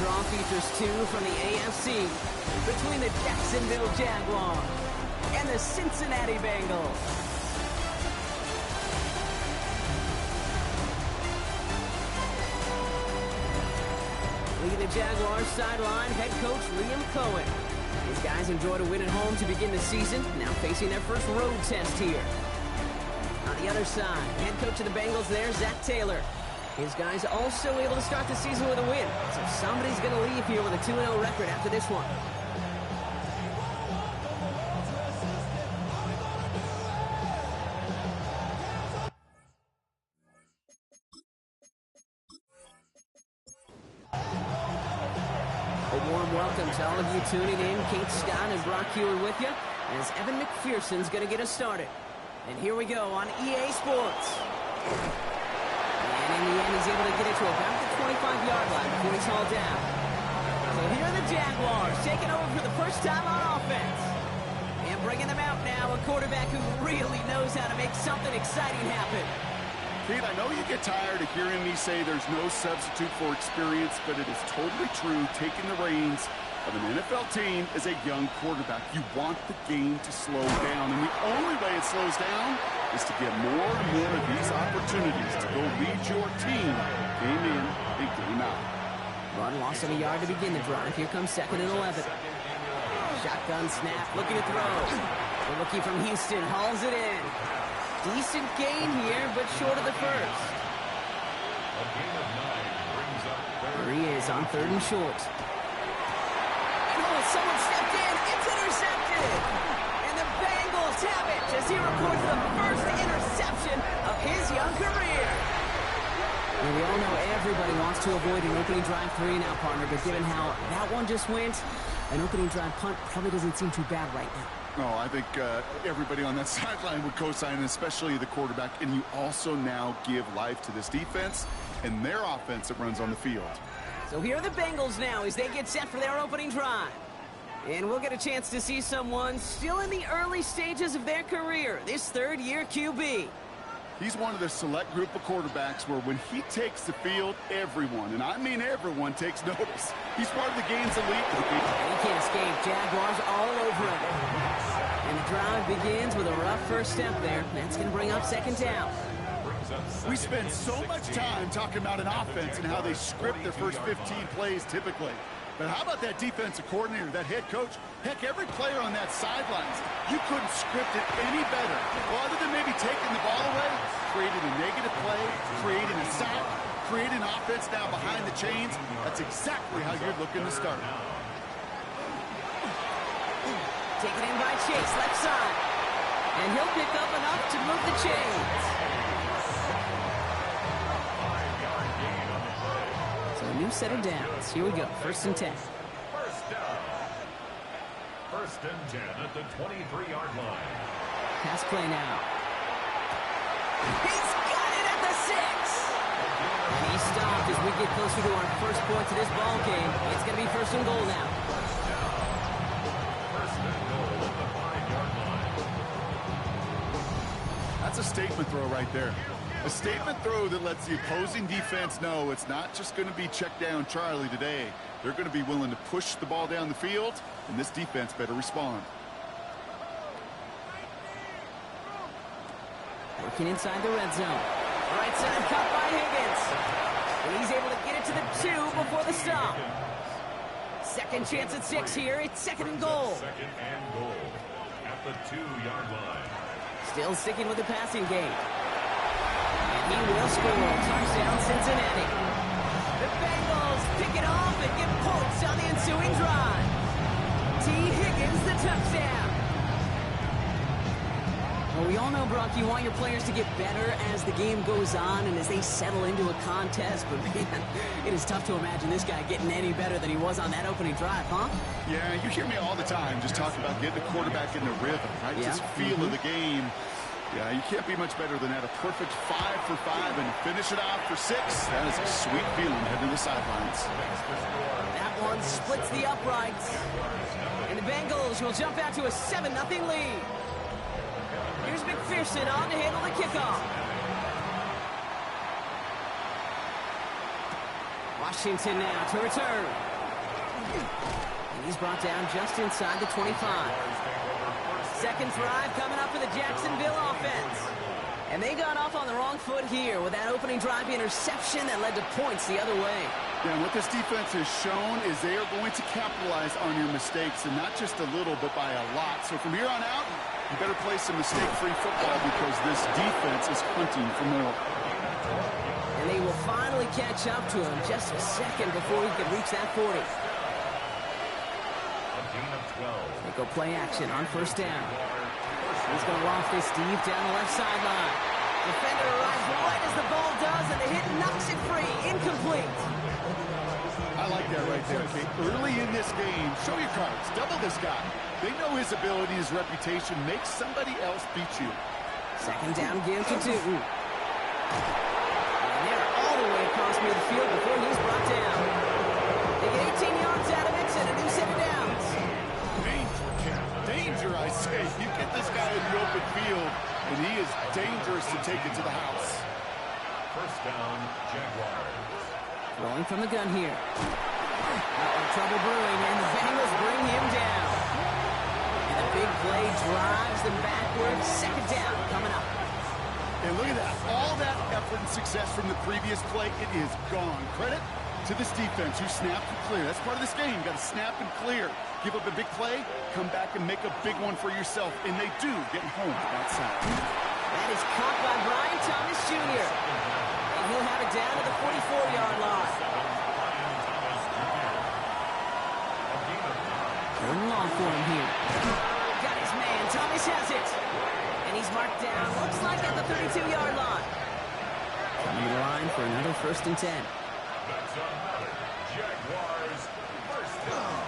draw features two from the AFC between the Jacksonville Jaguars and the Cincinnati Bengals. Leading the Jaguars sideline, head coach Liam Cohen. These guys enjoyed a win at home to begin the season, now facing their first road test here. On the other side, head coach of the Bengals there, Zach Taylor. His guys also able to start the season with a win, so somebody's going to leave here with a 2-0 record after this one. A warm welcome to all of you tuning in. Kate Scott and Brock Hewer with you, as Evan McPherson's going to get us started. And here we go on EA Sports. And in the end, he's able to get it to about the 25-yard line before he's hauled down. So here are the Jaguars taking over for the first time on offense. And bringing them out now, a quarterback who really knows how to make something exciting happen. Pete, I know you get tired of hearing me say there's no substitute for experience, but it is totally true. Taking the reins of an NFL team as a young quarterback, you want the game to slow down, and the only way it slows down is to get more and more of these opportunities to go lead your team game in and game out. Run loss of a yard to begin the drive. Here comes 2nd and 11. Shotgun snap, looking to throw. The rookie from Houston hauls it in. Decent gain here, but short of the first. There he is on 3rd and short. Someone stepped in. It's intercepted. And the Bengals have it as he records the first interception of his young career. And we all know everybody wants to avoid an opening drive 3-and-out, partner, but given how that one just went, an opening drive punt probably doesn't seem too bad right now. No, I think everybody on that sideline would co-sign, especially the quarterback. And you also now give life to this defense and their offense that runs on the field. So here are the Bengals now as they get set for their opening drive. And we'll get a chance to see someone still in the early stages of their career, this third-year QB. He's one of the select group of quarterbacks where when he takes the field, everyone, and I mean everyone, takes notice. He's part of the game's elite. And he can't escape. Jaguars all over him. And the drive begins with a rough first step there. That's going to bring up 2nd down. We spend so much time talking about an offense and how they script their first 15 plays typically. But how about that defensive coordinator, that head coach? Heck, every player on that sidelines, you couldn't script it any better. Well, other than maybe taking the ball away, creating a negative play, creating a sack, creating offense now behind the chains. That's exactly how you're looking to start. Taken in by Chase, left side. And he'll pick up enough to move the chains. New set of downs. Here we go. 1st and 10. First down. 1st and 10 at the 23-yard line. Pass play now. He's got it at the 6. And he stopped as we get closer to our first point to this ball game. It's going to be 1st and goal now. First and goal at the 5-yard line. That's a statement throw right there. A statement throw that lets the opposing defense know it's not just going to be check down Charlie today. They're going to be willing to push the ball down the field, and this defense better respond. Working inside the red zone. Right side caught by Higgins. And he's able to get it to the 2 before the stop. 2nd chance at 6 here. It's 2nd and goal. 2nd and goal at the 2-yard line. Still sticking with the passing game. He will score. Touchdown, Cincinnati. The Bengals pick it off and get points on the ensuing drive. T. Higgins, the touchdown. Well, we all know, Brock, you want your players to get better as the game goes on and as they settle into a contest. But, man, it is tough to imagine this guy getting any better than he was on that opening drive, huh? Yeah, you hear me all the time just talking about getting the quarterback in the rhythm, right? Yeah. Just feel of the game. Yeah, you can't be much better than that. A perfect 5 for 5 and finish it off for 6. That is a sweet feeling heading to the sidelines. That one splits the uprights. And the Bengals will jump out to a 7-0 lead. Here's McPherson on to handle the kickoff. Washington now to return. And he's brought down just inside the 25. Second drive coming up for the Jacksonville offense. And they got off on the wrong foot here with that opening drive interception that led to points the other way. Yeah, and what this defense has shown is they are going to capitalize on your mistakes, and not just a little, but by a lot. So from here on out, you better play some mistake-free football because this defense is hunting for more. And they will finally catch up to him just a second before he could reach that 40. They go play action on first down. He's going to loft this deep down the left sideline. Defender arrives right as the ball does, and the hit knocks it free. Incomplete. I like that right there, Kate. Early in this game, show your cards. Double this guy. They know his ability, his reputation. Make somebody else beat you. Second down give to Newton. And they're all the way across midfield before he's brought down. They get 18 yards out of it and a new set of downs. Danger, I say. You get this guy in the open field, and he is dangerous to take it to the house. First down, Jaguars. Rolling from the gun here. Trouble brewing, and the Bengals bring him down. And the big play drives them backwards. Second down coming up. And look at that. All that effort and success from the previous play, it is gone. Credit to this defense who snapped and clear. That's part of this game. You got to snap and clear. Give up a big play, come back and make a big one for yourself. And they do get home outside. That is caught by Brian Thomas Jr. And he'll have it down to the 44-yard line. Third and long for him here. Got his man. Thomas has it. And he's marked down. Looks like at the 32-yard line. Coming to the line for another first and 10. That's another Jaguars first down.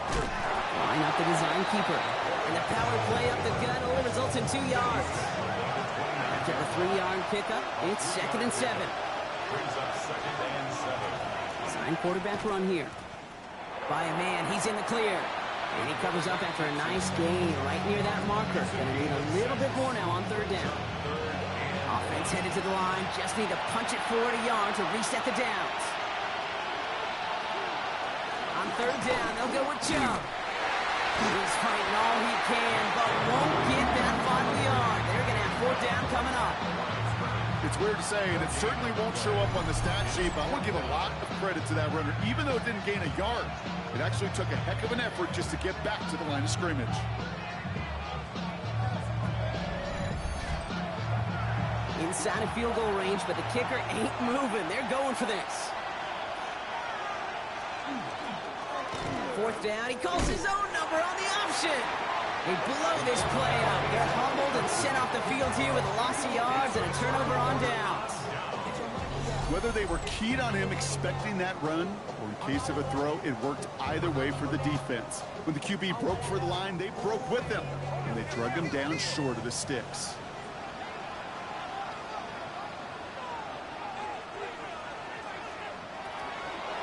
Line up the design keeper. And the power play up the gut only results in 2 yards. After the 3-yard pickup, it's second and 7. Brings up second and 7. Design quarterback run here. By a man, he's in the clear. And he covers up after a nice gain right near that marker. Gonna need a little bit more now on third down. Offense headed to the line. Just need to punch it forward a yard to reset the downs. On third down, they'll go with Chubb. He's fighting all he can, but won't get that final yard. They're going to have fourth down coming up. It's weird to say, and it certainly won't show up on the stat sheet, but I want to give a lot of credit to that runner. Even though it didn't gain a yard, it actually took a heck of an effort just to get back to the line of scrimmage. Inside of field goal range, but the kicker ain't moving. They're going for this. Fourth down, he calls his own number on the option. They blow this play up. They're humbled and sent off the field here with a loss of yards and a turnover on downs. Whether they were keyed on him expecting that run, or in case of a throw, it worked either way for the defense. When the QB broke for the line, they broke with him, and they drug him down short of the sticks.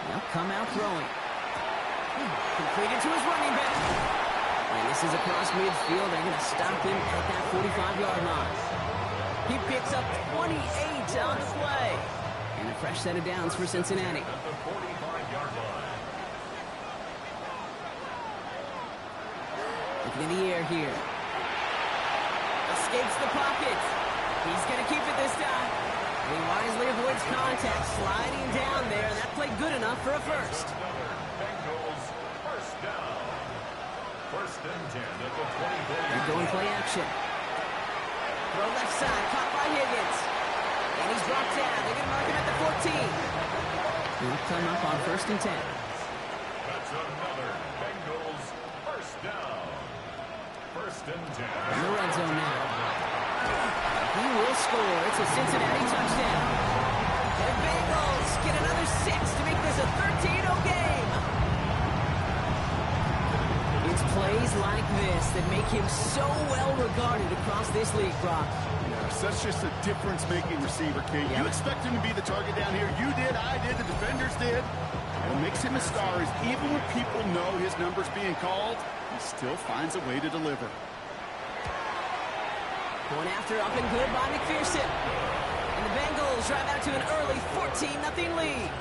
Now come out throwing. Completed to his running back. And this is across midfield. They're going to stop him at that 45-yard line. He picks up 28 on the play. And a fresh set of downs for Cincinnati. At the 45-yard line. Looking in the air here. Escapes the pocket. He's going to keep it this time. He wisely avoids contact, sliding down there. And that played good enough for a first. Bengals first down. First and 10 at the 24. They're going play action. Throw left side, caught by Higgins. And he's brought down. They're going to mark him at the 14. He'll come up on first and 10. That's another Bengals first down. First and 10. In the red zone now. He will score. It's a Cincinnati touchdown. The Bengals get another 6 to make this a 13-0 game. It's plays like this that make him so well regarded across this league, Brock. Yes, that's just a difference-making receiver, Kate. Yeah. You expect him to be the target down here. You did, I did, the defenders did. What makes him a star is even when people know his number's being called, he still finds a way to deliver. Going after up and good by McPherson. And the Bengals drive out to an early 14-0 lead.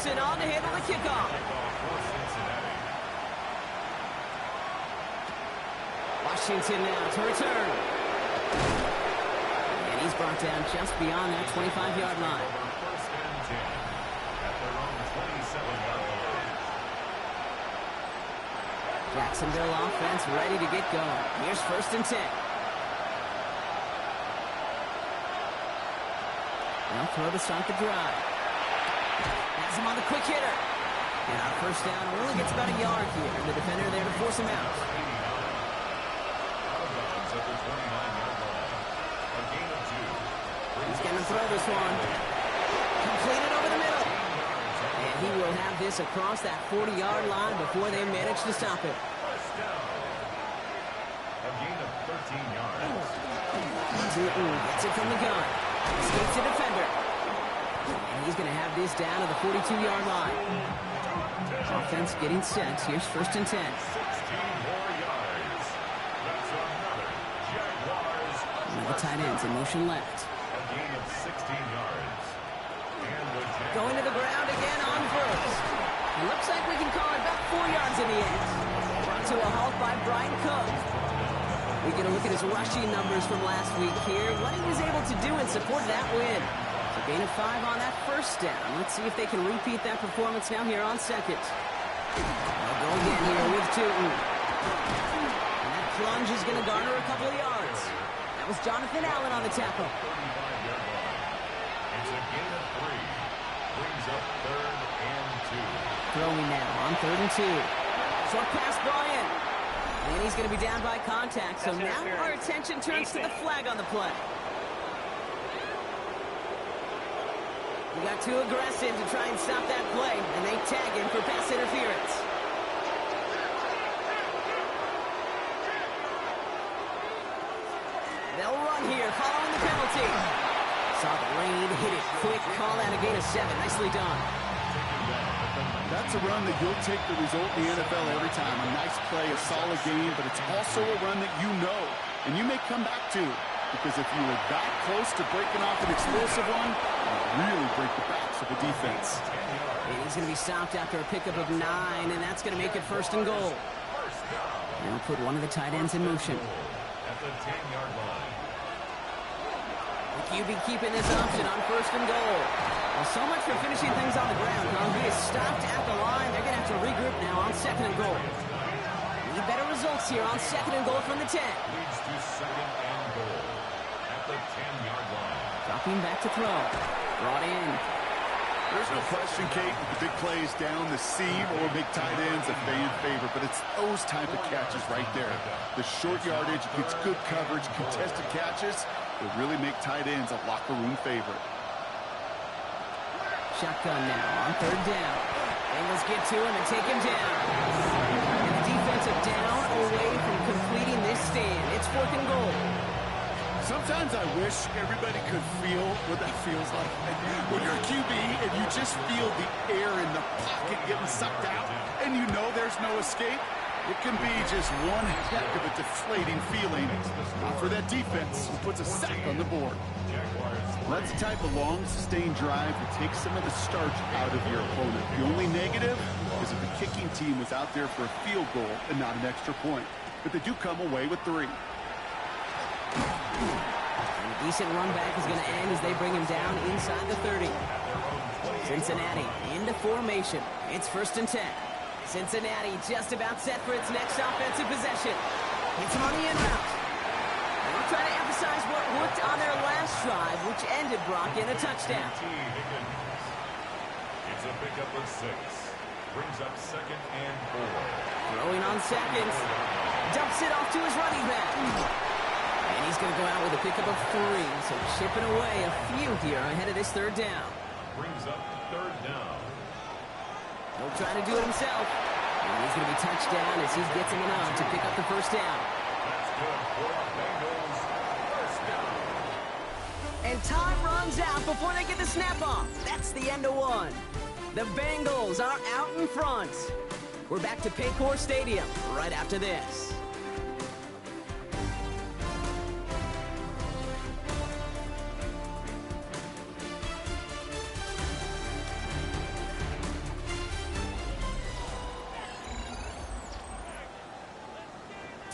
McPherson on to handle the kickoff. Washington now to return. And he's brought down just beyond that 25-yard line. First and 10 at their own 27-yard line. Jacksonville offense ready to get going. Here's first and 10. Now throw to start the drive. Has him on the quick hitter. And our first down only gets about a yard here. The defender there to force him out. He's going to throw this one. Completed over the middle. And he will have this across that 40-yard line before they manage to stop it. First down. A gain of 13 yards. Newton gets it from the gun. Escapes the defender. And he's going to have this down to the 42-yard line. Offense getting set. Here's first and 10. 16 more yards. That's another Jaguars. Now the tight ends in motion left. A gain of 16 yards. And the Jaguars Going to the ground again on first. It looks like we can call it about 4 yards in the end. Brought to a halt by Brian Cook. We get a look at his rushing numbers from last week here. What he was able to do in support of that win. So gain of 5 on that first down. Let's see if they can repeat that performance now here on second. They'll go again here with Tootin. And that plunge is going to garner a couple of yards. That was Jonathan Allen on the tackle. 35-yard line. It's a gain of 3. Brings up third and 2. Throwing now on third and 2. Short pass, Bryant. And he's going to be down by contact. So now our attention turns to the flag on the play. We got too aggressive to try and stop that play, and they tag him for pass interference. They'll run here following the penalty. Saw the lane, hit it quick, call out a gain of 7. Nicely done. That's a run that you'll take the result in the NFL every time. A nice play, a solid game, but it's also a run that you know and you may come back to. Because if you were that close to breaking off an explosive one, you really break the backs of the defense. And he's going to be stopped after a pickup of 9, and that's going to make it first and goal. Now put one of the tight ends in motion. At the 10-yard line. The QB keeping this option on first and goal. Well, so much for finishing things on the ground. He is stopped at the line. They're going to have to regroup now on second and goal. Need better results here on second and goal from the 10. Leads to second and goal. At the 10-yard line. Dropping back to throw. Brought in. There's no question, Kate, the big plays down the seam or big tight ends a fan favorite, but it's those type of catches right there. The short yardage, gets good coverage, contested catches, will really make tight ends a locker room favorite. Shotgun now on third down. Bengals get to him and take him down. And the defensive down away from completing this stand. It's fourth and goal. Sometimes I wish everybody could feel what that feels like. When you're a QB and you just feel the air in the pocket getting sucked out and you know there's no escape, it can be just one heck of a deflating feeling for that defense who puts a sack on the board. That's the type of long, sustained drive that takes some of the starch out of your opponent. The only negative is if the kicking team was out there for a field goal and not an extra point. But they do come away with 3. And a decent run back is going to end as they bring him down inside the 30. Cincinnati into formation. It's first and 10. Cincinnati just about set for its next offensive possession. Hits him on the in route. They'll try to emphasize what worked on their last drive, which ended Brock in a touchdown. It's a pickup of 6. Brings up second and 4. Throwing on seconds. Dumps it off to his running back. And he's going to go out with a pickup of 3. So chipping away a few here ahead of this third down. Brings up third down. He'll try to do it himself. And he's going to be touched down as he gets him enough to pick up the first down. That's good for the Bengals. First down. And time runs out before they get the snap off. That's the end of one. The Bengals are out in front. We're back to Paycor Stadium right after this.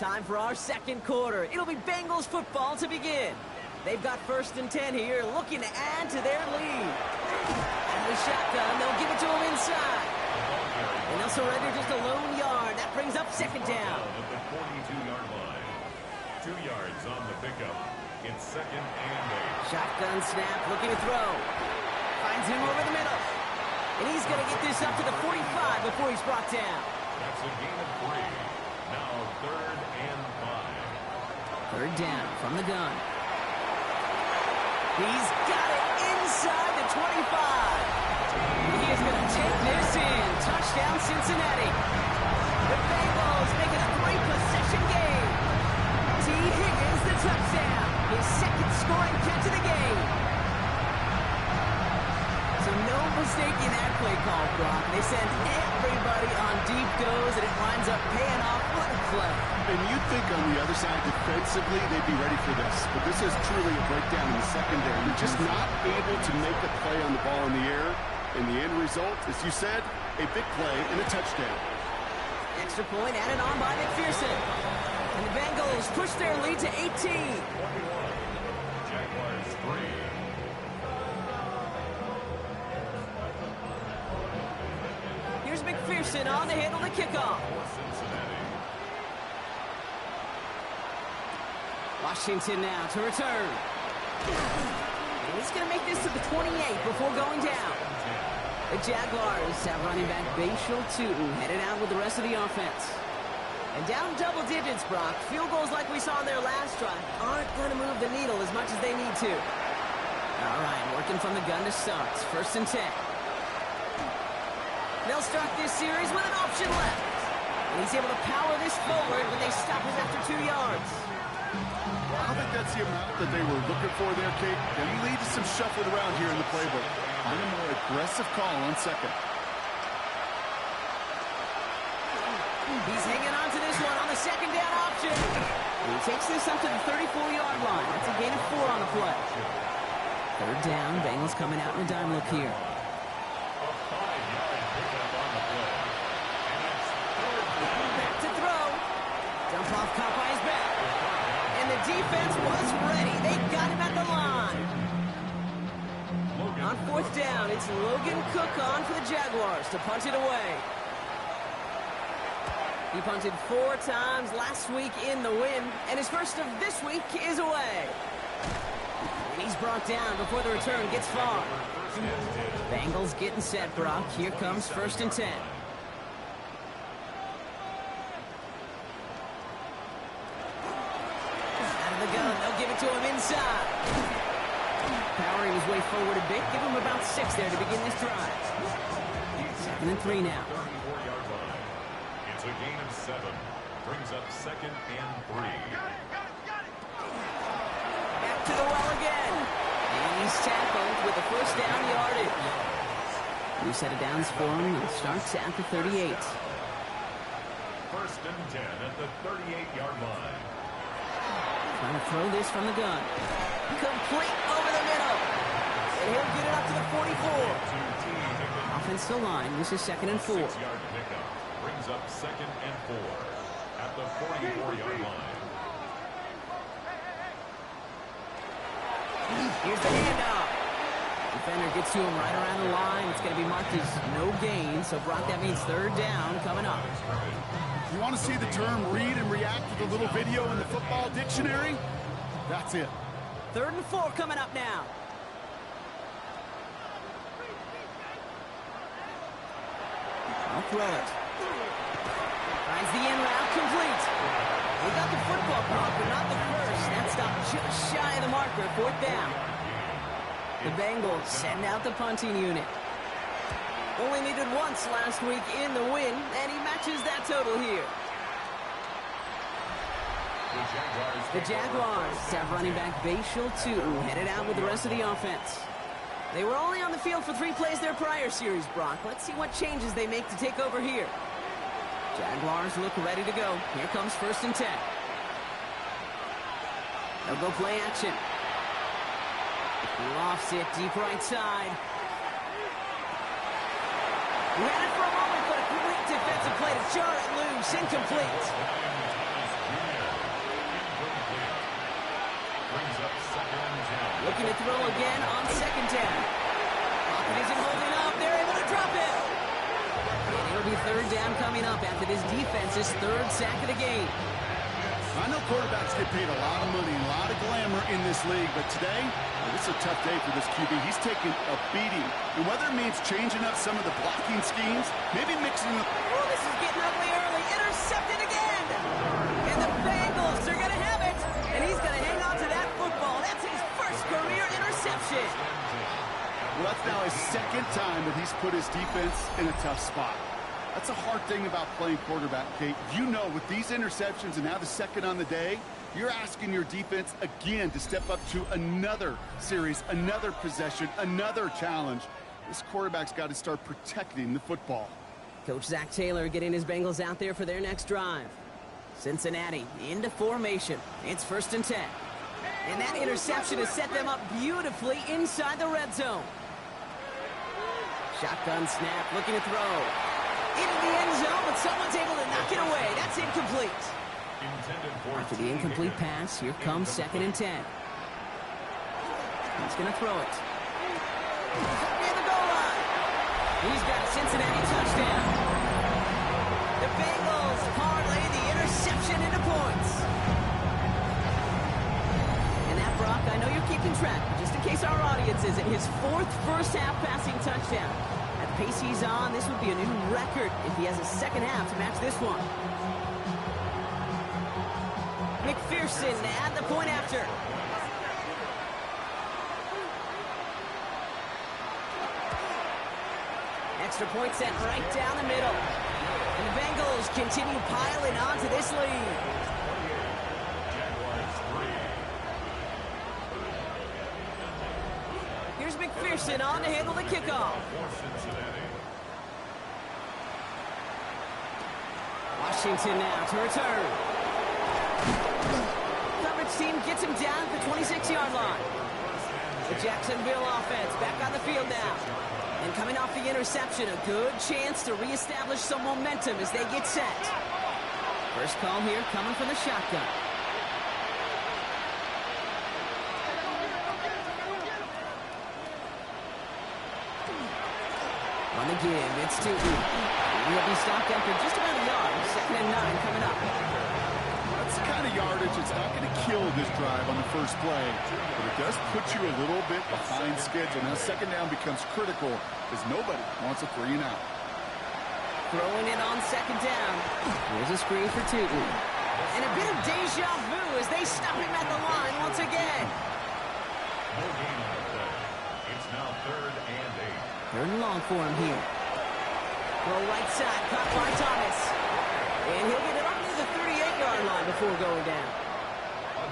time for our second quarter. It'll be Bengals football to begin. They've got 1st and 10 here, looking to add to their lead. And the shotgun, they'll give it to him inside. And they'll surrender just a lone yard. That brings up 2nd down. At the 42-yard line. 2 yards on the pickup. It's 2nd and 8. Shotgun snap, looking to throw. Finds him over the middle. And he's going to get this up to the 45 before he's brought down. That's a gain of 3. Now 3rd and 5. 3rd down from the gun. He's got it inside the 25. He is going to take this in. Touchdown, Cincinnati. The Bengals make it a 3-possession game. T. Higgins, the touchdown. His 2nd scoring catch of the game. So no mistaking that play call, Brock. They send everybody on deep goes, and it winds up paying off. What a play. And you'd think on the other side, defensively, they'd be ready for this. But this is truly a breakdown in the secondary. They're just not able to make a play on the ball in the air. And the end result, as you said, a big play and a touchdown. Extra point added on by McPherson. And the Bengals push their lead to 18. 21. Jaguars 3. Here's McPherson on to handle the kickoff. Cincinnati. Washington now to return. And he's going to make this to the 28 before going down. The Jaguars have running back Bashal Tootin headed out with the rest of the offense. And down double digits, Brock. Field goals like we saw in their last drive aren't going to move the needle as much as they need to. All right, working from the gun to start. 1st and 10. They'll start this series with an option left. And he's able to power this forward when they stop him after 2 yards. I think that's the amount that they were looking for there, Kate. And we lead to some shuffling around here in the playbook. A little more aggressive call on 2nd. He's hanging on to this one on the 2nd down option. And he takes this up to the 34-yard line. That's a gain of 4 on the play. 3rd down, Bengals coming out in a dime look here. A 5-yard pickup on the play. And it's 3rd down. Back to throw. Dump off caught by his back. And the defense was ready. They got him at the line. On 4th down, it's Logan Cook on for the Jaguars to punt it away. He punted 4 times last week in the win, and his first of this week is away. And he's brought down before the return gets far. Bengals getting set, Brock. Here comes 1st and 10. Out of the gun, they'll give it to him inside. Powering his way forward a bit. Give him about 6 there to begin this drive. 2nd and 3 now. 34-yard line. It's a gain of 7. Brings up 2nd and 3. Back to the well again. And he's tackled with the 1st down yardage. New set of downs for him. It starts at the 38. 1st and 10 at the 38-yard line. Trying to throw this from the gun. Complete over the middle. And he'll get it up to the 44. Offensive line. This is 2nd and 4. 6-yard pickup. Brings up 2nd and 4 at the 44-yard line. Here's the handoff. Defender gets to him right around the line. It's going to be marked as no gain. So, Brock, that means 3rd down coming up. You want to see the term read and react to the little video in the football dictionary? That's it. 3rd and 4 coming up now. I'll throw it. Finds the in route complete. He got the football block, but not the first. That stopped just shy of the marker. 4th down. The Bengals send out the punting unit. Only needed once last week in the win, and he matches that total here. The Jaguars have running back Bashal Tootin headed out with the rest of the offense. They were only on the field for 3 plays their prior series, Brock. Let's see what changes they make to take over here. Jaguars look ready to go. Here comes 1st and 10. They'll go play action. He lofts it deep right side. He had it for a moment, but a great defensive play to jar it loose. Incomplete. looking to throw again on second down. Pocket isn't holding up. They're able to drop it. And it'll be third down coming up after this defense's third sack of the game. I know quarterbacks get paid a lot of money, a lot of glamour in this league, but today, this is a tough day for this QB. He's taking a beating. And whether it means changing up some of the blocking schemes, maybe mixing the... Oh, this is getting ugly early. Intercepted again. And the Bengals are going to have it. And he's going to hang on to that football. That's his first career interception. Well, that's now his second time that he's put his defense in a tough spot. That's a hard thing about playing quarterback, Kate. You know, with these interceptions and now the second on the day, you're asking your defense again to step up to another series, another possession, another challenge. This quarterback's got to start protecting the football. Coach Zach Taylor getting his Bengals out there for their next drive. Cincinnati into formation. It's 1st and 10. And that interception has set them up beautifully inside the red zone. Shotgun snap, looking to throw. Into the end zone, but someone's able to knock it away. That's incomplete. After the incomplete pass, here comes 2nd and 10. He's going to throw it. Near the goal line. He's got a Cincinnati touchdown. The Bengals parlay the interception into points. And that, Brock, I know you're keeping track, but just in case our audience isn't, his 4th first-half passing touchdown. At the pace he's on, this would be a new record if he has a second half to match this one. McPherson at the point after. Extra point set right down the middle. And the Bengals continue piling on to this lead. Here's McPherson on to handle the kickoff. Washington now to return. Coverage team gets him down at the 26-yard line. The Jacksonville offense back on the field now. And coming off the interception, a good chance to reestablish some momentum as they get set. First call here coming from the shotgun. On the give, it's Tootin. He'll be stopped after just about a yard. 2nd and 9 coming up. That's the kind of yardage that's not going to kill this drive on the first play, but it does put you a little bit behind schedule. Now, 2nd down becomes critical as nobody wants a 3 and out. Throwing it on 2nd down. Here's a screen for Tootin. And a bit of deja vu as they stop him at the line once again. No gain on the play. It's now 3rd and 8. 3rd and long for him here. Throw right side, caught by Thomas. And he'll get it up to the 38-yard line before going down.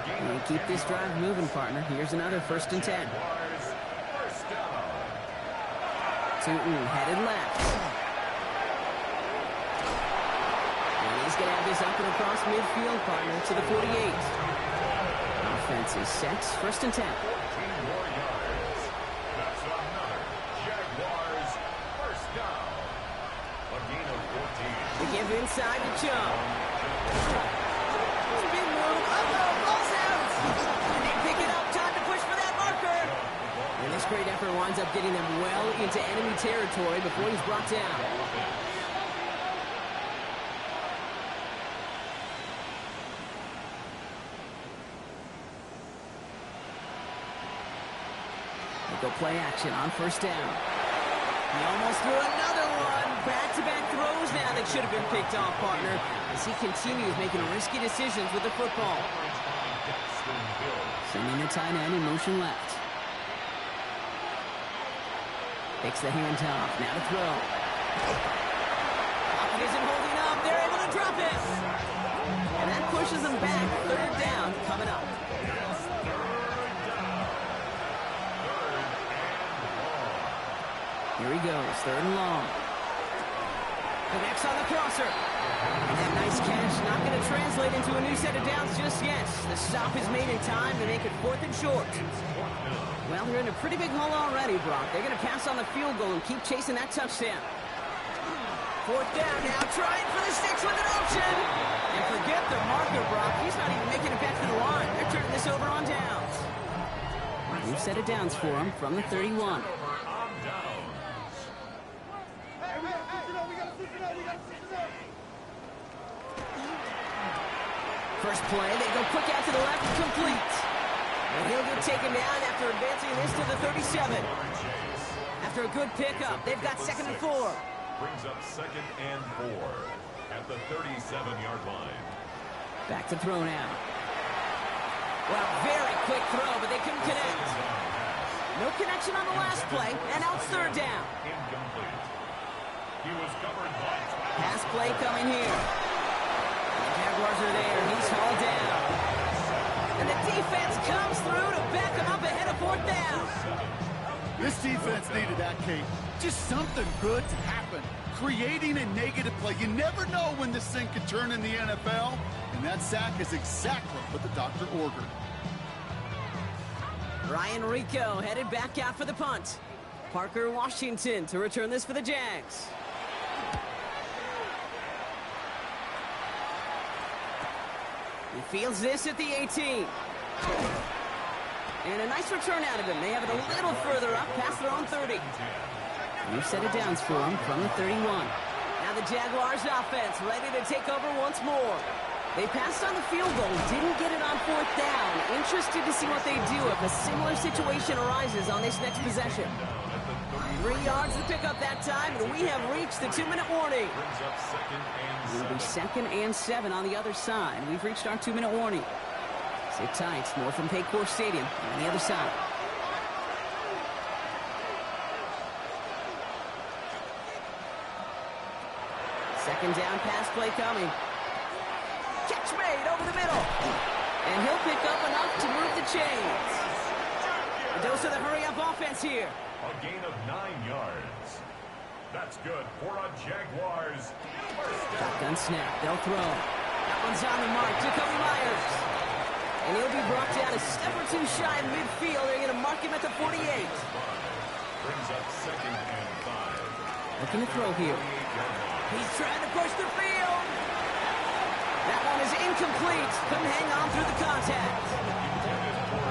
And keep this drive moving, partner. Here's another 1st and 10. Tootin headed left. And he's going to have this up and across midfield, partner, to the 48. Offense is set. 1st and 10. 14 more yards. That's another Jaguars first down. A gain of 14. They give inside to Chubb. Big move. Uh-oh, ball's out. And they pick it up. Time to push for that marker. And this great effort winds up getting them well into enemy territory before he's brought down. They'll go play action on 1st down. He almost threw another one. Back-to-back throws now that should have been picked off, partner, as he continues making risky decisions with the football. Sending the tight end in motion left. Takes the handoff. Now to throw. Pocket isn't holding up. They're able to drop it. And that pushes them back. 3rd down coming up. Here he goes, 3rd and long. Connects on the crosser. And that nice catch not going to translate into a new set of downs just yet. The stop is made in time to make it 4th and short. Well, they're in a pretty big hole already, Brock. They're going to pass on the field goal and keep chasing that touchdown. 4th down now, trying for the sticks with an option. And forget the marker, Brock. He's not even making it back to the line. They're turning this over on downs. New set of downs for him from the 31. First play, they go quick out to the left, complete. And he'll get taken down after advancing this to the 37. After a good pickup, they've got 2nd and 4. Brings up 2nd and 4 at the 37-yard line. Back to throw now. Well, very quick throw, but they couldn't connect. No connection on the last play, and now it's 3rd down. Incomplete. He was covered by Pass play coming here. The Jaguars are there. He's hauled down. And the defense comes through to back him up ahead of 4th down. This defense needed that, Kate. Just something good to happen. Creating a negative play. You never know when this thing could turn in the NFL. And that sack is exactly what the doctor ordered. Ryan Rico headed back out for the punt. Parker Washington to return this for the Jags. He fields this at the 18. And a nice return out of him. They have it a little further up past their own 30. New set of downs for him from the 31. Now the Jaguars offense ready to take over once more. They passed on the field goal, didn't get it on 4th down. Interested to see what they do if a similar situation arises on this next possession. 3 yards to pick up that time, and we have reached the 2-minute warning. brings up 2nd and It'll be 2nd and 7 on the other side. We've reached our 2-minute warning. Sit tight. More from Paycor Stadium on the other side. Second down pass play coming. Catch made over the middle. And he'll pick up enough to move the chains. A dose of the hurry-up offense here. A gain of 9 yards. That's good for a Jaguars. Shotgun snap. They'll throw. That one's on the mark. Jacoby Myers. And he'll be brought down a step or two shy of midfield. They're going to mark him at the 48. Brings up 2nd and 5. Looking to throw here. He's trying to push the field. That one is incomplete. Couldn't hang on through the contact.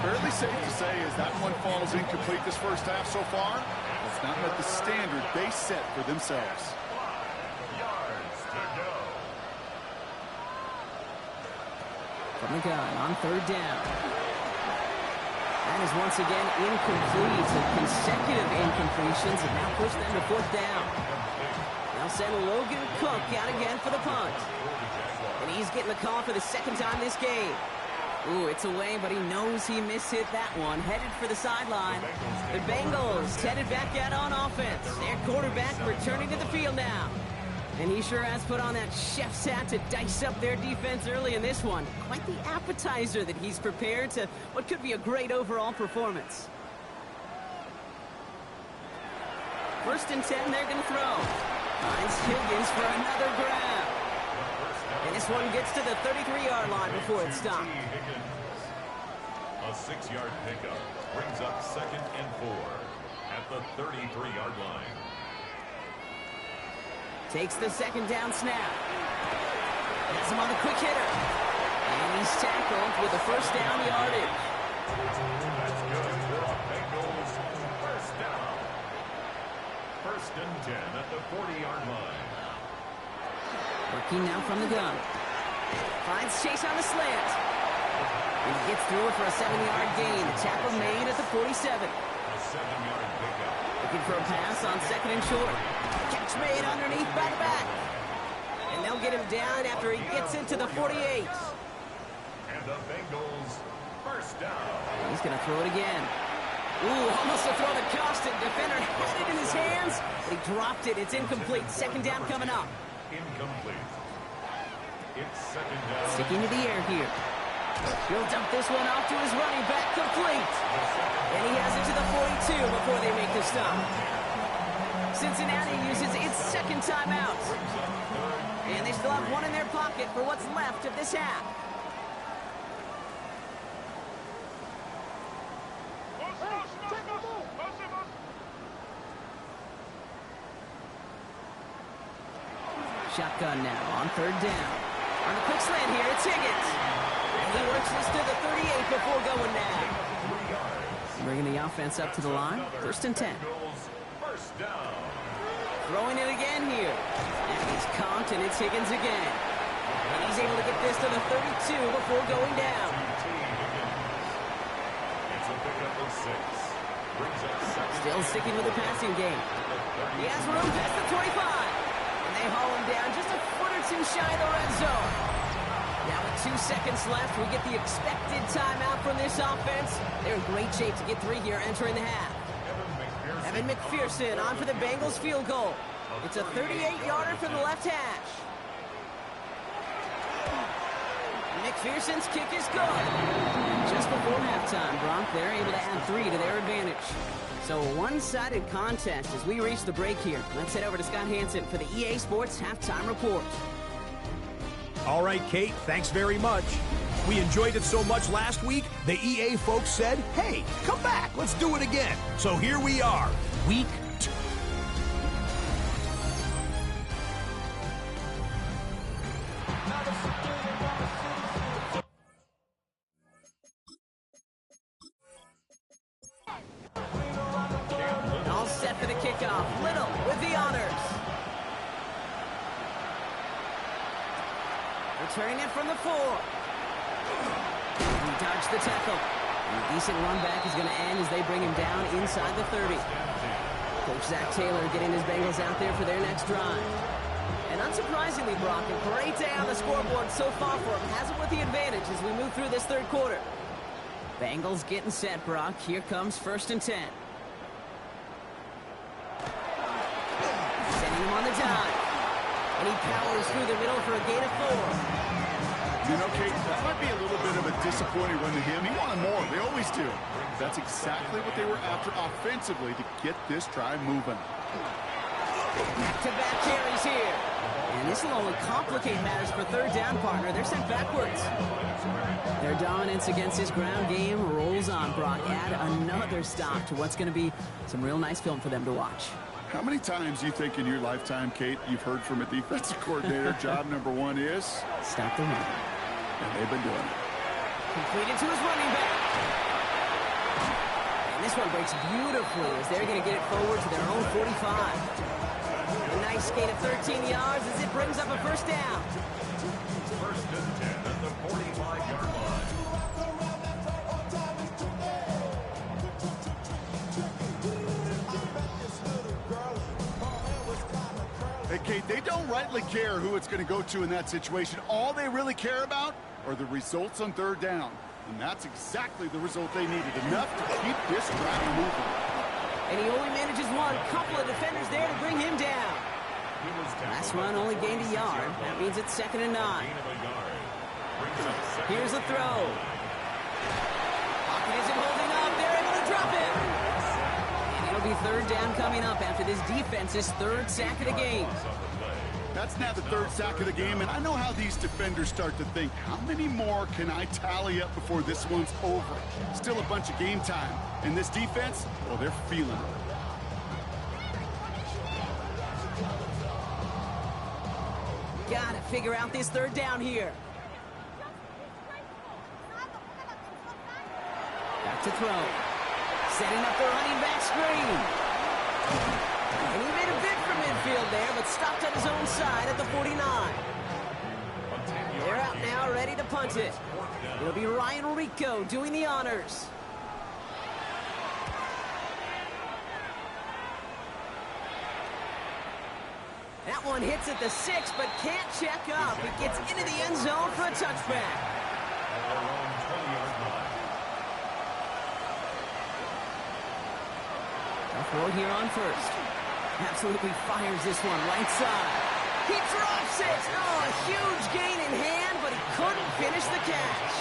Fairly safe to say as that one falls incomplete this first half so far, it's not met the standard they set for themselves. 5 yards to go. From the gun on 3rd down. That is once again incomplete. So consecutive incompletions have now pushed them to 4th down. They'll send Logan Cook out again for the punt. And he's getting the call for the 2nd time this game. Ooh, it's away, but he knows he mishit that one. Headed for the sideline. The Bengals headed back out on offense. Their quarterback returning to the field now. And he sure has put on that chef's hat to dice up their defense early in this one. Quite the appetizer that he's prepared to what could be a great overall performance. 1st and 10, they're going to throw. Finds Higgins for another grab. And this one gets to the 33-yard line before it's stopped. A 6-yard pickup brings up 2nd and 4 at the 33-yard line. Takes the 2nd down snap. Has him on the quick hitter. And he's tackled with a 1st down yardage. That's good for a Bengals 1st down. 1st and 10 at the 40-yard line. Working now from the gun. Finds Chase on the slant. And he gets through it for a 7-yard gain. The tackle made at the 47. A 7-yard pickup. Looking for a pass on 2nd and short. Catch made underneath by the back. And they'll get him down after he gets into the 48. And the Bengals 1st down. He's going to throw it again. Ooh, almost a throw that cost it. Defender had it in his hands, but he dropped it. It's incomplete. 2nd down coming up. Incomplete. It's 2nd down. Sticking to the air here. He'll dump this one off to his running back, complete. And he has it to the 42 before they make the stop. Cincinnati uses its 2nd timeout. And they still have one in their pocket for what's left of this half. Shotgun now on 3rd down. On the quick slant here, it's Higgins. And he works this to the 38 before going now. Bringing the offense up to the line. First and 10. First down. Throwing it again here. And he's conked, and it's Higgins again. And he's able to get this to the 32 before going down. It's a pickup of 6. Brings up second. Still sticking with the passing game. He has room past the 25. And they haul him down just a foot or two shy of the red zone. Now with 2 seconds left, we get the expected timeout from this offense. They're in great shape to get 3 here entering the half. Evan McPherson on for the Bengals field goal. It's a 38-yarder from the left hash. McPherson's kick is good. Just before halftime, Bronk, they're able to add 3 to their advantage. So a one-sided contest as we reach the break here. Let's head over to Scott Hansen for the EA Sports Halftime Report. All right, Kate, thanks very much. We enjoyed it so much last week, the EA folks said, hey, come back, let's do it again. So here we are, week 2. All set for the kickoff. Little with the honors. Returning it from the 4. He dodged the tackle. And a decent run back is going to end as they bring him down inside the 30. Coach Zach Taylor getting his Bengals out there for their next drive. And unsurprisingly, Brock, a great day on the scoreboard so far for him. Has it with the advantage as we move through this third quarter. Bengals getting set, Brock. Here comes first and 10. Sending him on the dive. And he powers through the middle for a gain of 4. You know, Kate, that might be a little bit of a disappointing run to him. He wanted more. They always do. That's exactly what they were after offensively to get this drive moving. Back-to-back carries here. And this will only complicate matters for third down, partner. They're sent backwards. Their dominance against his ground game rolls on, Brock. Add another stop to what's going to be some real nice film for them to watch. How many times do you think in your lifetime, Kate, you've heard from a defensive coordinator, job number 1 is? Stop the run. And they've been doing it. Completed to his running back. And this one breaks beautifully as they're going to get it forward to their own 45. A nice gain of 13 yards as it brings up a first down. First and 10 at the 45-yard line. Hey, Kate, they don't rightly care who it's going to go to in that situation. All they really care about are the results on third down. And that's exactly the result they needed. Enough to keep this drive moving. And he only manages one. Couple of defenders there to bring him down. Last run only gained a yard. That means it's 2nd and 9. Here's a throw. Pocket isn't holding up. They're able to drop it. And it'll be third down coming up after this defense's 3rd sack of the game. That's now the 3rd sack of the game, and I know how these defenders start to think, how many more can I tally up before this one's over? Still a bunch of game time. And this defense, well, they're feeling it. Gotta figure out this third down here. Back to throw. Setting up the running back screen. And he made a bid for midfield there, but stopped on his own side at the 49. They're out now, ready to punt it. It'll be Ryan Rico doing the honors. That one hits at the 6, but can't check up. It gets into the end zone for a touchback. Throw here on first. Absolutely fires this one right side. He drops it. Oh, a huge gain in hand, but he couldn't finish the catch.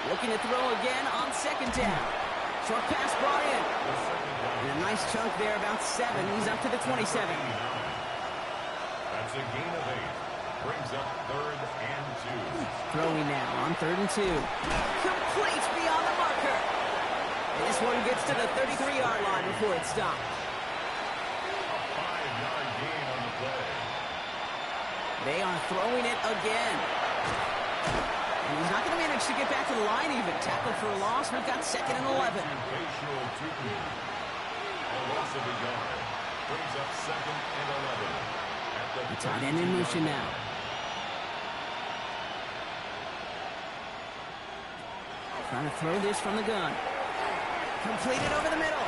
Looking to throw again on 2nd down. Short pass brought in. And a nice chunk there, about 7. He's up to the 27. That's a gain of 8. Brings up 3rd and 2. Throwing now on 3rd and 2. Complete beyond the marker. And this one gets to the 33-yard line before it's stopped. A 5-yard gain on the play. They are throwing it again. And he's not going to manage managed to get back to the line even. Tackle for a loss. We've got 2nd and 11. A loss of a yard. Brings up 2nd and 11. At The tight end in motion now. Trying to throw this from the gun. Completed over the middle.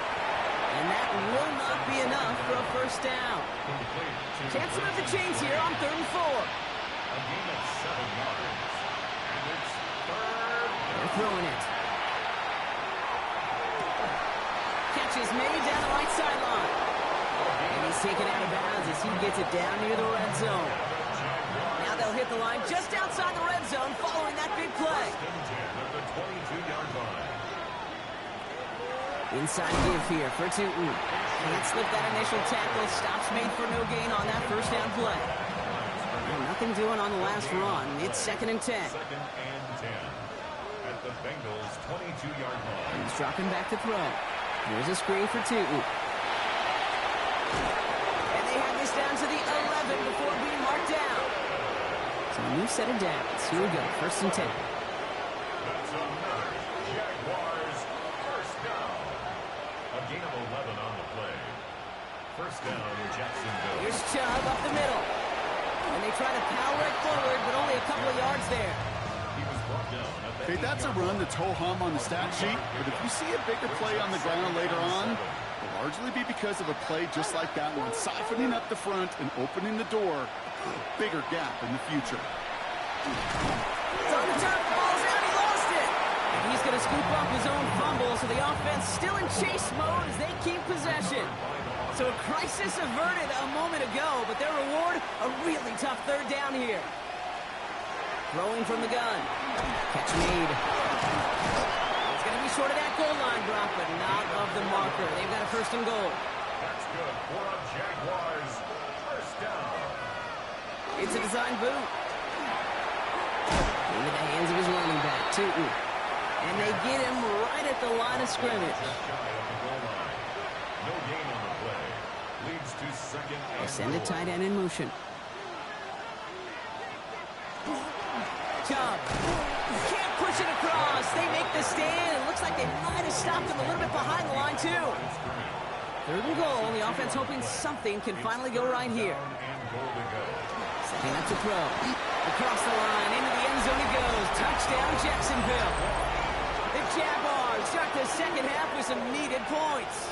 And that will not be enough for a first down. Chance to move the chains here on 3rd and 4. A gain of 7 yards. And it's 3rd. They're throwing it. Catch is made down the right sideline. And he's taken out of bounds as he gets it down near the red zone. Now they'll hit the line just outside the red zone following that big play. 22-yard line. Inside give here for Tootin. Can't slip that initial tackle. Stops made for no gain on that first down play. And nothing doing on the last run. It's 2nd and 10. 2nd and 10. At the Bengals 22-yard line. He's dropping back to throw. Here's a screen for Tootin. And they have this down to the 11 before being marked down. So a new set of downs. Here we go. 1st and 10. That's another Jaguars first down. A gain of 11 on the play. First down in Jacksonville. Here's Chubb up the middle. And they try to power it forward, but only a couple of yards there. He was brought down at the Hey, that's a run that's ho-hum on the stat sheet, but if you see a bigger play on the ground later on, it'll largely be because of a play just like that one, softening up the front and opening the door for a bigger gap in the future. It's on the turf, ball's out, he lost it. And he's going to scoop up his own fumble, so the offense still in chase mode as they keep possession. So a crisis averted a moment ago, but their reward, a really tough 3rd down here. Throwing from the gun. Catch made. It's going to be short of that goal line, Brock, but not of the marker. They've got a 1st and goal. That's good for a Jaguars first down. It's a design boot. Into the hands of his running back, Tootin. And they get him right at the line of scrimmage. Just shy of the goal line. No gain on the play. Leads to 2nd They and send a goal. tight end in motion. Chubb. Can't push it across. They make the stand. It looks like they might have stopped him a little bit behind the line, too. 3rd and goal. The offense hoping something can finally go right here. And goal to go. Setting up to throw. Across the line. Into the end zone he goes. Touchdown, Jacksonville. The Jaguars start the 2nd half with some needed points.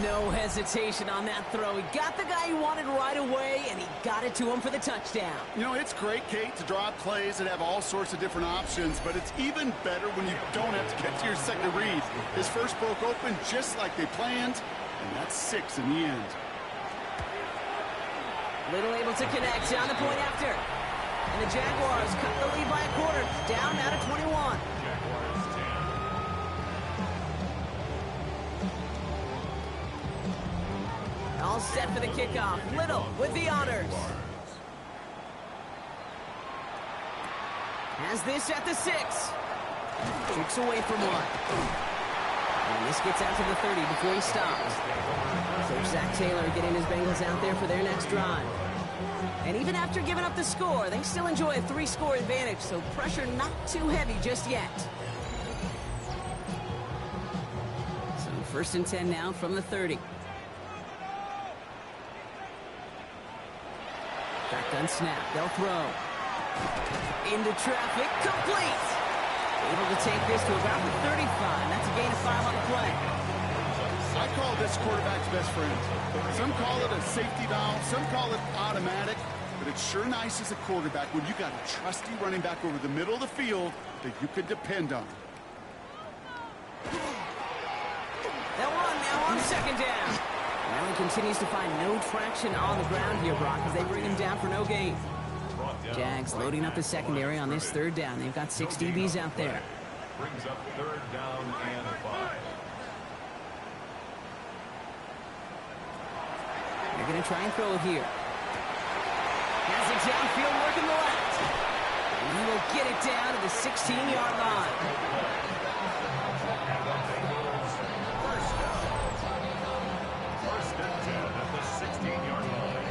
No hesitation on that throw. He got the guy he wanted right away, and he got it to him for the touchdown. You know, it's great, Kate, to draw up plays that have all sorts of different options, but it's even better when you don't have to get to your second read. His first broke open just like they planned, and that's 6 in the end. Little able to connect on the point after. And the Jaguars cut the lead by a quarter, down out of 21. Jaguars 10. All set for the kickoff. Little with the honors. Has this at the 6. Shoots away from one. And this gets out to the 30 before he stops. So Zach Taylor getting his Bengals out there for their next drive. And even after giving up the score, they still enjoy a 3-score advantage, so pressure not too heavy just yet. So 1st and 10 now from the 30. Shotgun snap, they'll throw. Into traffic, complete. Able to take this to about the 35. That's a gain of 5 on the play. I call this quarterback's best friend. Some call it a safety valve, some call it automatic, but it's sure nice as a quarterback when you got a trusty running back over the middle of the field that you could depend on. They'll run now on 2nd down. Now he continues to find no traction on the ground here, Brock, as they bring him down for no gain. Jags loading up the secondary on this 3rd down. They've got 6 DBs out there. Brings up 3rd down and 5. They're going to try and throw it here. Has it downfield working the left. And he will get it down to the 16-yard line. First and 10 at the 16-yard line.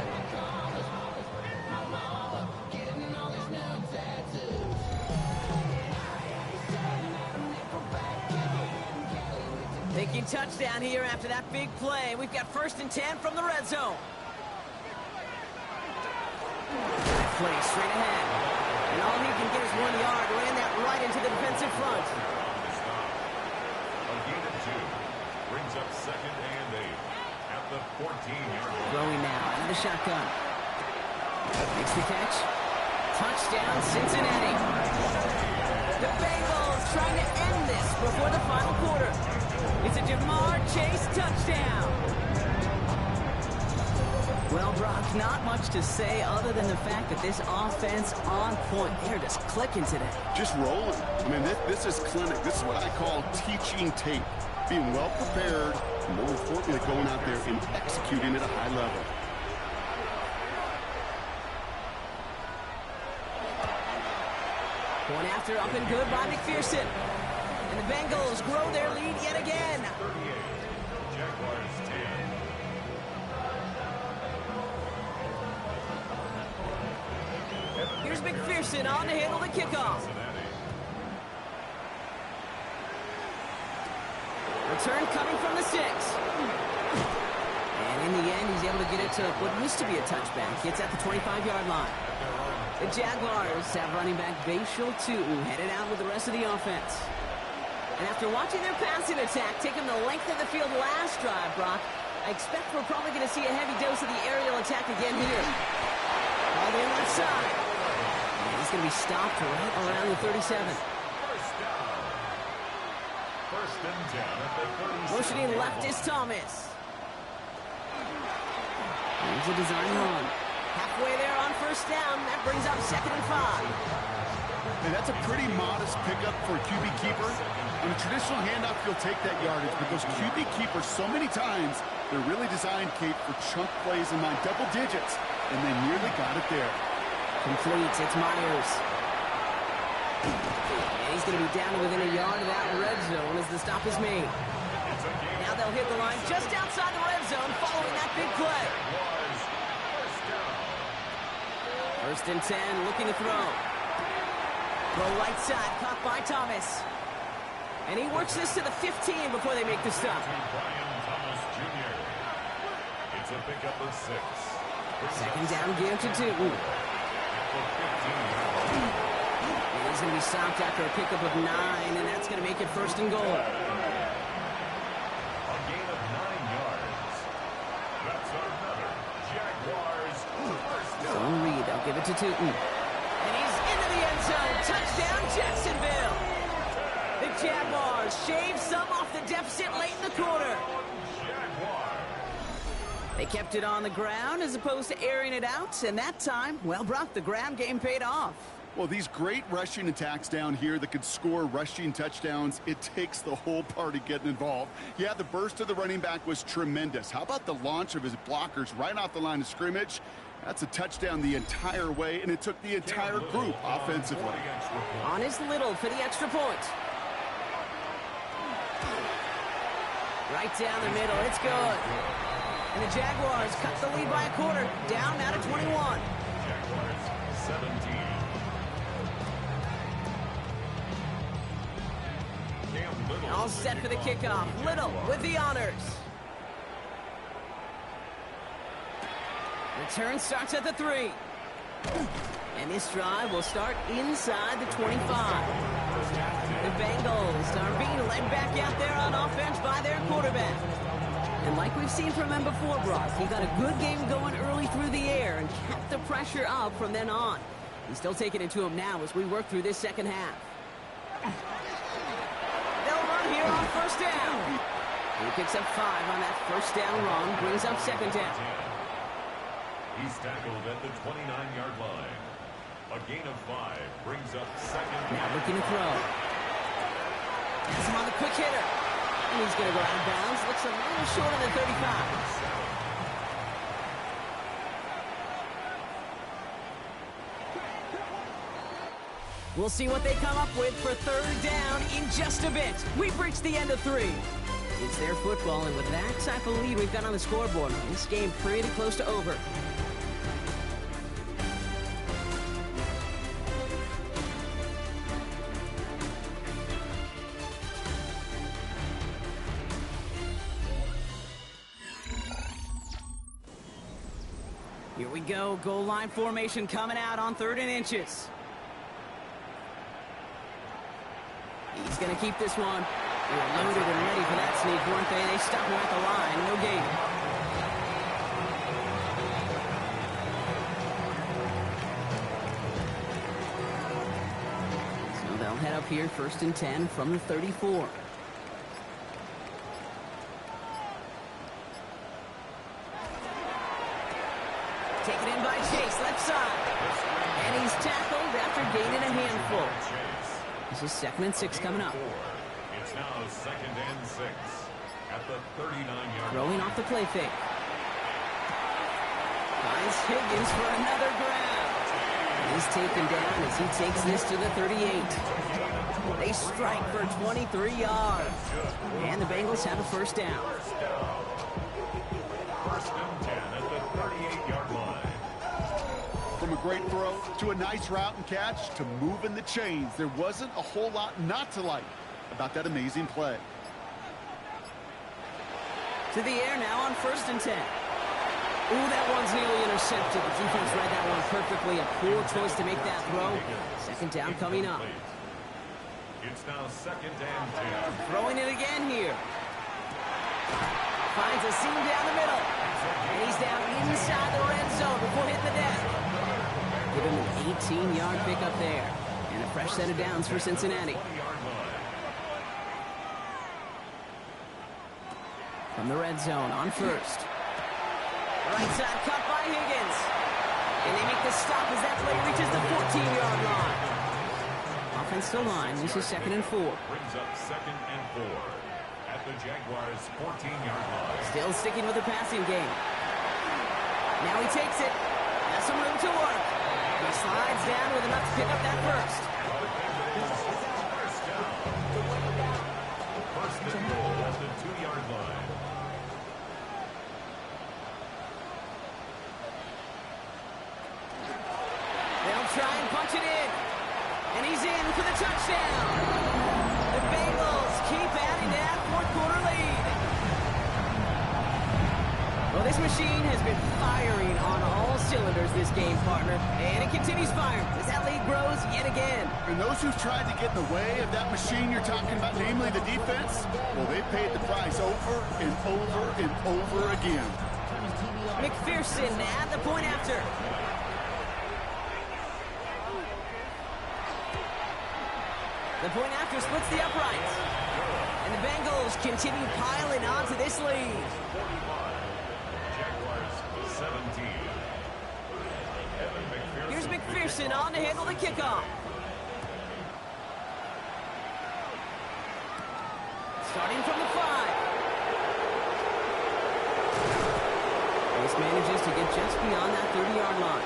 Thinking touchdown here after that big play. We've got 1st and 10 from the red zone. Play straight ahead. And all he can get is 1 yard. Ran that right into the defensive front. A gain of 2. Brings up 2nd and 8 at the 14-yard line. Throwing now out of the shotgun. Makes the catch. Touchdown, Cincinnati. The Bengals trying to end this before the final quarter. It's a Jamar Chase touchdown. Well, Brock, not much to say other than the fact that this offense on point. They're just clicking today. Just rolling. I mean, this is clinic. This is what I call teaching tape. Being well prepared, and more importantly, going out there and executing at a high level. Going after up and good by McPherson. And the Bengals grow their lead yet again. 38. Jaguars 10. Here's McPherson on to handle the kickoff. Return coming from the 6. And in the end, he's able to get it to what used to be a touchback. It's at the 25-yard line. The Jaguars have running back Bashal Tutin headed out with the rest of the offense. And after watching their passing attack take him the length of the field last drive, Brock, I expect we're probably going to see a heavy dose of the aerial attack again here. All the left side. And he's going to be stopped right around the 37. First down. 1st and 10 at the 37. Motioning left is Thomas. Here's a design run. Halfway there on 1st down. That brings up 2nd and 5. And that's a pretty modest pickup for a QB keeper. On a traditional handoff, you'll take that yardage, but those QB keepers, so many times, they're really designed, Kate, for chunk plays in my double digits, and they nearly got it there. Completes. It's Myers. And he's going to be down to within a yard of that red zone as the stop is made. Now they'll hit the line just outside the red zone following that big play. 1st and 10, looking to throw. Throw right side, caught by Thomas. And he works this to the 15 before they make the stop. Brian Thomas Jr. It's a pickup of 6. 2nd down, give to Tutin. And he's going to be stopped after a pickup of 9, and that's going to make it 1st and goal. A gain of 9 yards. That's another Jaguars first down. Don't read, they'll give it to Tutin. And he's into the end zone. Touchdown, Jacksonville. The Jaguars shave some off the deficit late in the quarter. They kept it on the ground as opposed to airing it out, and that time, well, Brock, the ground game paid off. Well, these great rushing attacks down here that could score rushing touchdowns, it takes the whole party getting involved. Yeah, the burst of the running back was tremendous. How about the launch of his blockers right off the line of scrimmage? That's a touchdown the entire way, and it took the entire group offensively. On his Little for the extra point. Right down the middle, it's good. And the Jaguars cut the lead by a quarter, down now to 21. Jaguars 17. All set for the kickoff. Little with the honors. Return starts at the 3. And this drive will start inside the 25. The Bengals are being led back out there on offense by their quarterback. And like we've seen from him before, Brock, he got a good game going early through the air and kept the pressure up from then on. He's still taking it to him now as we work through this second half. They'll run here on 1st down. He picks up 5 on that 1st down run, brings up 2nd down. He's tackled at the 29-yard line. A gain of 5 brings up 2nd. Now looking to throw. Has him on the quick hitter. And he's going to go out of bounds. Looks a little short of the 35. We'll see what they come up with for 3rd down in just a bit. We've reached the end of 3. It's their football, and with that type of lead we've got on the scoreboard, this game pretty close to over. Here we go. Goal line formation coming out on 3rd and inches. He's going to keep this one. They were loaded and ready for that sneak, weren't they? They stop him at the line. No gain. So they'll head up here 1st and 10 from the 34. Taken in by Chase, left side. And he's tackled after gaining a handful. This is 2nd and 6 coming up. It's now 2nd and 6 at the 39-yard Throwing off the play fake. Finds Higgins for another grab. He's taken down as he takes this to the 38. They strike for 23 yards. And the Bengals have a 1st down. 1st and 10 at the 38-yard line. From a great throw to a nice route and catch to moving the chains, there wasn't a whole lot not to like about that amazing play. To the air now on 1st and 10. Ooh, that one's nearly intercepted. The defense read that one perfectly. A poor choice to make that throw. 2nd down coming up. It's now 2nd and 10. Throwing it again here. Finds a seam down the middle. And he's down inside the red zone before hitting the deck. Give him an 18-yard pickup there. And a fresh set of downs for Cincinnati. From the red zone on 1st. Right side cut by Higgins. And they make the stop as that play reaches the 14-yard line. Offensive line, this is 2nd and 4. Brings up 2nd and 4 at the Jaguars' 14-yard line. Still sticking with the passing game. Now he takes it. Has some room to work. He slides down with enough to pick up that 1st. First and goal at the 2-yard line. They'll try and punch it in. And he's in for the touchdown. The Bengals keep adding to that 4th quarter lead. Well, this machine has been firing on all cylinders this game, partner. And it continues firing as that lead grows yet again. And those who've tried to get in the way of that machine you're talking about, namely the defense, well, they paid the price over and over and over again. McPherson at the point after. The point after splits the uprights. And the Bengals continue piling on to this lead. Jaguars 17. Here's McPherson on to handle the kickoff. Starting from the 5. This manages to get just beyond that 30-yard line.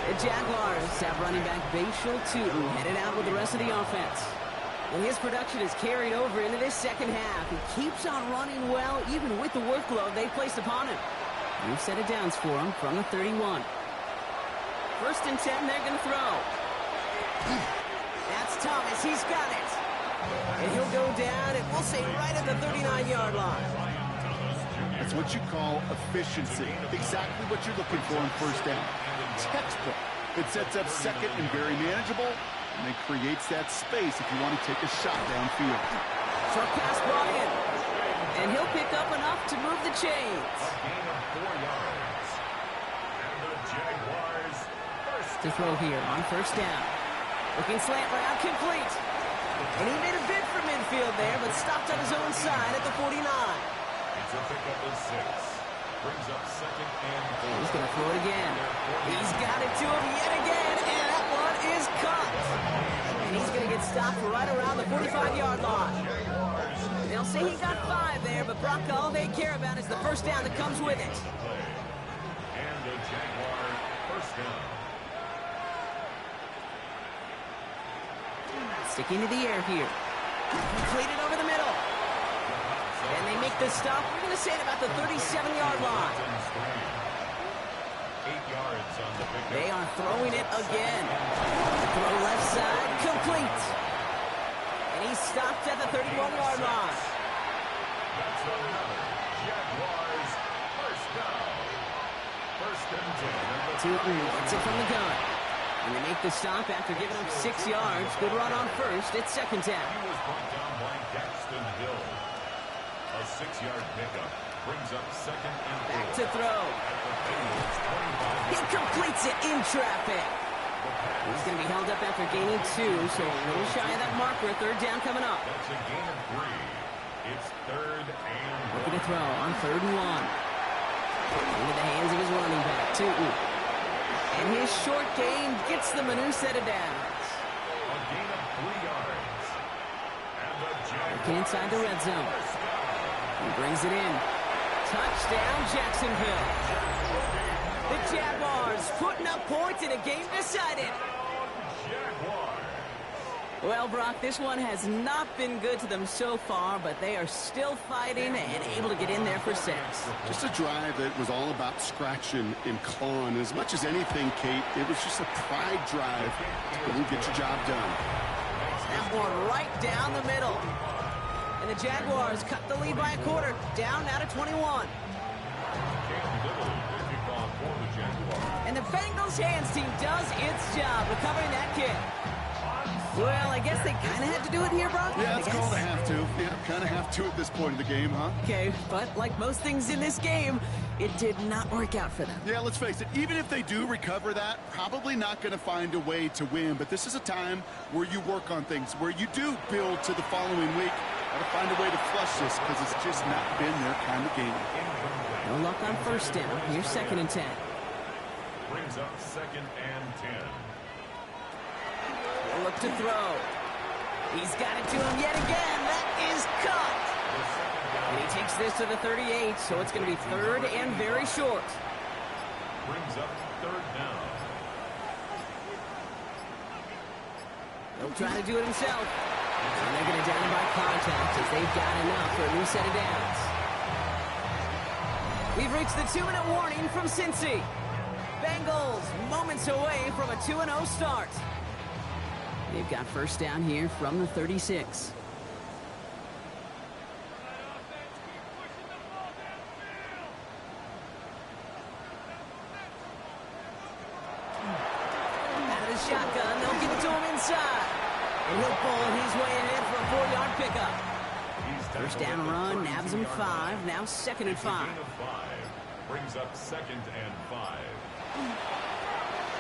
The Jaguars have running back Bashal Tootin headed out with the rest of the offense. Well, his production is carried over into this 2nd half. He keeps on running well, even with the workload they've placed upon him. New set of downs for him from the 31. 1st and 10, they're going to throw. That's Thomas. He's got it. And he'll go down, and we'll say right at the 39-yard line. That's what you call efficiency. Exactly what you're looking for on 1st down. Textbook. It sets up 2nd and very manageable, and it creates that space if you want to take a shot downfield. Short pass brought in. And he'll pick up enough to move the chains. Gain of 4 yards. And the Jaguars To throw here on 1st down. Looking slant route complete. And he made a bid for midfield there, but stopped on his own side at the 49. It's a pickup of 6. Brings up 2nd and 4. He's going to throw it again. He's got it to him yet again, and that one is caught. And he's going to get stopped right around the 45-yard line. They'll say he got 5 there, but Brock, all they care about is the 1st down that comes with it. And the Jaguar 1st down. Sticking to the air here. Completed over the middle. And they make the stop. We're going to say it about the 37-yard line. 8 yards on the pickup. They are throwing it again. Throw left side, complete. And he's stopped at the 31-yard line. That's another Jaguars 1st down. First and 10. Tootin gets it from the gun. And they make the stop after giving up 6 yards. Good run on first. It's second down. He was brought down by Daxton Hill. A 6-yard pickup brings up second and 4. Back to throw. He completes it in traffic. He's going to be held up after gaining 2, so a little shy of that marker. Third down coming up. That's a gain of 3. It's third and 1. Looking to throw on 3rd and 1. Into the hands of his running back, Tootin. And his short gain gets them a new set of downs. A gain of 3 yards. And the Jags Looking inside the red zone. He brings it in. Touchdown, Jacksonville. The Jaguars putting up points in a game decided. Jaguars. Well, Brock, this one has not been good to them so far, but they are still fighting and able to get in there for 6. Just a drive that was all about scratching and clawing. As much as anything, Kate, it was just a pride drive to really get your job done. That one right down the middle. And the Jaguars cut the lead by a quarter, down now to 21. And the Bengals hands team does its job recovering that kick. Well, I guess they kind of had to do it here, Brock. Yeah, it's called a have to. Yeah, kind of have to at this point in the game, huh? Okay, but like most things in this game, it did not work out for them. Yeah, let's face it, even if they do recover that, probably not going to find a way to win. But this is a time where you work on things, where you do build to the following week. Got to find a way to flush this because it's just not been their kind of game. No luck on first down. Here's 2nd and 10. Brings up second and 10. They'll look to throw. He's got it to him yet again. That is cut. And he takes this to the 38, so it's going to be 3rd and very short. Brings up third down. He'll try to do it himself. And they're going to down him by contact as they've got enough for a new set of downs. We've reached the 2-minute warning from Cincy. Bengals moments away from a 2-0 start. They've got first down here from the 36. Out of the shotgun, they'll give it to him inside. And he'll pull his way in for a 4-yard pickup. First down run, nabs him 5, now 2nd and 5. Brings up second and 5.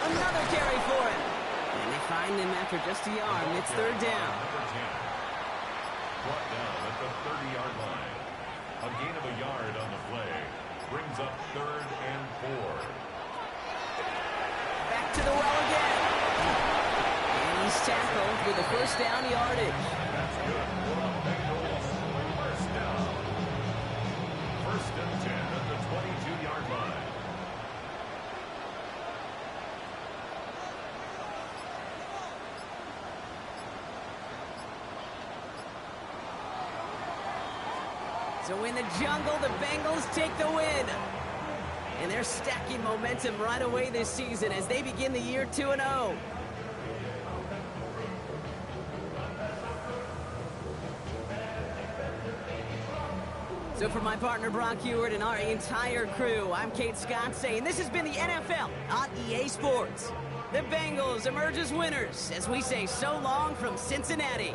Another carry for him. And they find him after just a yard, and it's 3rd down. Number 10. Brought down at the 30-yard line. A gain of a yard on the play. Brings up 3rd and 4. Back to the well again. And he's tackled with the first down yardage. That's good for the Bengals. First down. First and 10 at the 22-yard line. So in the jungle, the Bengals take the win. And they're stacking momentum right away this season as they begin the year 2-0. So for my partner Brock Heward and our entire crew, I'm Kate Scott saying this has been the NFL on EA Sports. The Bengals emerge as winners as we say so long from Cincinnati.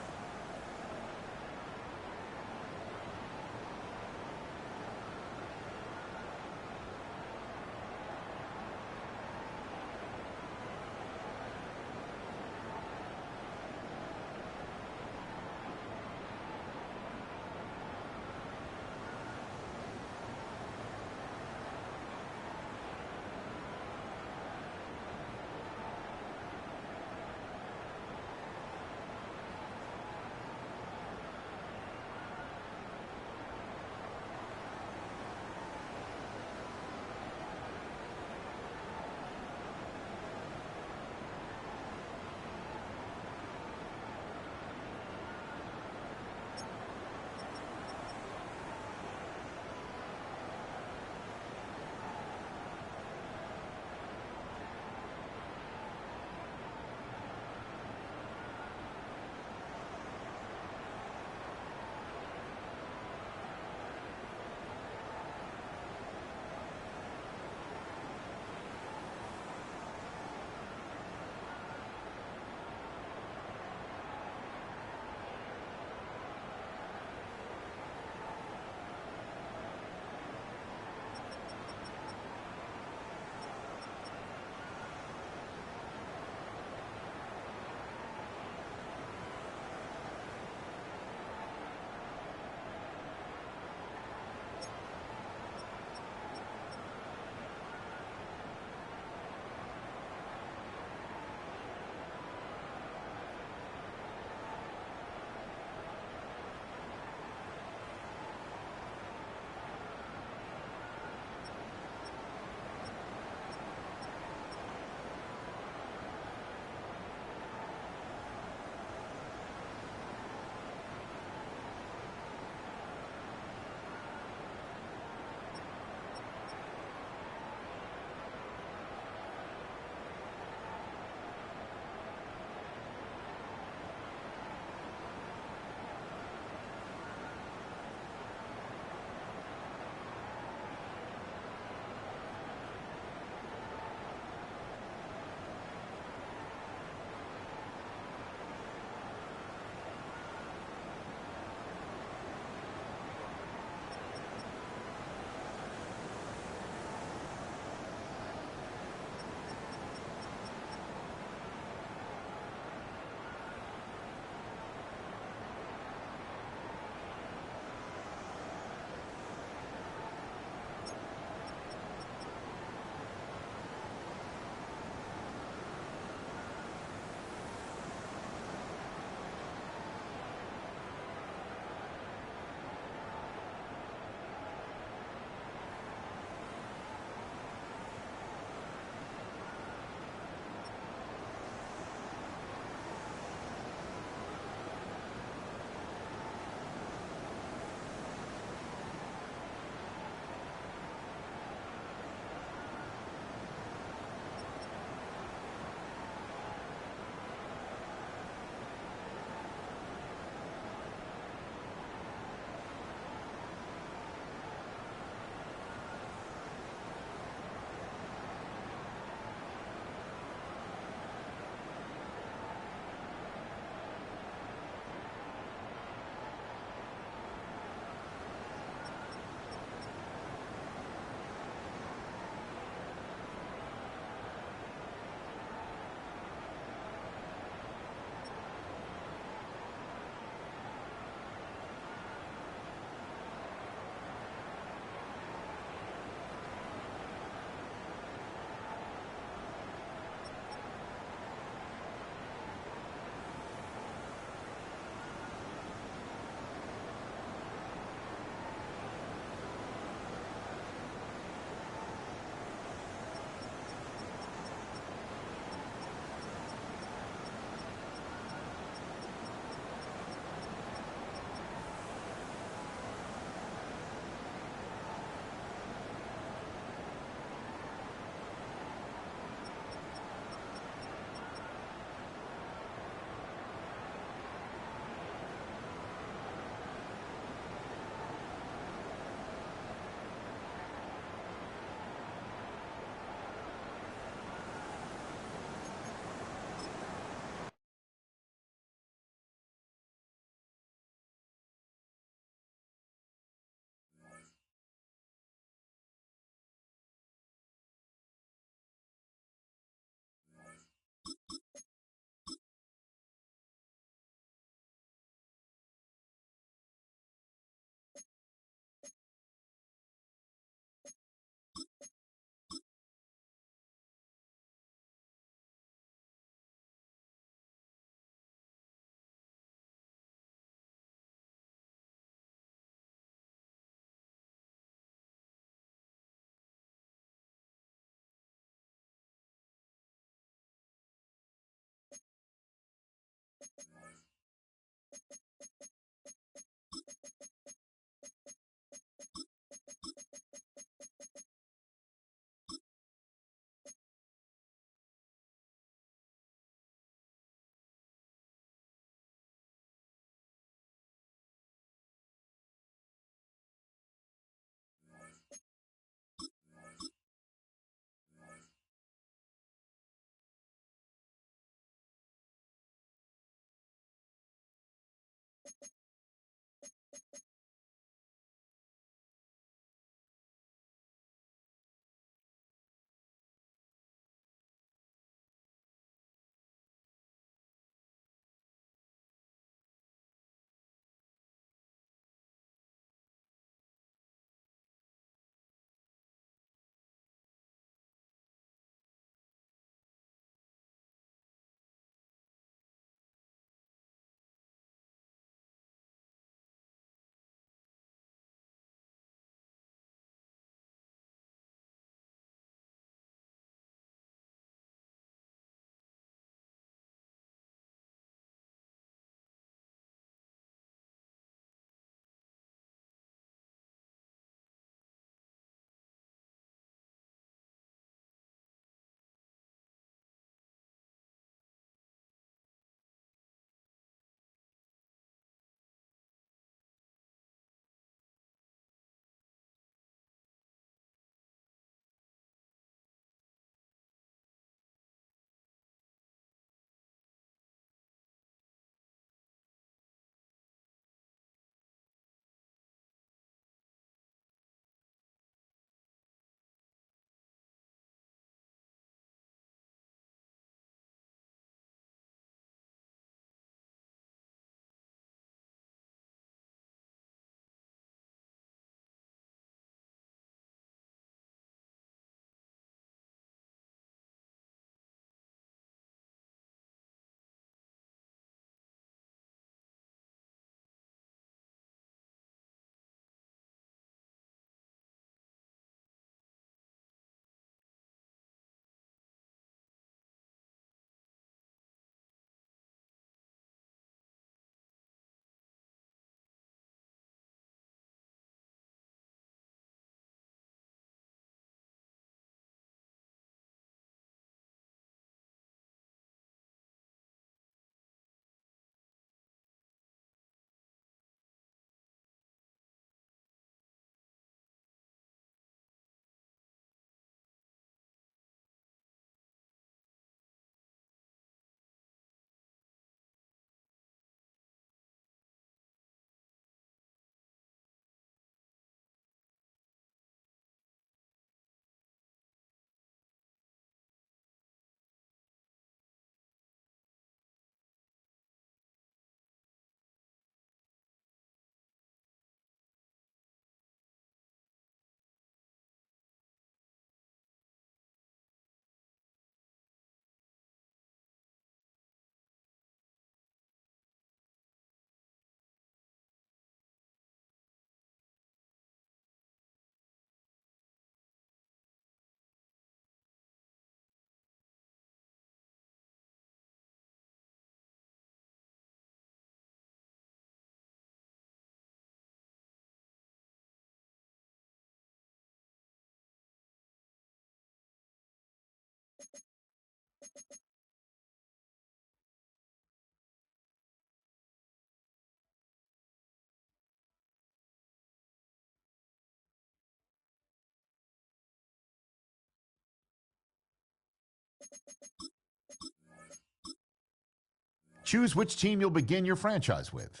Choose which team you'll begin your franchise with.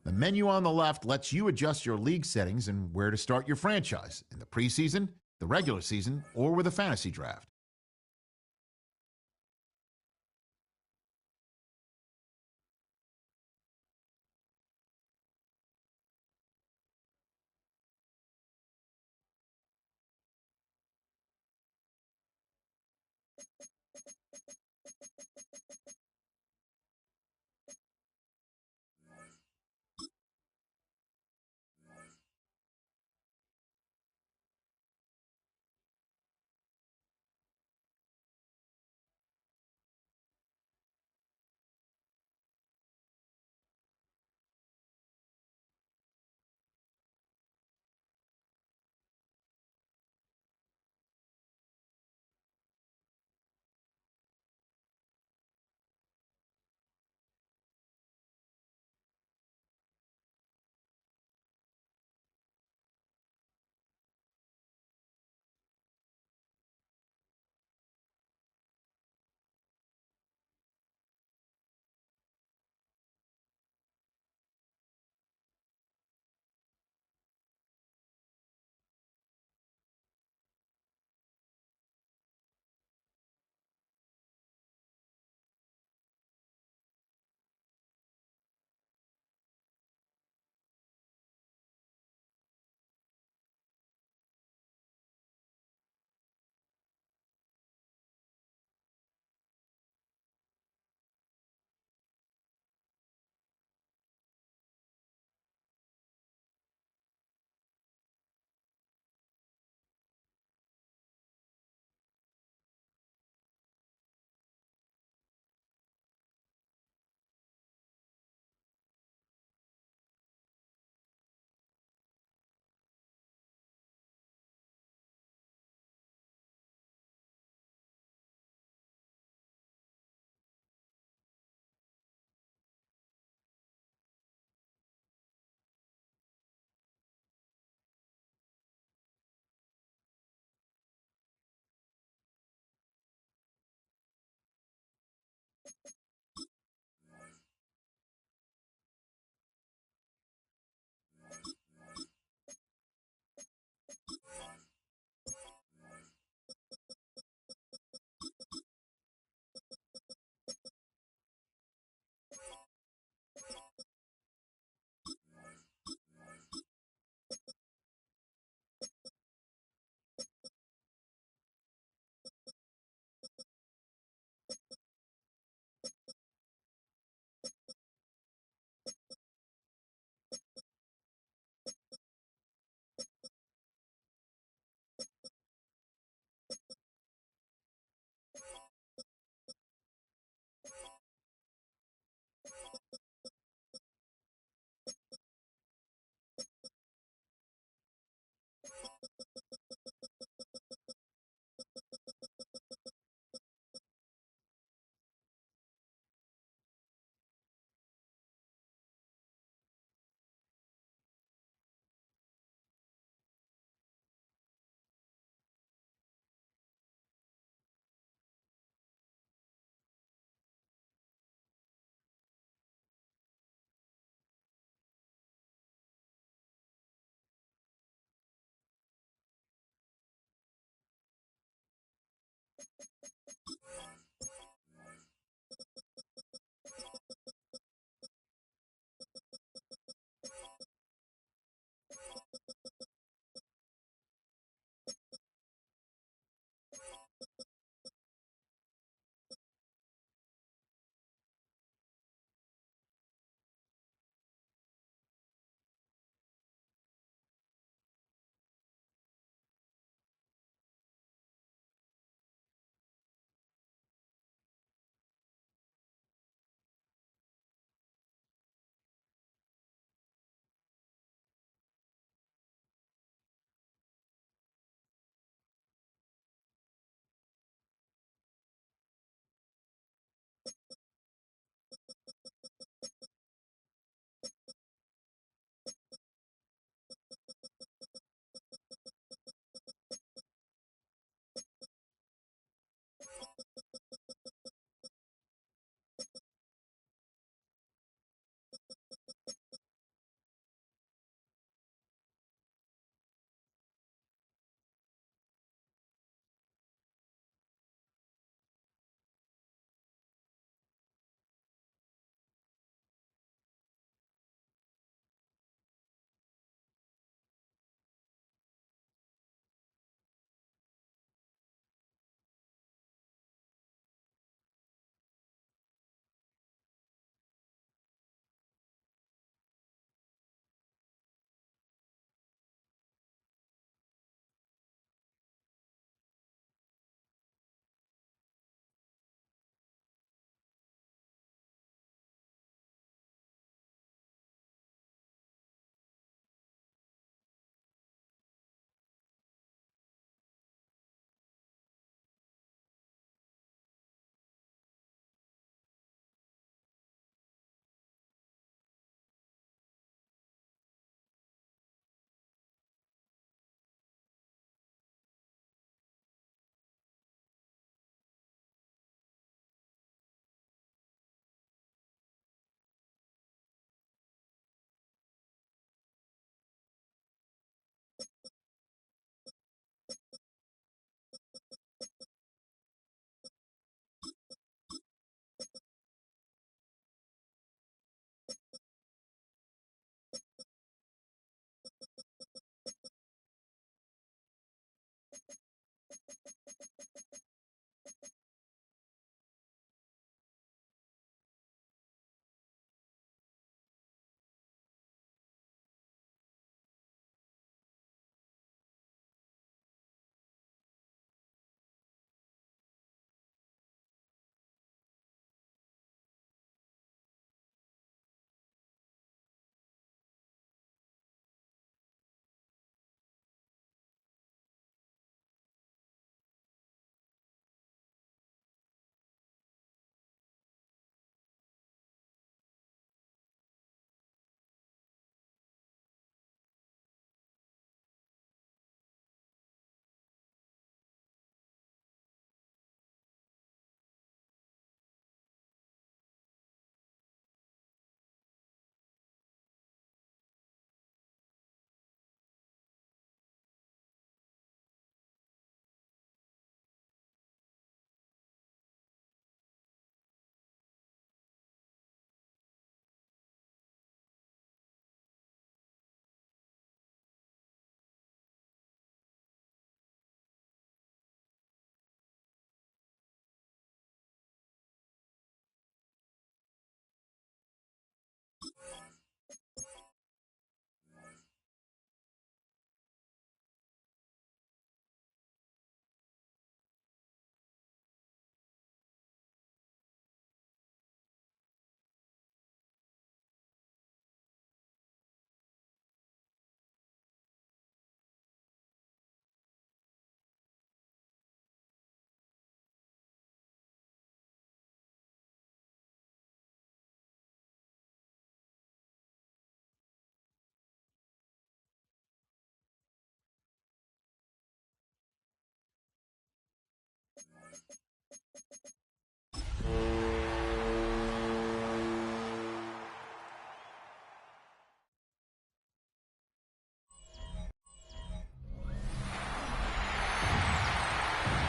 The menu on the left lets you adjust your league settings and where to start your franchise in the preseason, the regular season, or with a fantasy draft.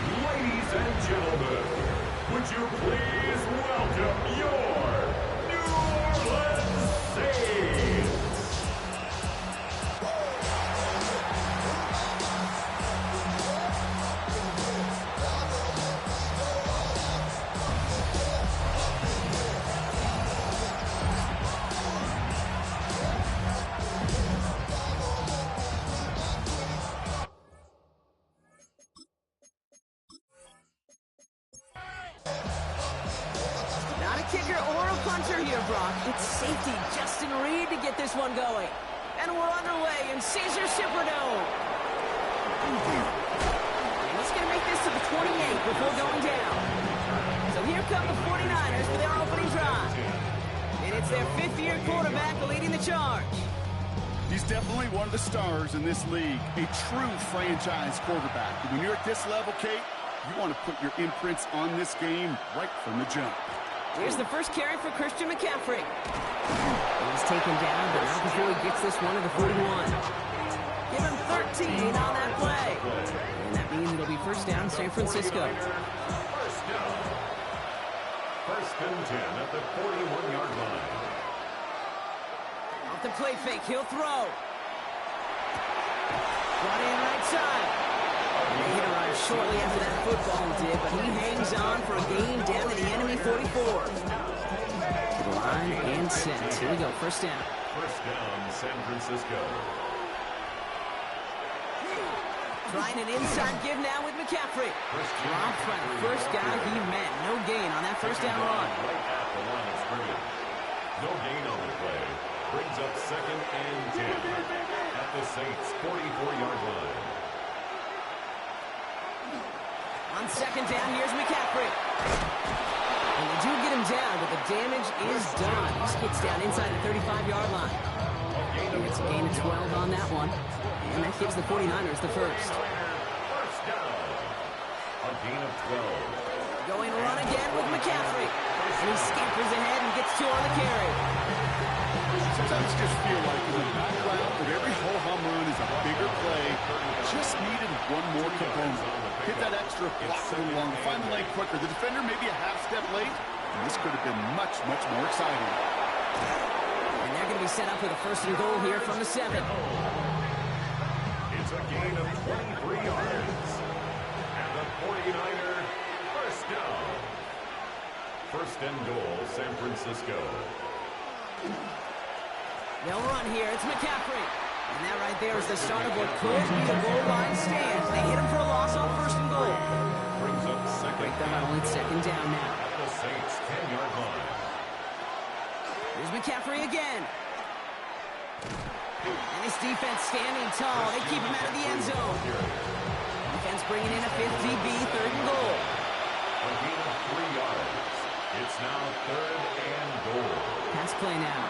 Ladies and gentlemen, would you please welcome your New Orleans Saints? Not a kicker or a punter here, Brock. It's safety Justin Reed to get this one going. And we're underway in Caesar Superdome. And he's going to make this to the 28 before going down. So here come the 49ers for their opening drive. And it's their fifth-year quarterback leading the charge. He's definitely one of the stars in this league, a true franchise quarterback. When you're at this level, Kate, you want to put your imprints on this game right from the jump. Here's the first carry for Christian McCaffrey. He's taken down, but not before he gets this one to the 41. Give him 13 on that play. And that means it'll be first down San Francisco. First down. First and 10 at the 41-yard line. Off the play fake, he'll throw. Brought in right side. He arrived shortly after that football did, but he hangs on for a gain down to the enemy 44. To the line and set. Here we go, first down. First down, San Francisco. Trying an inside give now with McCaffrey. Dropped by the first guy he met. No gain on that first down run. Right at the line of scrimmage. No gain on the play. Brings up second and 10 at the Saints' 44-yard line. On second down, here's McCaffrey. And they do get him down, but the damage is done. He skids down inside the 35-yard line. And it's a gain of 12 on that one. And that gives the 49ers the first. First down. A gain of 12. Going run again with McCaffrey. And he scampers ahead and gets two on the carry. Sometimes just feel like in the background that every ho-hum run is a bigger play. Just needed one more component. Hit that extra block a little longer. Find the lane quicker. The defender may be a half step late, and this could have been much, much more exciting. And they're going to be set up with a first and goal here from the 7. It's a gain of 23 yards. And the 49er first down. First and goal, San Francisco. They'll run here. It's McCaffrey. And that right there is the start of what could be a goal line stand. They hit him for a loss on first and goal. Brings up second Break them out only second down now. at the Saints' 10-yard line. Here's McCaffrey again. And his defense standing tall. They keep him out of the end zone. Defense bringing in a 5th DB, third and goal. A gain of 3 yards. It's now third and goal. Pass play now.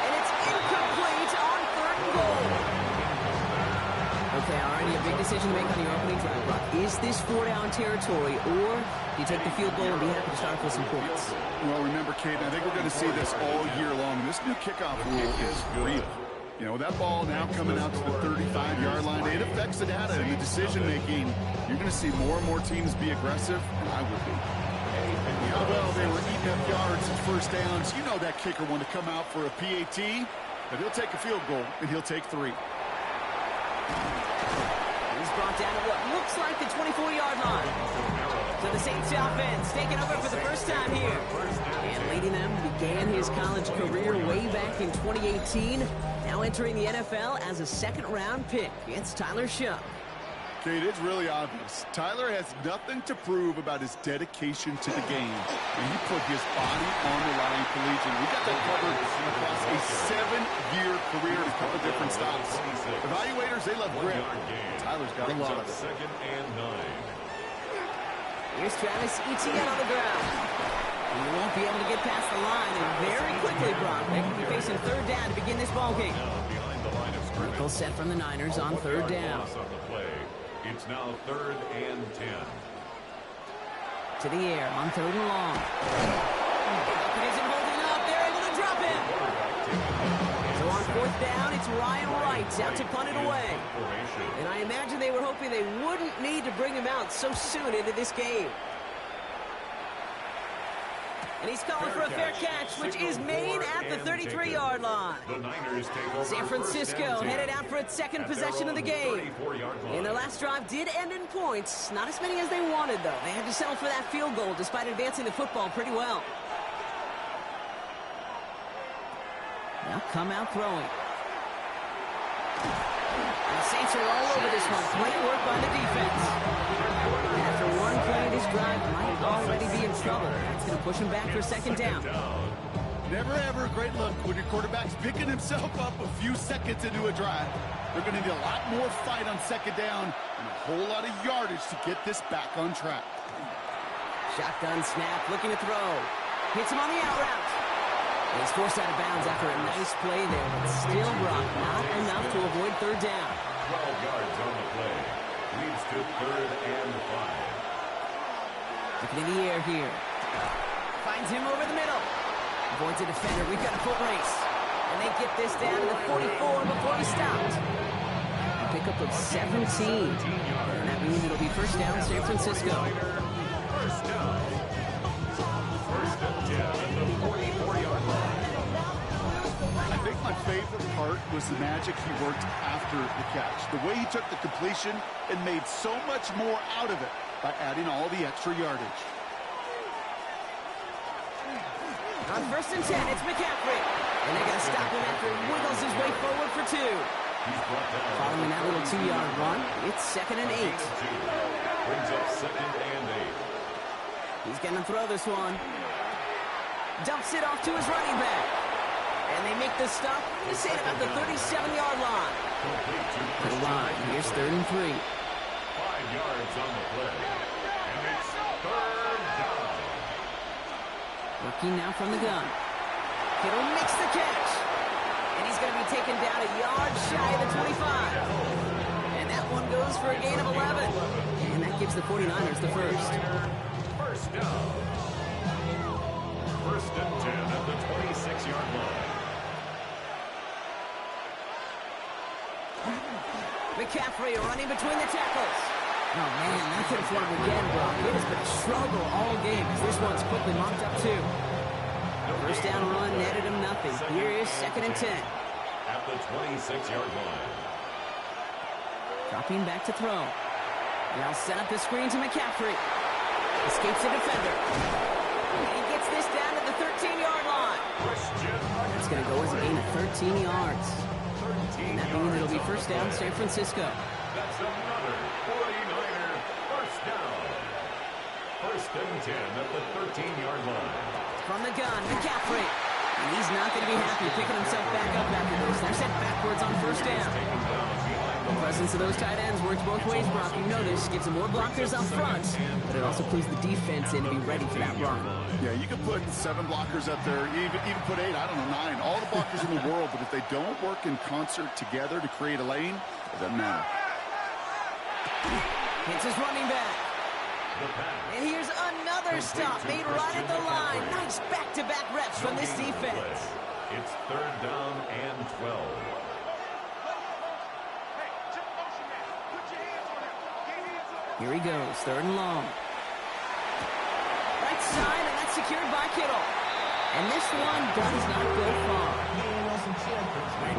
And it's incomplete on third and goal. Okay, already a big decision to make on your opening drive, Brock. Is this 4-down territory, or do you take the field goal and be happy to start with some points? Well, remember, Kate, I think we're going to see this all year long. This new kickoff rule is real. You know, that ball now coming out to the 35-yard line, it affects the data and the decision-making. You're going to see more and more teams be aggressive, and I would be. Yeah, well, they were eating up yards and first downs. You know that kicker wanted to come out for a PAT, but he'll take a field goal, and he'll take 3. He's brought down at what looks like the 24-yard line. So the Saints offense taking over for the first time here. And leading them began his college career way back in 2018. Now entering the NFL as a second-round pick. It's Tyler Shough. Kate, it's really obvious. Tyler has nothing to prove about his dedication to the game. And he put his body on the line collegiately. We got that covered across a 7-year career in a couple different stops. Evaluators, they love grit. Tyler's got a lot of it. Second and 9. Here's Travis Etienne on the ground. And he won't be able to get past the line. And very quickly, Brock, they will be facing third down to begin this ball game. Behind the line of scrimmage. Tackle set from the Niners on third down. On the play. It's now 3rd and 10. To the air on 3rd and long. Isn't holding up. They're able to drop him. So on 4th down, it's Ryan Wright out to punt it away. And I imagine they were hoping they wouldn't need to bring him out so soon into this game. And he's calling for a fair catch, which is made at the 33-yard line. San Francisco headed out for its second possession of the game. And their last drive did end in points. Not as many as they wanted, though. They had to settle for that field goal despite advancing the football pretty well. Now come out throwing. And the Saints are all over this one. Great work by the defense. After one play, this drive might already be in trouble. It's going to push him back for 2nd down. Never ever a great look when your quarterback's picking himself up a few seconds into a drive. They're going to need a lot more fight on 2nd down and a whole lot of yardage to get this back on track. Shotgun snap, looking to throw. Hits him on the out route. And he's forced out of bounds after a nice play there, but still, Brock, not enough to avoid 3rd down. 12 yards on the play. Leads to 3rd and 5. Looking in the air here. Finds him over the middle. Avoids a defender. We've got a foot race. And they get this down to the 44 before he stopped. A pickup of 17. And that means it'll be 1st down, San Francisco. 1st down. 1st and 10 at the 44-yard line. I think my favorite part was the magic he worked after the catch. The way he took the completion and made so much more out of it by adding all the extra yardage. On 1st and 10, it's McCaffrey. And they're going to stop him after he wiggles his way forward for 2. Following that little 2-yard run, it's 2nd and 8. Brings up 2nd and 8. He's going to throw this one. Dumps it off to his running back. And they make the stop, let's say about the 37-yard line. To the line, here's 3rd and 3. 5 yards on the play. And it's 3rd down. Working now from the gun. Kittle makes the catch. And he's going to be taken down a yard shy of the 25. And that one goes for a gain of 11. And that gives the 49ers the first. 1st down. 1st and 10 at the 26-yard line. McCaffrey running between the tackles. Oh, man, that could have flown again, Brock. It has been a struggle all game as this one's quickly mopped up, too. 1st down run netted him nothing. Here is 2nd and 10. At the 26-yard line. Dropping back to throw. Now set up the screen to McCaffrey. Escapes the defender. And he gets this down to the 13-yard line. That's going to go as a gain of 13 yards. And that means it'll be 1st down, San Francisco. That's another 49er 1st down. 1st and 10 at the 13-yard line. From the gun, McCaffrey. And he's not going to be happy picking himself back up after this. They're sent backwards on 1st down. The presence of those tight ends works both ways, Brock. You know this. Gives them more blockers up front, but it also clues the defense in to be ready for that run. Yeah, you can put 7 blockers up there, even put 8, I don't know, 9. All the blockers in the world, but if they don't work in concert together to create a lane, it doesn't matter. Hits his running back. And here's another stop made right at the line. Nice back-to-back reps from this defense. It's 3rd down and 12. Here he goes, 3rd and long. Right side, and that's secured by Kittle. And this one does not go far.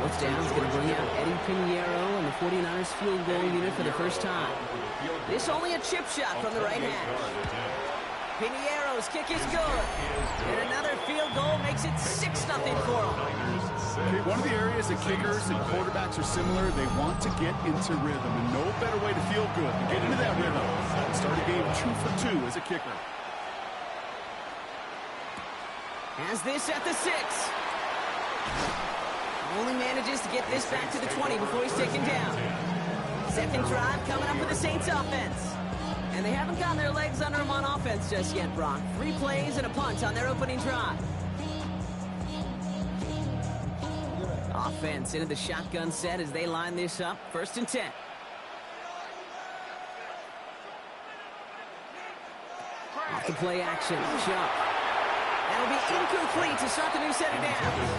Fourth down is going to bring out Eddie Pinheiro and the 49ers field goal unit for the first time. This only a chip shot from the right hash. Pinheiro's kick is good. And another field goal makes it 6-0 for him. Okay, one of the areas that kickers and quarterbacks are similar, they want to get into rhythm. And no better way to feel good than get into that rhythm. Start a game 2 for 2 as a kicker. Has this at the 6. Only manages to get this back to the 20 before he's taken down. Second drive coming up for the Saints offense. And they haven't gotten their legs under them on offense just yet, Brock. 3 plays and a punt on their opening drive. Offense into the shotgun set as they line this up. 1st and 10. Off the play action. Jump. That'll be incomplete to start the new set of downs.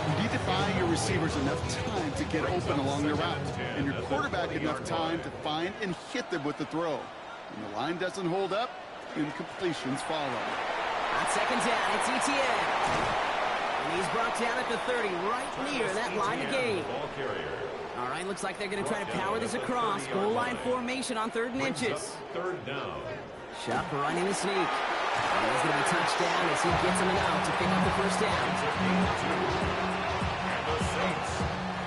You need to buy your receivers enough time to get open along their route, and your quarterback enough time to find and hit them with the throw. When the line doesn't hold up, incompletions follow. On 2nd down, it's ETN. And he's brought down at the 30, right near that line of game. All right, looks like they're going to try to power this across. Goal line formation on 3rd and inches. 3rd down. Shuck running the sneak. And he's going to be touched down as he gets him out to pick up the 1st down. And the Saints,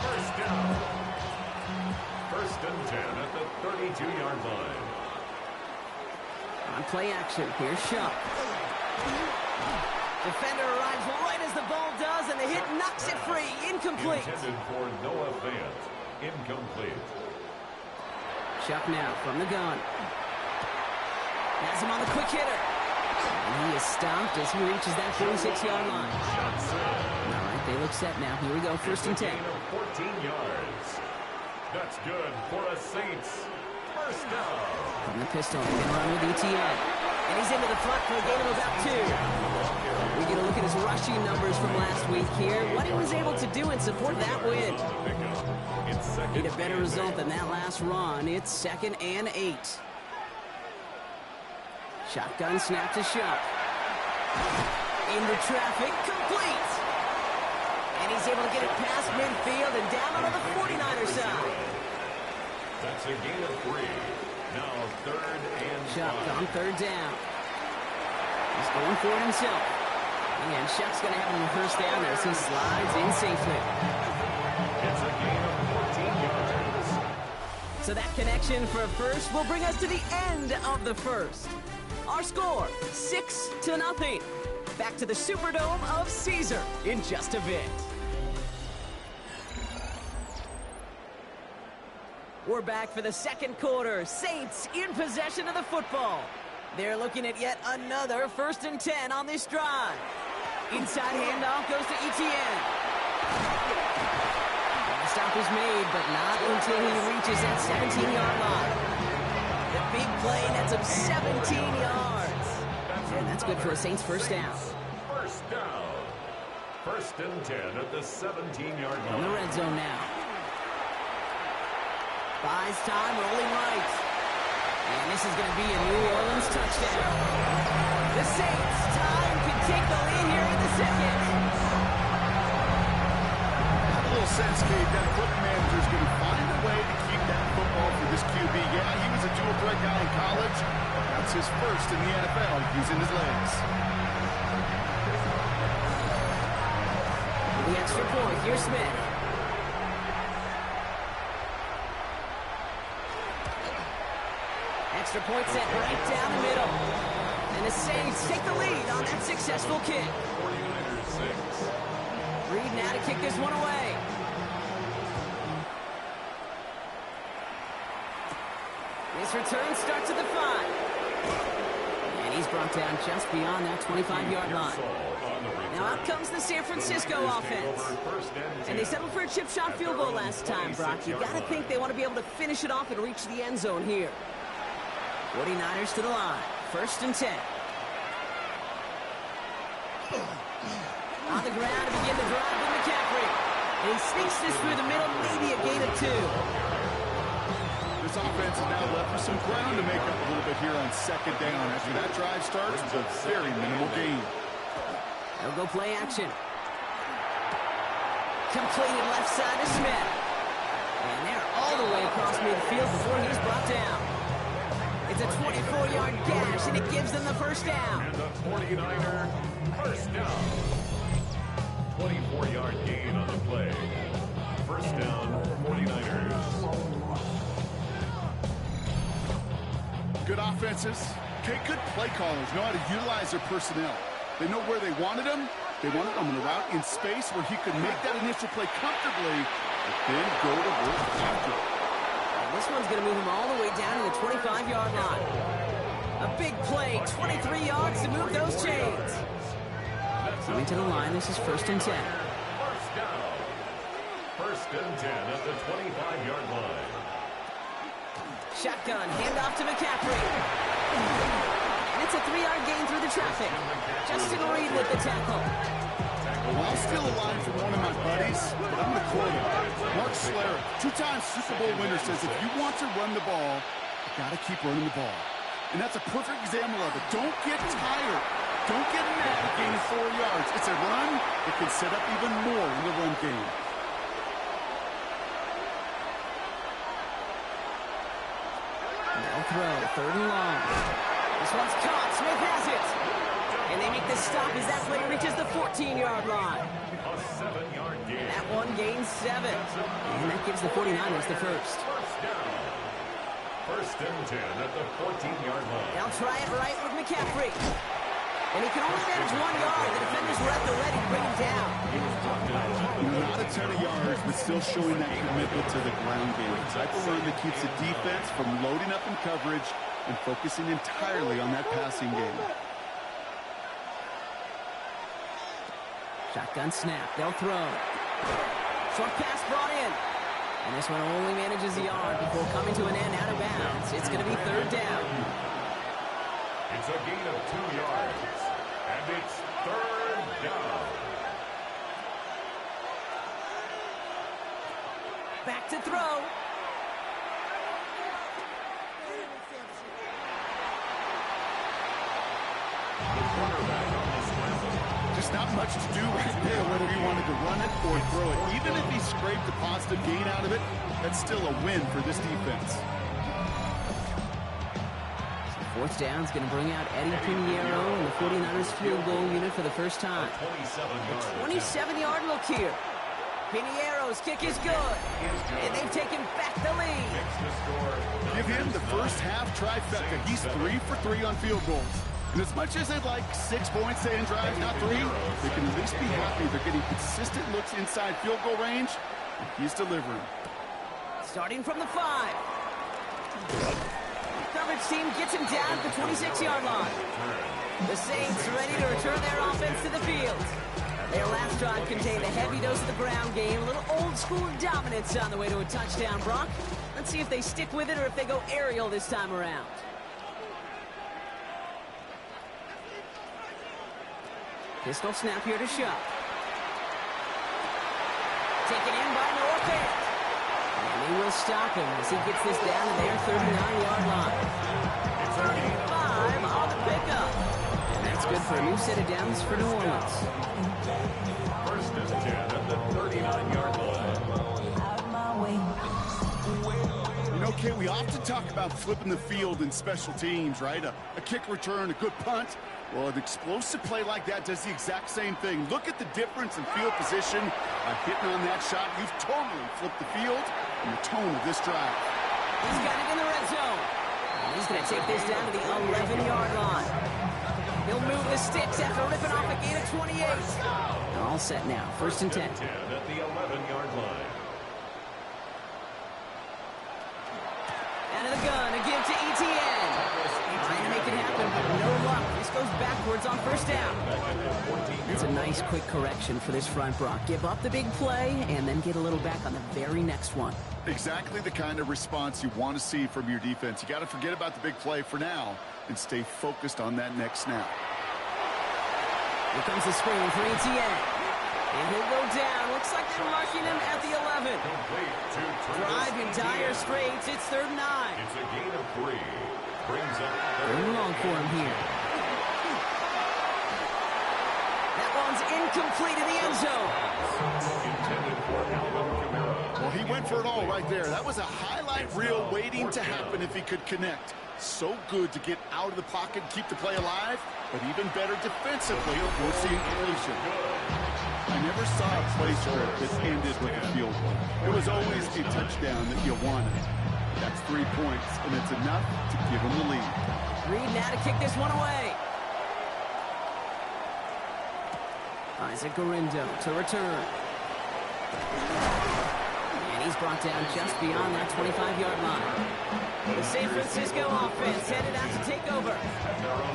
1st down. 1st and 10 at the 32-yard line. On play action, here's Shuck. Defender arrives right as the ball does, and the hit knocks it free. Incomplete. Intended for Noah Fant. Incomplete. Shuck now from the gun. Has him on the quick hitter. And he is stopped as he reaches that 46-yard line. All right, they look set now. Here we go, 1st and 10. 14 yards. That's good for a Saints. 1st down. From the pistol, he's going to run with ETN. And he's into the front for a gain of about 2. We get a look at his rushing numbers from last week here. What he was able to do and support that win. Need a better result than that last run. It's 2nd and 8. Shotgun snap to Shuck. Into traffic, complete. And he's able to get it past midfield and down on the 49er side. That's a gain of 3. Now 3rd and Shuck 5. on 3rd down. He's going for it himself. And Shuck's going to have him in 1st down as he slides in safely. It's a gain of 14 yards. So that connection for 1st will bring us to the end of the 1st. Our score, 6-0. Back to the Superdome of Caesar in just a bit. We're back for the 2nd quarter. Saints in possession of the football. They're looking at yet another 1st and 10 on this drive. Inside handoff goes to ETN. The stop is made, but not until he reaches that 17-yard line. The big play nets him 17 yards. And that's good for a Saints 1st down. 1st down. 1st and 10 at the 17-yard line. On the red zone now. Buys time, rolling right. And this is going to be a New Orleans touchdown. The Saints, time can take the lead here in the 2nd. A little sense, Kate, that football manager is going to find a way to keep that football for this QB. Yeah, he was a dual threat guy in college. That's his 1st in the NFL, using his legs. For the extra point, here's Smith. Extra point set right down the middle. And the Saints take the lead on that successful kick. 49ers 6. Reed now to kick this one away. This return starts at the 5. And he's brought down just beyond that 25-yard line. Now out comes the San Francisco offense. And they settled for a chip shot field goal last time, Brock. You got to think they want to be able to finish it off and reach the end zone here. 49ers to the line. 1st and 10. On the ground to begin the drive with McCaffrey. And he sneaks this through the middle, maybe a gain of 2. This offense is now left with some ground to make up a little bit here on 2nd down. After that drive starts with a very minimal gain. They'll go play action. Completed left side to Smith. And they're all the way across midfield before he's brought down. It's a 24-yard gash, and it gives them the 1st down. And the 49er 1st down. 24-yard gain on the play. 1st down, 49ers. Good offenses. Okay, good play callers know how to utilize their personnel. They know where they wanted him. They wanted him in a route in space where he could make that initial play comfortably, but then go to work after. This one's going to move him all the way down to the 25-yard line. A big play, 23 yards to move those chains. Coming to the line, this is 1st and 10. 1st down. and 10 at the 25-yard line. Shotgun, handoff to McCaffrey. And it's a 3-yard gain through the traffic. Justin Reed with the tackle. Well, I'll steal a line from one of my buddies, but I'm going to quote him. Mark Schlereth, 2-time Super Bowl winner, says if you want to run the ball, you got to keep running the ball. And that's a perfect example of it. Don't get tired. Don't get mad at gaining 4 yards. It's a run that can set up even more in the run game. Now throw, 3rd and long. This one's caught. Smith has it. And they make the stop as that player reaches the 14-yard line. A 7-yard gain. That one gains 7. And that gives the 49ers the first. First down. 1st and 10 at the 14-yard line. They'll try it right with McCaffrey. And he can only manage 1 yard. The defenders were at the ready to bring him down. Not a ton of yards, but still showing that commitment to the ground game. The type of run that keeps the defense from loading up in coverage and focusing entirely on that passing game. Shotgun snap. They'll throw. Short pass brought in. And this one only manages a yard before coming to an end out of bounds. It's going to be 3rd down. It's a gain of 2 yards. And it's 3rd down. Back to throw. Just not much to do right there, whether he wanted to run it or throw it. Even if he scraped a positive gain out of it, that's still a win for this defense. 4th down is going to bring out Eddie Pinheiro and the 49ers field goal unit for the first time. 27-yard look here. Pinheiro's kick is good. And they've taken back the lead. Give him the first half trifecta. He's 3 for 3 on field goals. And as much as they'd like 6 points to end drives, not 3, they can at least be happy they're getting consistent looks inside field goal range. And he's delivering. Starting from the 5. Coverage team gets him down at the 26-yard line. The Saints ready to return their offense to the field. Their last drive contained a heavy dose of the ground game, a little old-school dominance on the way to a touchdown, Brock. Let's see if they stick with it or if they go aerial this time around. Pistol snap here to Shuck. Taken in by Northend. And they will stop him as he gets this down to their 39-yard line. 35 on the pickup. And that's good for a new set of downs for New Orleans. 1st and 10 at the 39-yard line. You know, Kate, we often talk about flipping the field in special teams, right? A kick return, a good punt. Well, an explosive play like that does the exact same thing. Look at the difference in field position. By hitting on that shot, you've totally flipped the field and the tone of this drive. He's got it in the red zone. And he's going to take this down to the 11-yard line. He'll move the sticks after ripping off a gain of 28. They're all set now. 1st and 10. 10 at the 11-yard line. Out of the gun, a give to Etienne. Trying to make it happen, but no luck. This goes backwards on 1st down. It's a nice quick correction for this front, Brock. Give up the big play and then get a little back on the very next one. Exactly the kind of response you want to see from your defense. You got to forget about the big play for now and stay focused on that next snap. Here comes the screen for Etienne. And he'll go down. Looks like they're marking him at the 11. Drive in dire straits. It's 3rd and 9. It's a gain of 3. Brings up 3rd and long for him here. That one's incomplete in the end zone. intended for Alvin Kamara. Well, he went for it all right there. That was a highlight reel waiting to happen if he could connect. So good to get out of the pocket and keep the play alive, but even better defensively forcing completion. I never saw a play script that ended with a field goal. It was always a touchdown that you wanted. That's 3 points, and it's enough to give him the lead. Reed now to kick this one away. Isaac Garindo to return. And he's brought down just beyond that 25-yard line. The San Francisco offense headed out to take over.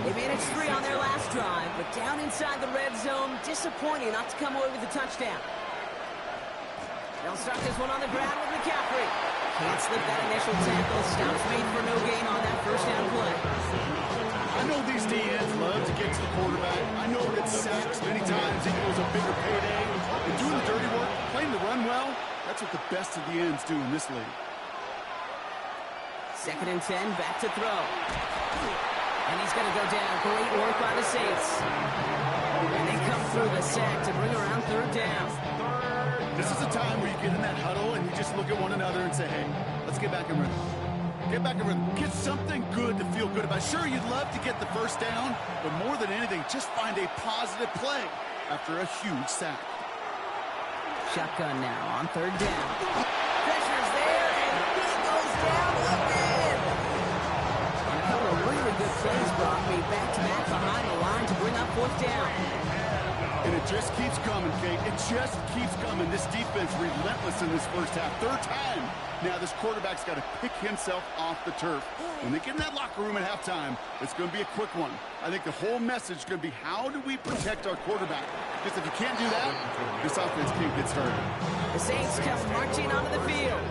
They managed 3 on their last drive, but down inside the red zone, disappointing not to come away with a touchdown. They'll start this one on the ground with McCaffrey. Can't slip that initial tackle. Stops made for no gain on that first down play. I know these DNs love to get to the quarterback. I know that sacks many times equals a bigger payday. And doing the dirty work, playing the run well, that's what the best of the ends do in this league. 2nd and 10, back to throw. And he's going to go down. Great work by the Saints. And they come through the sack to bring around 3rd down. This is a time where you get in that huddle and you just look at one another and say, hey, let's get back in rhythm. Get back in rhythm. Get something good to feel good about. Sure, you'd love to get the first down, but more than anything, just find a positive play after a huge sack. Shotgun now on 3rd down. Pressure's there, and he goes down again. And a couple of really good plays brought me back-to-back behind the line to bring up 4th down. And it just keeps coming, Kate. It just keeps coming. This defense relentless in this first half. 3rd time. Now this quarterback's got to pick himself off the turf. When they get in that locker room at halftime, it's going to be a quick one. I think the whole message is going to be, how do we protect our quarterback? Because if you can't do that, this offense can't get started. The Saints come marching onto the field.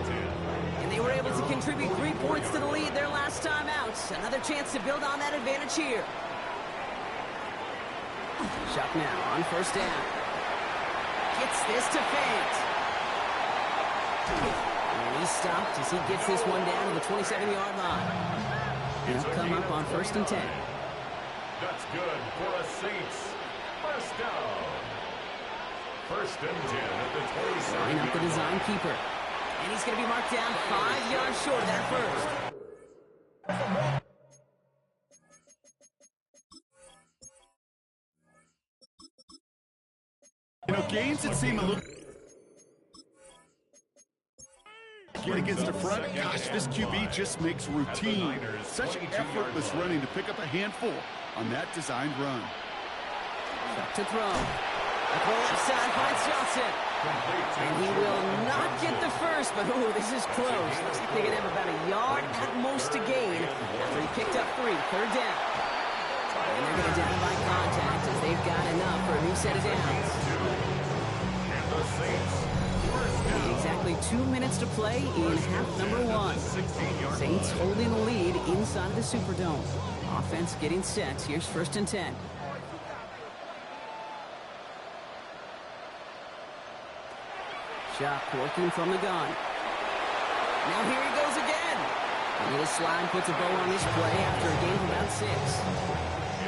And they were able to contribute 3 points to the lead their last time out. Another chance to build on that advantage here. Shot now on 1st down. Gets this to Fant. And he's stopped as he gets this one down to the 27-yard line. He'll come up on 1st and 10. That's good for a Saints. 1st down. 1st and 10 at the 27. Line up the design keeper. And he's going to be marked down 5 yards short of that first. You know, games that seem a little... Get against the front. Gosh, this QB just makes routine. Such effortless running to pick up a handful on that designed run. Back to throw. Up the left side finds Johnson. And he will not get the first, but ooh, this is close. Looks like they could have about a yard at most to gain after he picked up 3. 3rd down. And they're going to down by contact as they've got enough for a new set of downs. And the Saints. 1st down. Exactly 2 minutes to play in half number 1. Saints holding the lead inside of the Superdome. Offense getting set. Here's 1st and 10. Shot working from the gun. Now here he goes again. And the slide puts a bow on this play after a gain of about 6.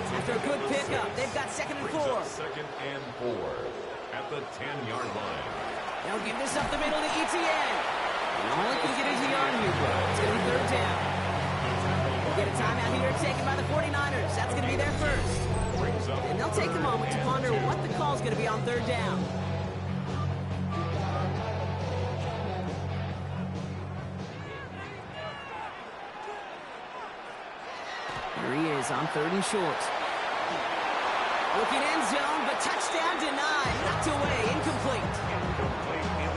After a good pickup, they've got 2nd and 4. 2nd and 4 at the 10-yard line. They'll give this up the middle to Etienne. And all he can get is a yard here, bro. It's going to be 3rd down. We'll get a timeout here taken by the 49ers. That's going to be their first. And they'll take a moment to ponder what the call is going to be on 3rd down. Here he is on 3rd and short. Looking end zone, but touchdown denied. Knocked away, incomplete.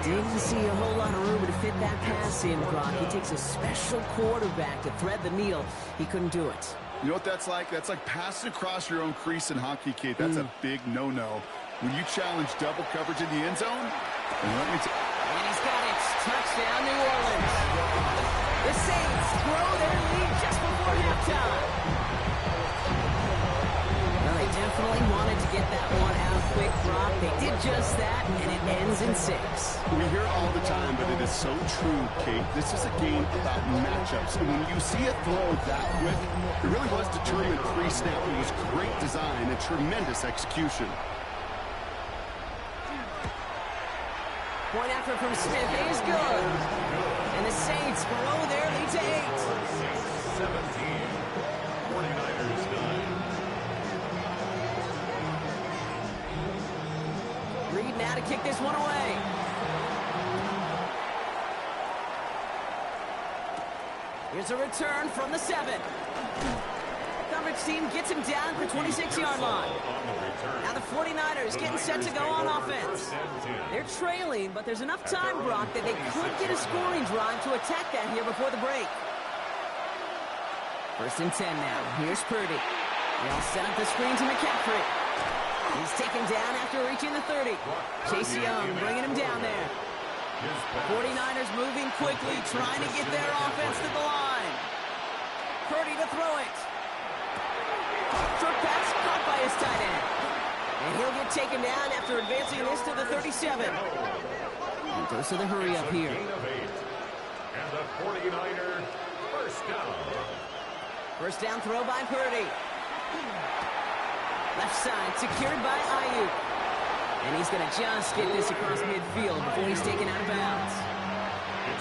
Didn't see a whole lot of room to fit that pass in, Brock. He takes a special quarterback to thread the needle. He couldn't do it. You know what that's like? That's like passing across your own crease in hockey, Kate. That's a big no-no. When you challenge double coverage in the end zone, and he's got it. Touchdown, New Orleans. The Saints throw their lead just before halftime. Well, they definitely wanted to get that one out quick, Brock. They did just that, and it ends in 6. We hear it all the time, but it is so true, Kate. This is a game about matchups. And when you see a throw that quick, it really was determined pre-snap. It was great design and tremendous execution. Point after from Smith is good. And the Saints grow their lead to 8. 17. 49ers 9. Reed now to kick this one away. Here's a return from the 7. Coverage team gets him down for 26-yard line. Now the 49ers getting set to go on offense. They're trailing, but there's enough time, Brock, that they could get a scoring drive to attack that here before the break. 1st and 10 now. Here's Purdy. They'll set up the screen to McCaffrey. He's taken down after reaching the 30. Chase Young bringing him down there. The 49ers moving quickly, trying to get their offense to the line. Purdy to throw it. Short pass caught by his tight end. And he'll get taken down after advancing this to the 37. And goes to the hurry up here. And the 49er first down. First down throw by Purdy. Left side secured by Ayuk. And he's going to just get this across midfield before he's taken out of bounds.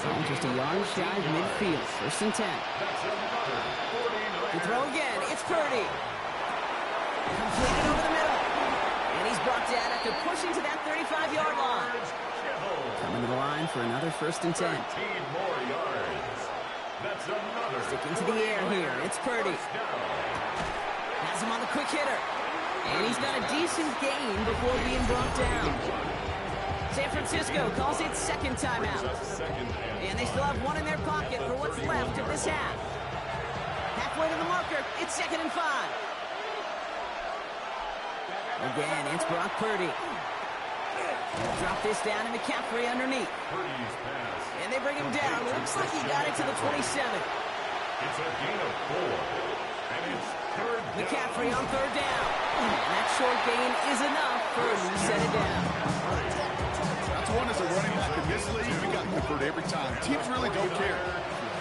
And just a yard shy of midfield. First and 10. To throw again, it's Purdy. Completed over the middle. And he's brought down after pushing to that 35-yard line. Coming to the line for another first and 10. 13 more yards. That's another. Stick into the air here. It's Purdy. Has him on the quick hitter. And he's got a decent gain before being brought down. San Francisco calls it second timeout. And they still have one in their pocket for what's left of this half. Halfway to the marker, it's 2nd and 5. Again, it's Brock Purdy. Drop this down to McCaffrey underneath. And they bring him down. Looks like he got it to the 27. It's a gain of 4. And it's third down. McCaffrey on third down. And that short gain is enough for him to set it down. That's one as a running back in this league. You got converted every time. Teams really don't care.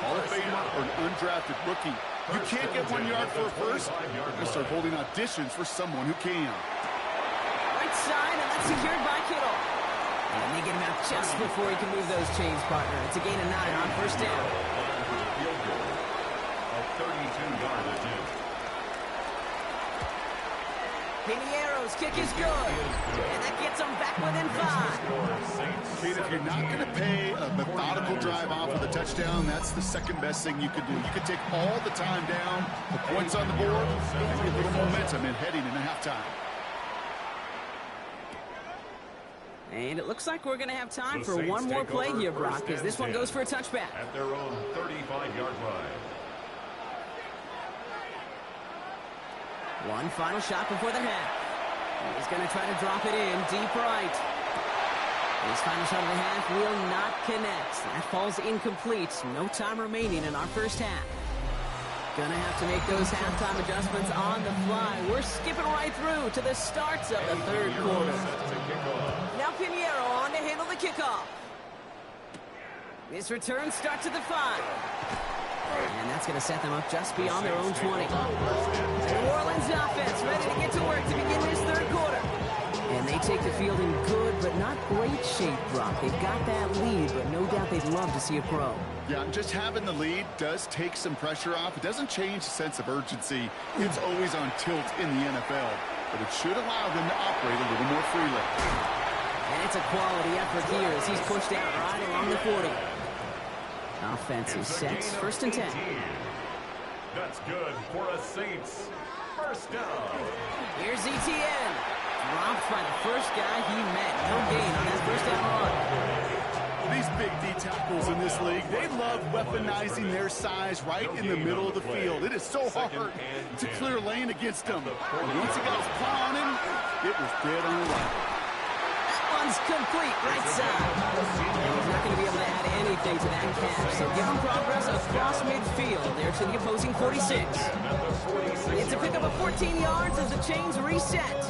Hall of Famer or an undrafted rookie. You can't get 1 yard for a first. They start holding auditions for someone who can. Right side, and that's secured by Kittle. And they get him out just before he can move those chains, partner. It's a gain of 9 on first down. Field goal. A 32-yard attempt. Piniero's kick is good. And that gets them back within 5. Kate, if you're not going to pay a methodical drive off with a touchdown, that's the second best thing you could do. You could take all the time down, the points on the board, and get a little momentum in heading into halftime. And it looks like we're going to have time for one more play here, Brock, as this one goes for a touchback. At their own 35-yard line. One final shot before the half. He's going to try to drop it in deep right. His final shot of the half will not connect. That falls incomplete. No time remaining in our first half. Gonna have to make those halftime adjustments on the fly. We're skipping right through to the starts of the third quarter. Now Piniero on to handle the kickoff. This return starts at the 5. And that's going to set them up just beyond their own 20. New Orleans offense ready to get to work to begin this third quarter. And they take the field in good but not great shape, Brock. They've got that lead, but no doubt they'd love to see a pro. Yeah, just having the lead does take some pressure off. It doesn't change the sense of urgency. It's always on tilt in the NFL, but it should allow them to operate a little more freely. And it's a quality effort here as he's pushed out right along the 40. Offensive sets, first and 10. That's good for a Saints. First down. Here's ETN. Dropped by the first guy he met. No gain on that first down run. These big D tackles in this league, they love weaponizing their size right in the middle of the field. It is so hard to clear lane against them. And once he got his paw on him, it was dead on the line. One's complete right side. And he's not going to be able to add anything to that catch. So give him progress across midfield there to the opposing 46. It's a pickup of 14 yards as the chains reset.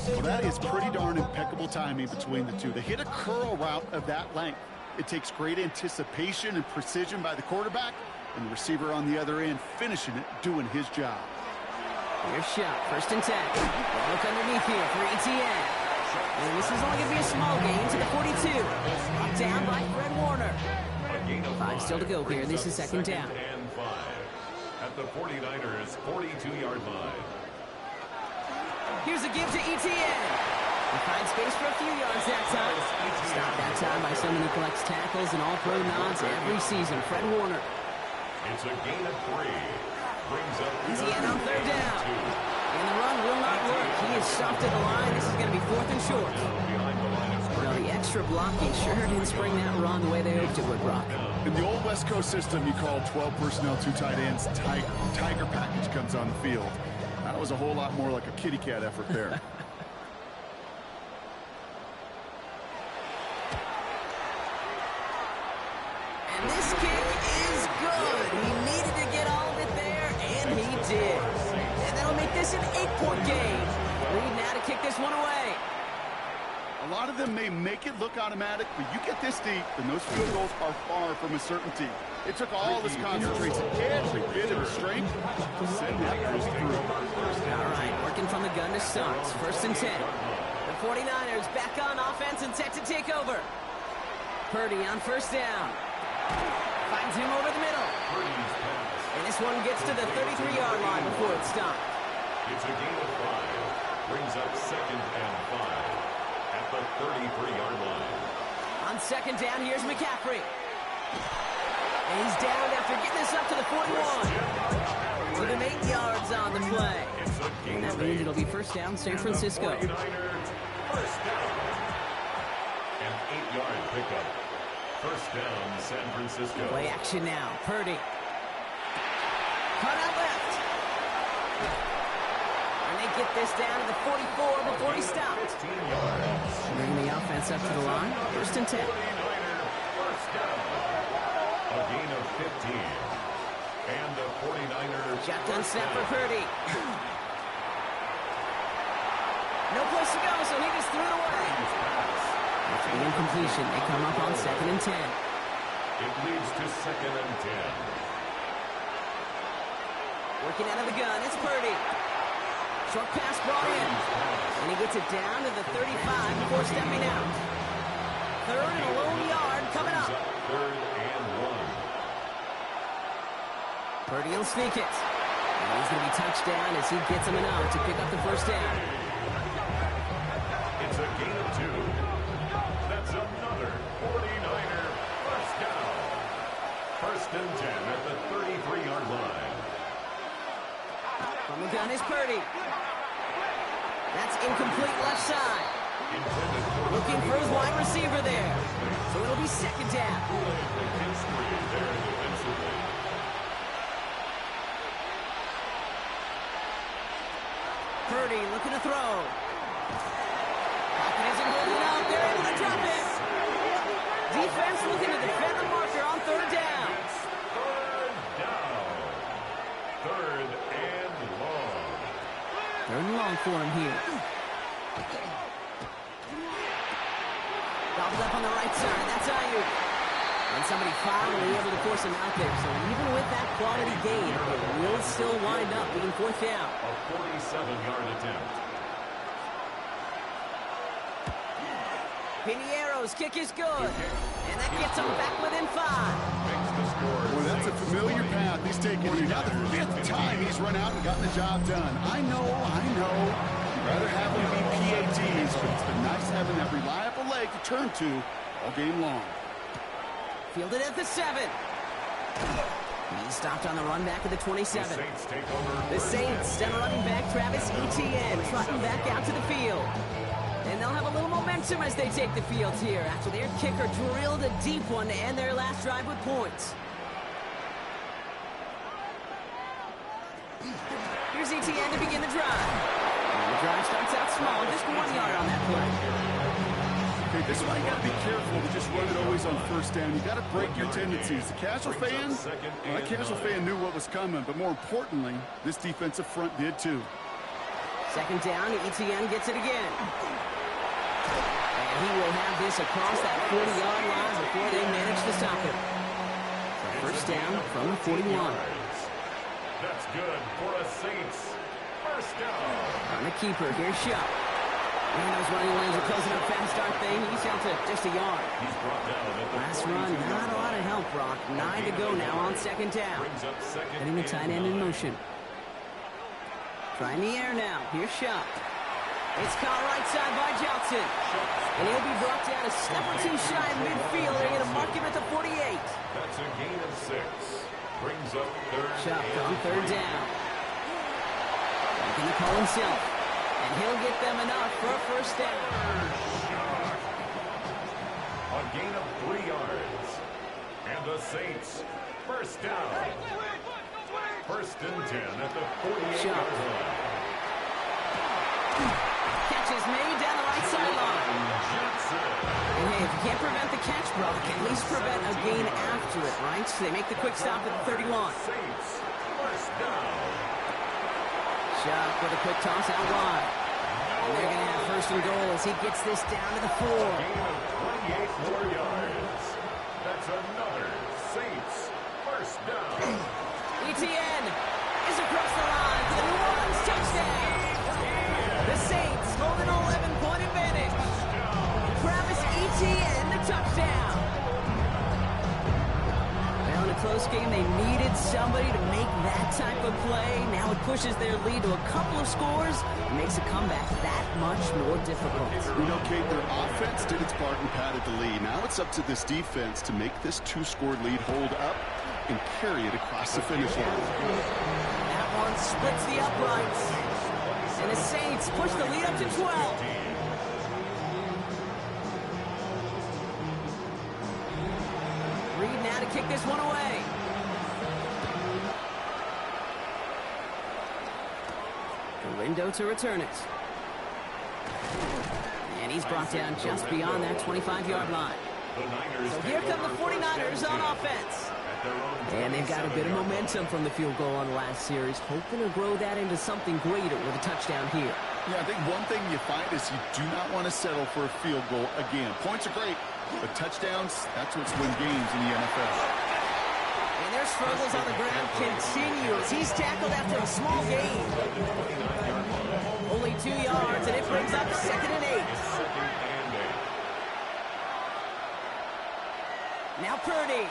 Well, that is pretty darn impeccable timing between the two. They hit a curl route of that length. It takes great anticipation and precision by the quarterback, and the receiver on the other end finishing it, doing his job. Here's shot, first and 10. Look underneath here for ETN. And this is only going to be a small gain to the 42. Brought down by Fred Warner. 5 still to go here. This is second down. And 5 at the 49ers' 42-yard line. Here's a give to ETN. He finds space for a few yards that time. Stopped that time by someone who collects tackles and all-pro nods every season, Fred Warner. It's a gain of 3. Brings up ETN on third down. And the run will not work. He is stopped at the line. This is going to be 4th and short. behind the line of scrimmage. Well, the extra blocking sure didn't spring that run the way they hoped it would, Brock. In the old West Coast system, you call 12 personnel, 2 tight ends, Tiger. Tiger package comes on the field. That was a whole lot more like a kitty cat effort there. may make it look automatic, but you get this deep, and those field goals are far from a certainty. It took all this concentration, every bit of strength to send that post through. All right, working from the gun to start. First and 10. The 49ers back on offense and set to take over. Purdy on first down. Finds him over the middle. And this one gets to the 33-yard line before it stopped. It's a gain of 5. Brings up 2nd and 5 at the 33-yard line. On second down, here's McCaffrey. And he's down after getting this up to the 41. With him 8 yards on the play. And that means it'll be first down, San Francisco. 49ers, first down. An 8-yard pickup. First down, San Francisco. Play action now. Purdy. Cut out left. And they get this down to the 44 before he stopped. 15 yards. Bringing the offense up to the line. First and 10. 49ers, first down. A gain of 15. And the 49ers. Shotgun snap for Purdy. No place to go, so he just threw it away. After the incompletion, they come up on second and 10. It leads to 2nd and 10. Working out of the gun, it's Purdy. Short pass brought in. And he gets it down to the 35 before stepping out. Third and a lone yard coming up. Third and 1. Purdy will sneak it. And he's going to be touched down as he gets him enough to pick up the first down. It's a gain of 2. That's another 49er first down. First and 10 at the 33-yard line. From the gun is Purdy. That's incomplete left side. Looking for his wide receiver there. So it'll be second down. History there defensively. Purdy looking to throw. Pocket isn't holding up. They're able to drop it. Defense looking to defend the marker on third down. Third down. Third and long. Third and long for him here. Gobbled up on the right side. That's Ayuk. And somebody finally able to force him out there. So even with that quality gain, it will still wind up being fourth down. A 47-yard attempt. Piniero's kick is good. And that gets him back within 5. Makes the score. Boy, that's a familiar path he's taken here. Now the 5th time he's run out and gotten the job done. I know. You'd rather have them be PATs, but it's been nice having that reliable leg to turn to all game long. Fielded at the 7. He stopped on the run back at the 27. The Saints take over. The Saints send running back Travis Etienne trotting back out to the field. And they'll have a little momentum as they take the field here after their kicker drilled a deep one to end their last drive with points. Here's Etienne to begin the drive. And the drive starts out small, just 1 yard on that play. Okay, this is why you got to be careful to just run it always on first down. You got to break your tendencies. The casual fan, well, that casual fan knew what was coming, but more importantly, this defensive front did too. Second down, Etienne gets it again. And he will have this across that 40-yard line before they manage to stop him. So first down from the 41. That's good for a Saints. First down. On the keeper, here's Shuck. And those running lanes are closing up fast, aren't they? He's out to just a yard. He's brought down at the Last run, not a lot of help, Brock. 9 to go now on second down. Brings up second Getting the and tight end in 9. motion. Trying the air now. Here's Shuck. It's caught right side by Johnson. And he'll be brought down a step or two shy in midfield. They're going to mark him at the 48. That's a gain of 6. Brings up third Shuck and on third 3. down. Making the call himself. And he'll get them enough for a first down. A gain of 3 yards. And the Saints, first down. First and 10 at the 48-yard line. Catch is made down the right sideline. Johnson. And hey, if you can't prevent the catch, Brock, at least prevent a gain after it, right? So they make the quick stop at the 31. Saints, first down. Shuck with a quick toss out wide. No And they're going to have first and goal as he gets this down to the 4. Gain of 28 more yards. That's another Saints first down. ETN is across the line for the New Orleans touchdown. The Saints hold an 11-point advantage. Travis Etienne, the touchdown. Well, in a close game, they needed somebody to make that type of play. Now it pushes their lead to a couple of scores and makes a comeback that much more difficult. You know, Kate, their offense did its part and padded the lead. Now it's up to this defense to make this 2-score lead hold up and carry it across the finish line. That one splits the uprights. And the Saints push the lead up to 12. Reed now to kick this one away. Galindo to return it. And he's brought down just beyond that 25-yard line. So here come the 49ers on offense. And they've got a bit of momentum from the field goal on the last series, hoping to grow that into something greater with a touchdown here. Yeah, I think one thing you find is you do not want to settle for a field goal again. Points are great, but touchdowns, that's what's win games in the NFL. And their struggles on the ground continue as he's tackled after a small gain. Only 2 yards, and it brings up 2nd and 8. Now Purdy.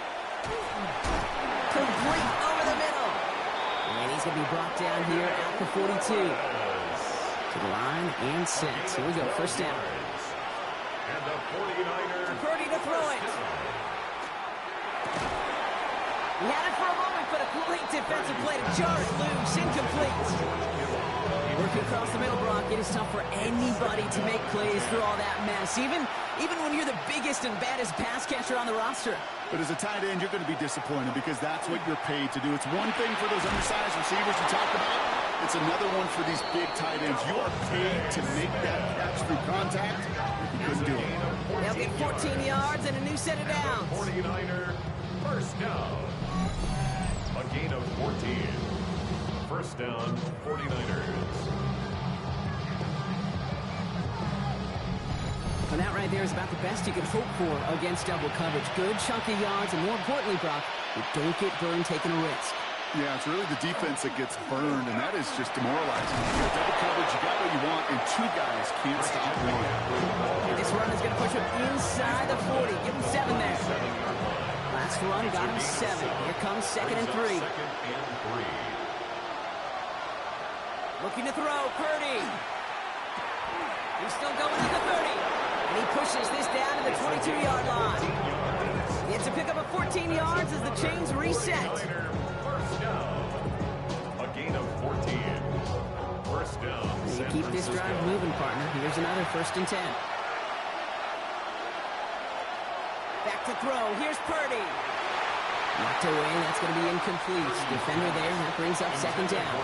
Complete over the middle. And he's going to be brought down here at the 42. To the line and set. Here we go, first down. And the 49ers. Purdy to throw it. He had it for a moment, but a great defensive play to jar it loose. Incomplete. Working across the middle, Brock. It is tough for anybody to make plays through all that mess, even when you're the biggest and baddest pass catcher on the roster. But as a tight end, you're going to be disappointed because that's what you're paid to do. It's one thing for those undersized receivers you talked about. It's another one for these big tight ends. You are paid to make that catch through contact. You couldn't do it. They'll get 14 yards and a new set of downs. 49er first down. A gain of 14. First down, 49ers. And that right there is about the best you can hope for against double coverage. Good chunky yards, and more importantly, Brock, you don't get burned taking a risk. Yeah, it's really the defense that gets burned, and that is just demoralizing. You got double coverage, you got what you want, and 2 guys can't stop one. And this run is going to push him inside the 40. Give him 7 there. Last run got him 7. Here comes 2nd and 3. Looking to throw, Purdy. He's still going to the 30. And he pushes this down to the 22-yard line. He has to pick up a 14 yards as the chains reset. First down. A gain of 14. First down. You keep this drive moving, partner. Here's another 1st and 10. Back to throw. Here's Purdy. Knocked away. That's going to be incomplete. Defender there. That brings up 2nd down.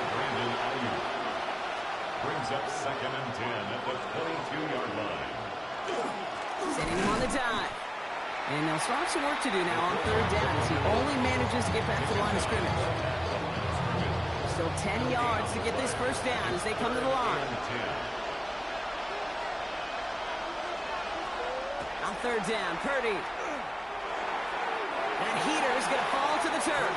Brings up 2nd and 10 at the 22-yard line. Setting him on the dive. And they'll start some work to do now on 3rd down as he only manages to get back to the line of scrimmage. Still 10 yards to get this first down as they come to the line. On 3rd down, Purdy. That heater is going to fall to the turf.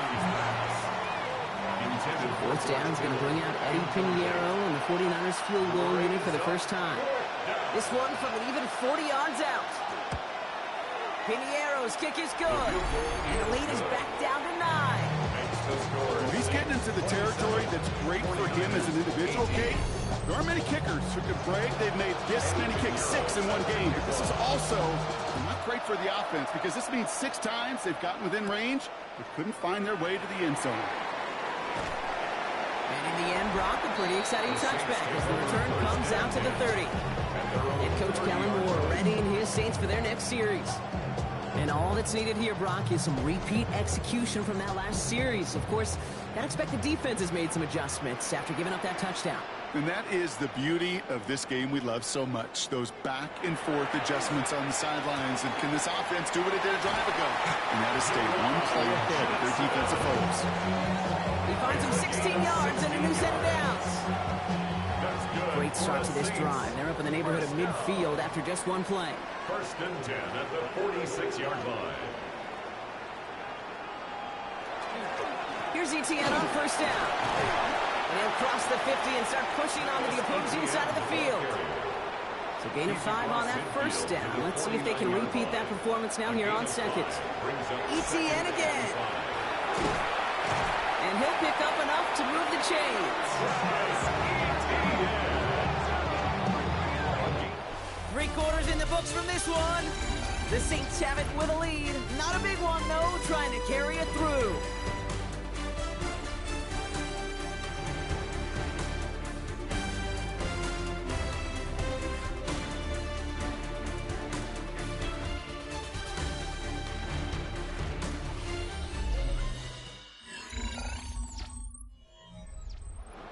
4th down is going to bring out Eddie Pinheiro and the 49ers field goal unit for the first time. This one from an even 40 yards out. Pinheiro's kick is good. And the lead is back down to 9. He's getting into the territory that's great for him as an individual, Kate. There aren't many kickers who can brag they've made this many kicks, 6 in one game. But this is also not great for the offense because this means 6 times they've gotten within range but couldn't find their way to the end zone. And in the end, Brock, a pretty exciting touchback as the return comes out to the 30. And Coach Kellen Moore readying his Saints for their next series. And all that's needed here, Brock, is some repeat execution from that last series. Of course, gotta expect the defense has made some adjustments after giving up that touchdown. And that is the beauty of this game we love so much. Those back and forth adjustments on the sidelines. And can this offense do what it did a drive ago? And that is stay one play ahead of their defensive foes. He finds him 16 yards and a new set of downs. Great start to this drive. They're up in the neighborhood of midfield after just one play. First and 10 at the 46-yard line. Here's ETN on first down. And they'll cross the 50 and start pushing onto the opposing side of the field. So gain of 5 on that first down. Let's see if they can repeat that performance now here on second. ETN again. And he'll pick up enough to move the chains. 3 quarters in the books from this one. The Saints have it with a lead. Not a big one, though, trying to carry it through.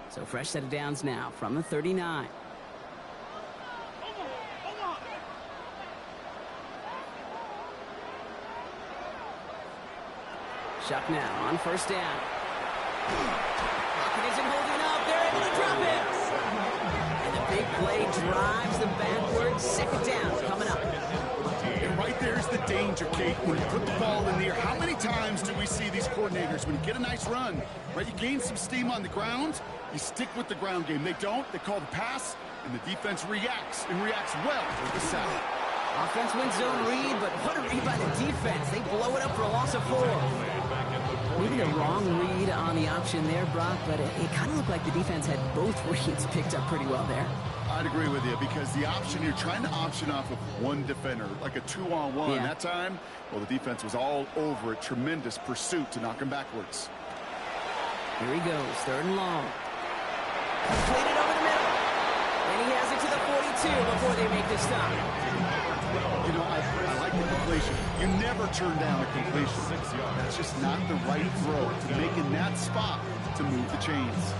So fresh set of downs now from the 39. Shuck now on first down. Pocket isn't holding up. They're able to drop it. And the big play drives them backwards. Second down coming up. And right there's the danger, Kate. When you put the ball in the air, how many times do we see these coordinators, when you get a nice run, right, you gain some steam on the ground, you stick with the ground game. They don't. They call the pass, and the defense reacts, and reacts well to the sack. Offense wins zone read, but what a read by the defense. They blow it up for a loss of 4. Maybe the wrong read on the option there, Brock, but it kind of looked like the defense had both reads picked up pretty well there. I'd agree with you, because the option, you're trying to option off of one defender, like a 2-on-1. Yeah. That time, well, the defense was all over it. Tremendous pursuit to knock him backwards. Here he goes, 3rd and long. Completed over the middle. And he has it to the 42 before they make the stop. You know, I like the completion. You never turn down a completion. That's just not the right throw to make in that spot to move the chains.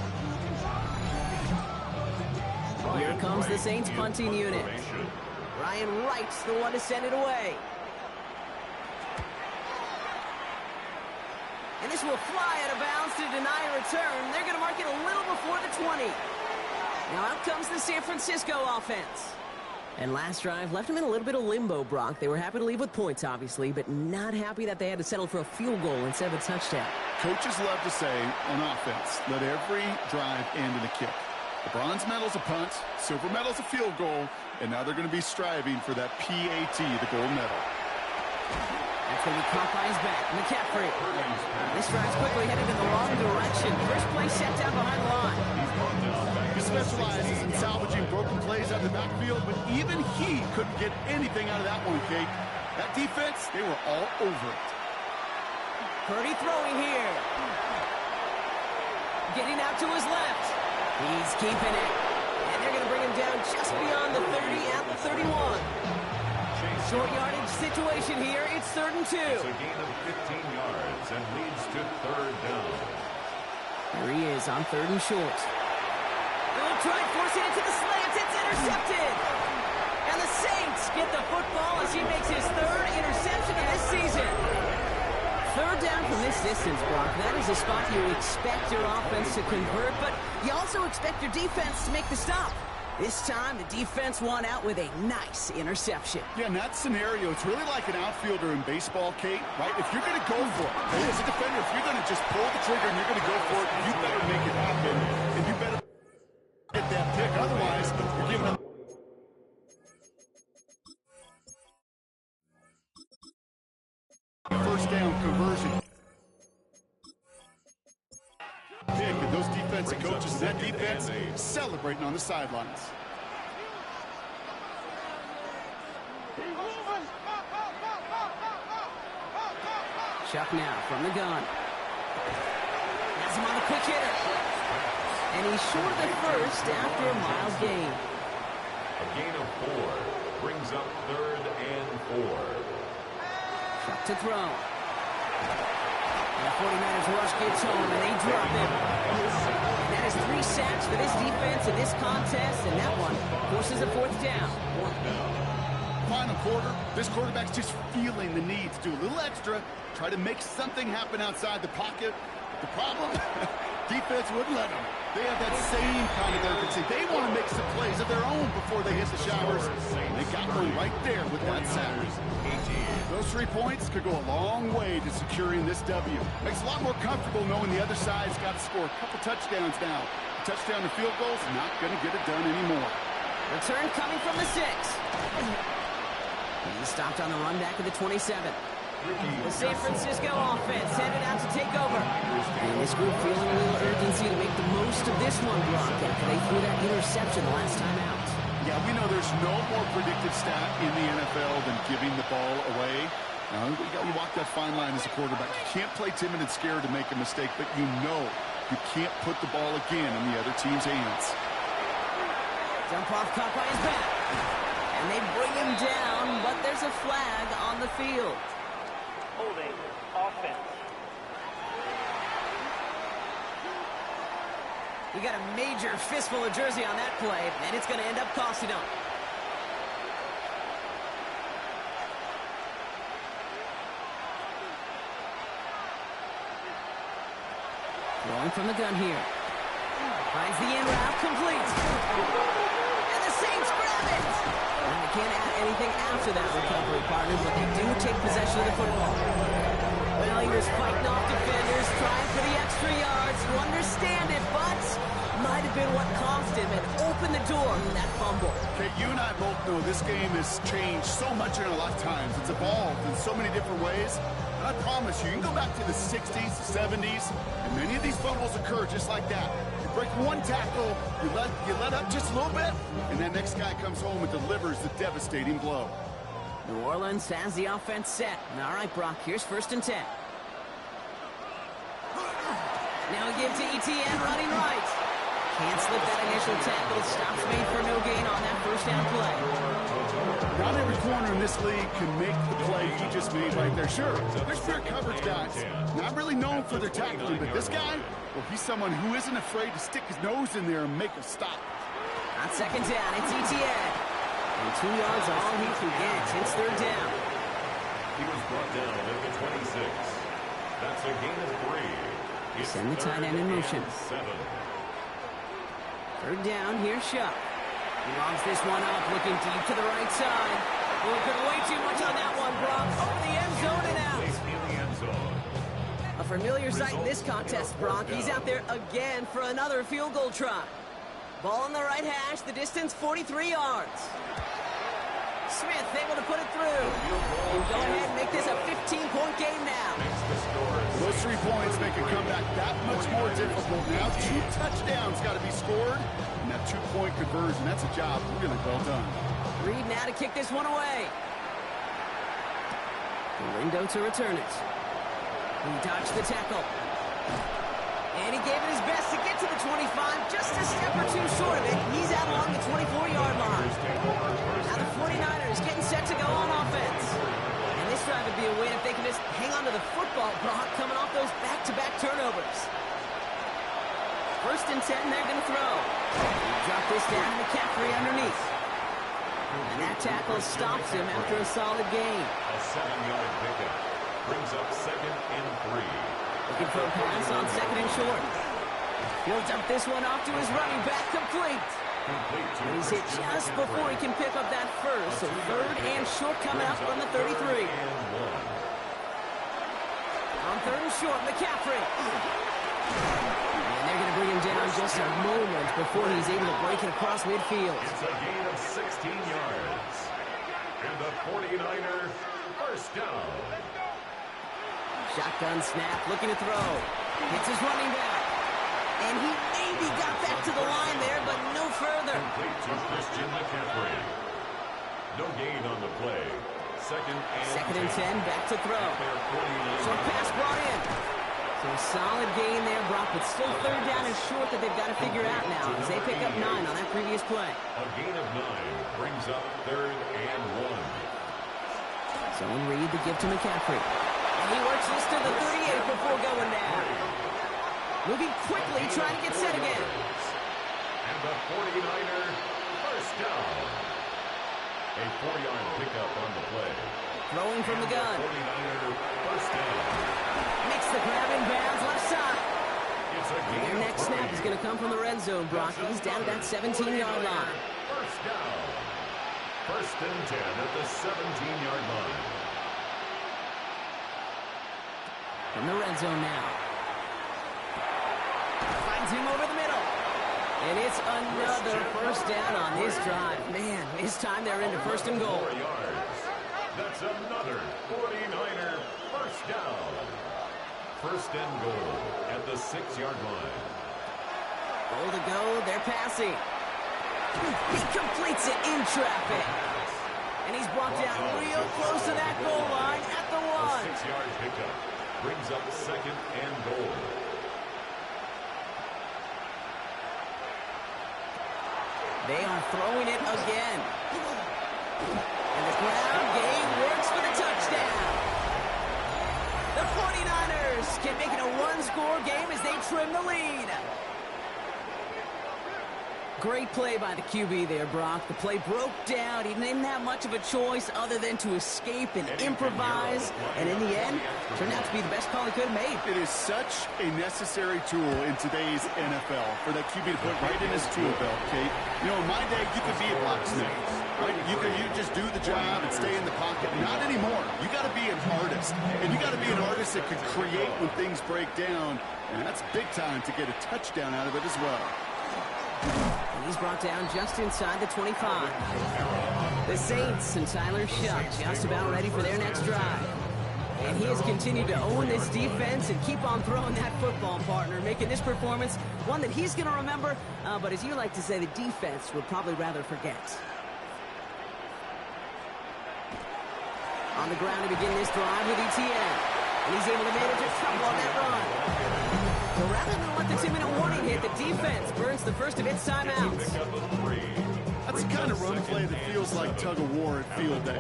Here comes the Saints punting unit. Ryan Wright's the one to send it away. And this will fly out of bounds to deny a return. They're going to mark it a little before the 20. Now out comes the San Francisco offense. And last drive left them in a little bit of limbo, Brock. They were happy to leave with points, obviously, but not happy that they had to settle for a field goal instead of a touchdown. Coaches love to say on offense, let every drive end in a kick. The bronze medal's a punt, silver medal's a field goal, and now they're going to be striving for that PAT, the gold medal. That's going to be caught by his back, McCaffrey. This drive's quickly headed in the wrong direction. First play set down behind the line. He specializes in salvaging broken plays out of the backfield, but even he couldn't get anything out of that one, Kate. That defense, they were all over it. Purdy throwing here. Getting out to his left. He's keeping it. And they're going to bring him down just beyond the 30 at the 31. Short yardage situation here. It's 3rd and 2. It's a gain of 15 yards and leads to 3rd down. There he is on 3rd and short. They'll try and force it into the slants. It's intercepted. And the Saints get the football as he makes his 3rd interception of this season. 3rd down from this distance, Brock. That is a spot you expect your offense to convert, but you also expect your defense to make the stop. This time, the defense won out with a nice interception. Yeah, in that scenario, it's really like an outfielder in baseball, Kate, right? If you're going to go for it, right, as a defender, if you're going to just pull the trigger and you're going to go for it, you better make it happen, and you better get that pick. Otherwise, you're giving them first down conversion. Pick, and those defensive coaches, that defense, celebrating on the sidelines. Chuck now from the gun. Has him on the quick hitter. And he's short of the first after a mild gain. A gain of 4 brings up 3rd and 4. Chuck to throw. And the 49ers rush gets home, and they drop him. And that is 3 sacks for this defense in this contest, and that one forces a 4th down. final quarter, this quarterback's just feeling the need to do a little extra, try to make something happen outside the pocket. But the problem, defense wouldn't let them. They have that same kind of urgency. They want to make some plays of their own before they hit the showers. And they got one right there with that sack. Those 3 points could go a long way to securing this W. Makes it a lot more comfortable knowing the other side's got to score a couple touchdowns now. A touchdown to field goals, not going to get it done anymore. Return coming from the 6. He stopped on the run back of the 27. The San Francisco offense headed out to take over. And this group feeling a little urgency to make the most of this one, Brock, after they threw that interception the last time out. Yeah, we know there's no more predictive stat in the NFL than giving the ball away. Now, you walk that fine line as a quarterback. You can't play timid and scared to make a mistake, but you know you can't put the ball again in the other team's hands. Jump off caught by his back. And they bring him down, but there's a flag on the field. Holding offense. You got a major fistful of jersey on that play, and it's going to end up costing him. Throwing from the gun here. Finds the in route, complete. And the Saints grab it. And they can't add anything after that recovery, partner, but they do take possession of the football. Well, he was fighting off defenders, trying for the extra yards. You understand it, but might have been what cost him and opened the door from that fumble. Okay, you and I both know this game has changed so much in our lifetimes. It's evolved in so many different ways. And I promise you, you can go back to the 60s, the 70s, and many of these fumbles occur just like that. You break one tackle, you let up just a little bit, and that next guy comes home and delivers the devastating blow. New Orleans has the offense set. All right, Brock, here's 1st and 10. Now we give to ETN running right. Can't slip that initial tackle. Stops made for no gain on that 1st down play. Not every corner in this league can make the play he just made right there. Sure, there's pure coverage guys. Not really known for their tackling, but this guy, well, he's someone who isn't afraid to stick his nose in there and make a stop. On 2nd down, it's ETN. And 2 yards all he can get. It's 3rd down. He was brought down at the 26. That's a gain of 3. Send the tight end in motion. 7. 3rd down, here's Shuck. He logs this one up, looking deep to the right side. Looking way too much on that one, Brock. Over the end zone and out. In the end zone. A familiar sight in this contest, Brock. He's out there again for another field goal try. Ball on the right hash, the distance 43 yards. Smith able to put it through. And go ahead and make this a 15-point game now. Those 3 points make a comeback that much more difficult. Now 2 touchdowns got to be scored. And that 2-point conversion, that's a job really well done. Reed now to kick this one away. The window to return it. He dodged the tackle. And he gave it his best to get to the 25, just a step or 2 short of it. He's out along the 24-yard line. Now the 49ers getting set to go on offense. And this drive would be a win if they can just hang on to the football, Brock, coming off those back-to-back turnovers. 1st and 10, they're going to throw. Drop this down to McCaffrey underneath. And that tackle stops him after a solid gain. A 7-yard pickup brings up 2nd and 3. Looking for a pass on 2nd and short. He'll dump this one off to his running back, complete. And he's hit just before he can pick up that first. So 3rd and short coming up from the 33. On 3rd and short, McCaffrey. And they're going to bring him down just a moment before he's able to break it across midfield. It's a gain of 16 yards. And the 49er 1st down. Shotgun snap, looking to throw. Hits his running back. And he maybe got back to the line there, but no further. Complete to Christian McCaffrey. No gain on the play. 2nd and 10, back to throw. Short pass brought in. So a solid gain there, Brock, but still 3rd down and short that they've got to figure out now as they pick up 9 on that previous play. A gain of 9 brings up 3rd and 1. So Reed the give to McCaffrey. And he works this to the 38 before going down. Moving quickly, trying to get set again. And the 49er 1st down. A 4-yard pickup on the play. Throwing from the gun. 49er first down. Makes the grab in bounds left side. It's a gain Their of next snap 3. is going to come from the red zone, Brock. He's down at that 17-yard line. First down. First and 10 at the 17-yard line. From the red zone now. Finds him over the middle. And it's another first down on this drive. Man, this time they're into first and goal. 4 yards. That's another 49er first down. First and goal at the 6-yard line. Goal to go. They're passing. He completes it in traffic. And he's brought down real close to that goal line at the 1. A 6-yard pickup brings up second and goal. They are throwing it again. And the ground game works for the touchdown. The 49ers can make it a one-score game as they trim the lead. Great play by the QB there, Brock. The play broke down. He didn't have much of a choice other than to escape and improvise. And in the end, turned out to be the best call he could have made. It is such a necessary tool in today's NFL for that QB to put right in his tool belt, Kate. You know, in my day, you could be a blacksmith, right? You just do the job and stay in the pocket. Not anymore. You got to be an artist. And you got to be an artist that can create when things break down. And that's big time to get a touchdown out of it as well. And he's brought down just inside the 25. The Saints and Tyler Shuck just about ready for their next drive. And he has continued to own this defense and keep on throwing that football, partner, making this performance one that he's going to remember, but as you like to say, the defense would probably rather forget. On the ground to begin this drive with ETN. And he's able to manage a trouble on that run. So rather than let the 2-minute warning hit, the defense burns the first of its timeouts. That's the kind of run play that feels like tug-of-war at field day.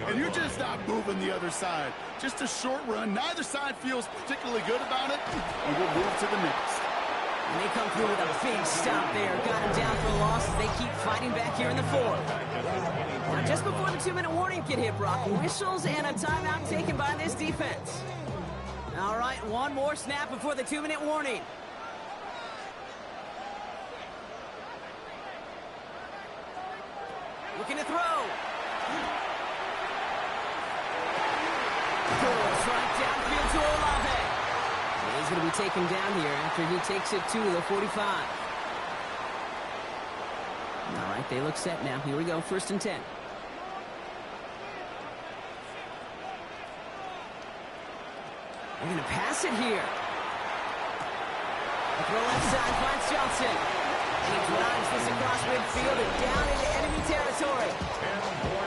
And you're just not moving the other side. Just a short run. Neither side feels particularly good about it. And we'll move to the next. And they come through with a big stop there. Got him down for the loss as they keep fighting back here in the fourth. Now, just before the 2-minute warning can hit, Brock, whistles and a timeout taken by this defense. All right, one more snap before the 2-minute warning. Looking to throw. Throws right downfield to Olave. He's going to be taken down here after he takes it to the 45. All right, they look set now. Here we go, first and 10. They're going to pass it here. A throw left side finds Johnson. And he drives this across midfield and down into enemy territory.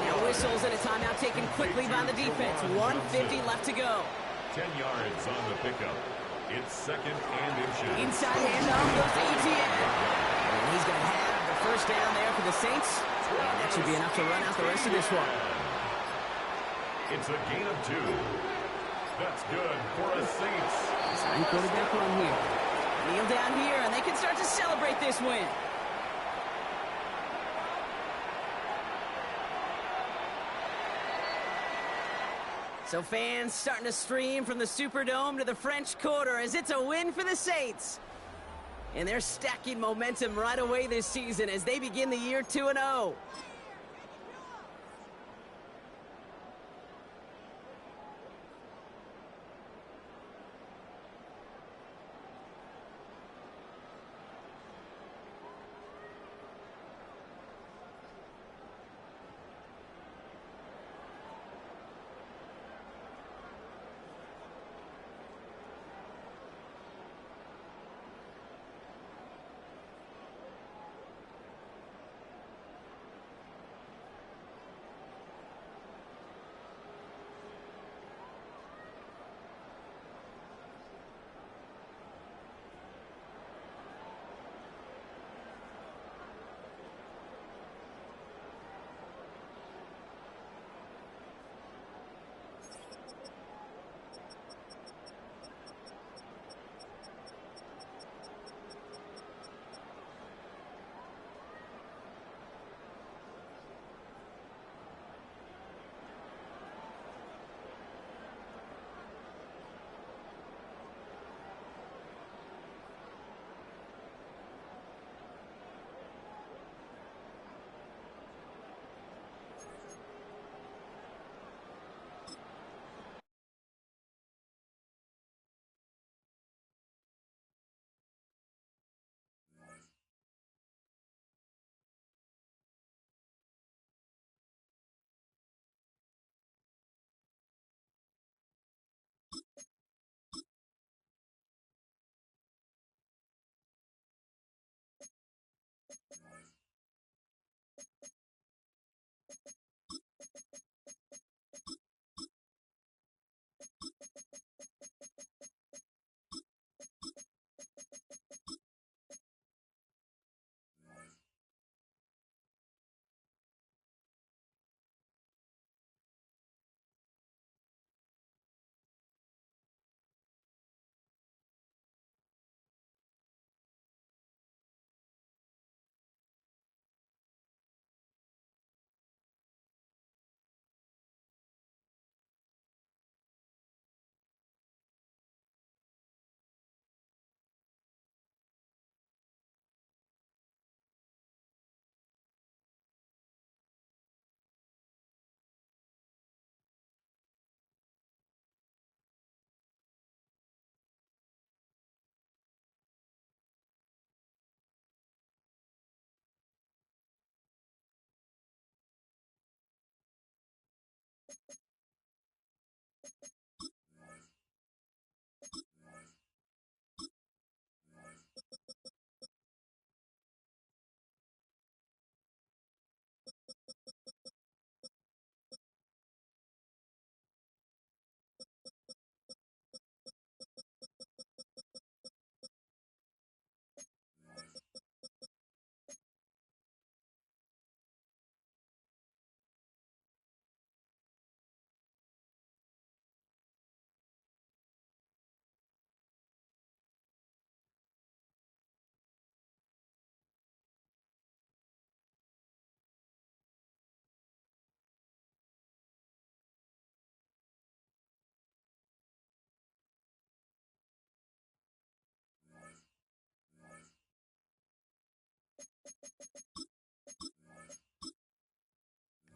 Now whistles and a timeout taken quickly by the defense. 1:50 left to go. 10 yards on the pickup. It's second and inches. Inside handoff goes to ETN. And he's going to have the first down there for the Saints. And that should be enough to run out the rest of this one. It's a gain of 2. That's good for a Saints. Sign quarterback run here. Kneel down here, and they can start to celebrate this win. So fans starting to stream from the Superdome to the French Quarter as it's a win for the Saints. And they're stacking momentum right away this season as they begin the year 2-0.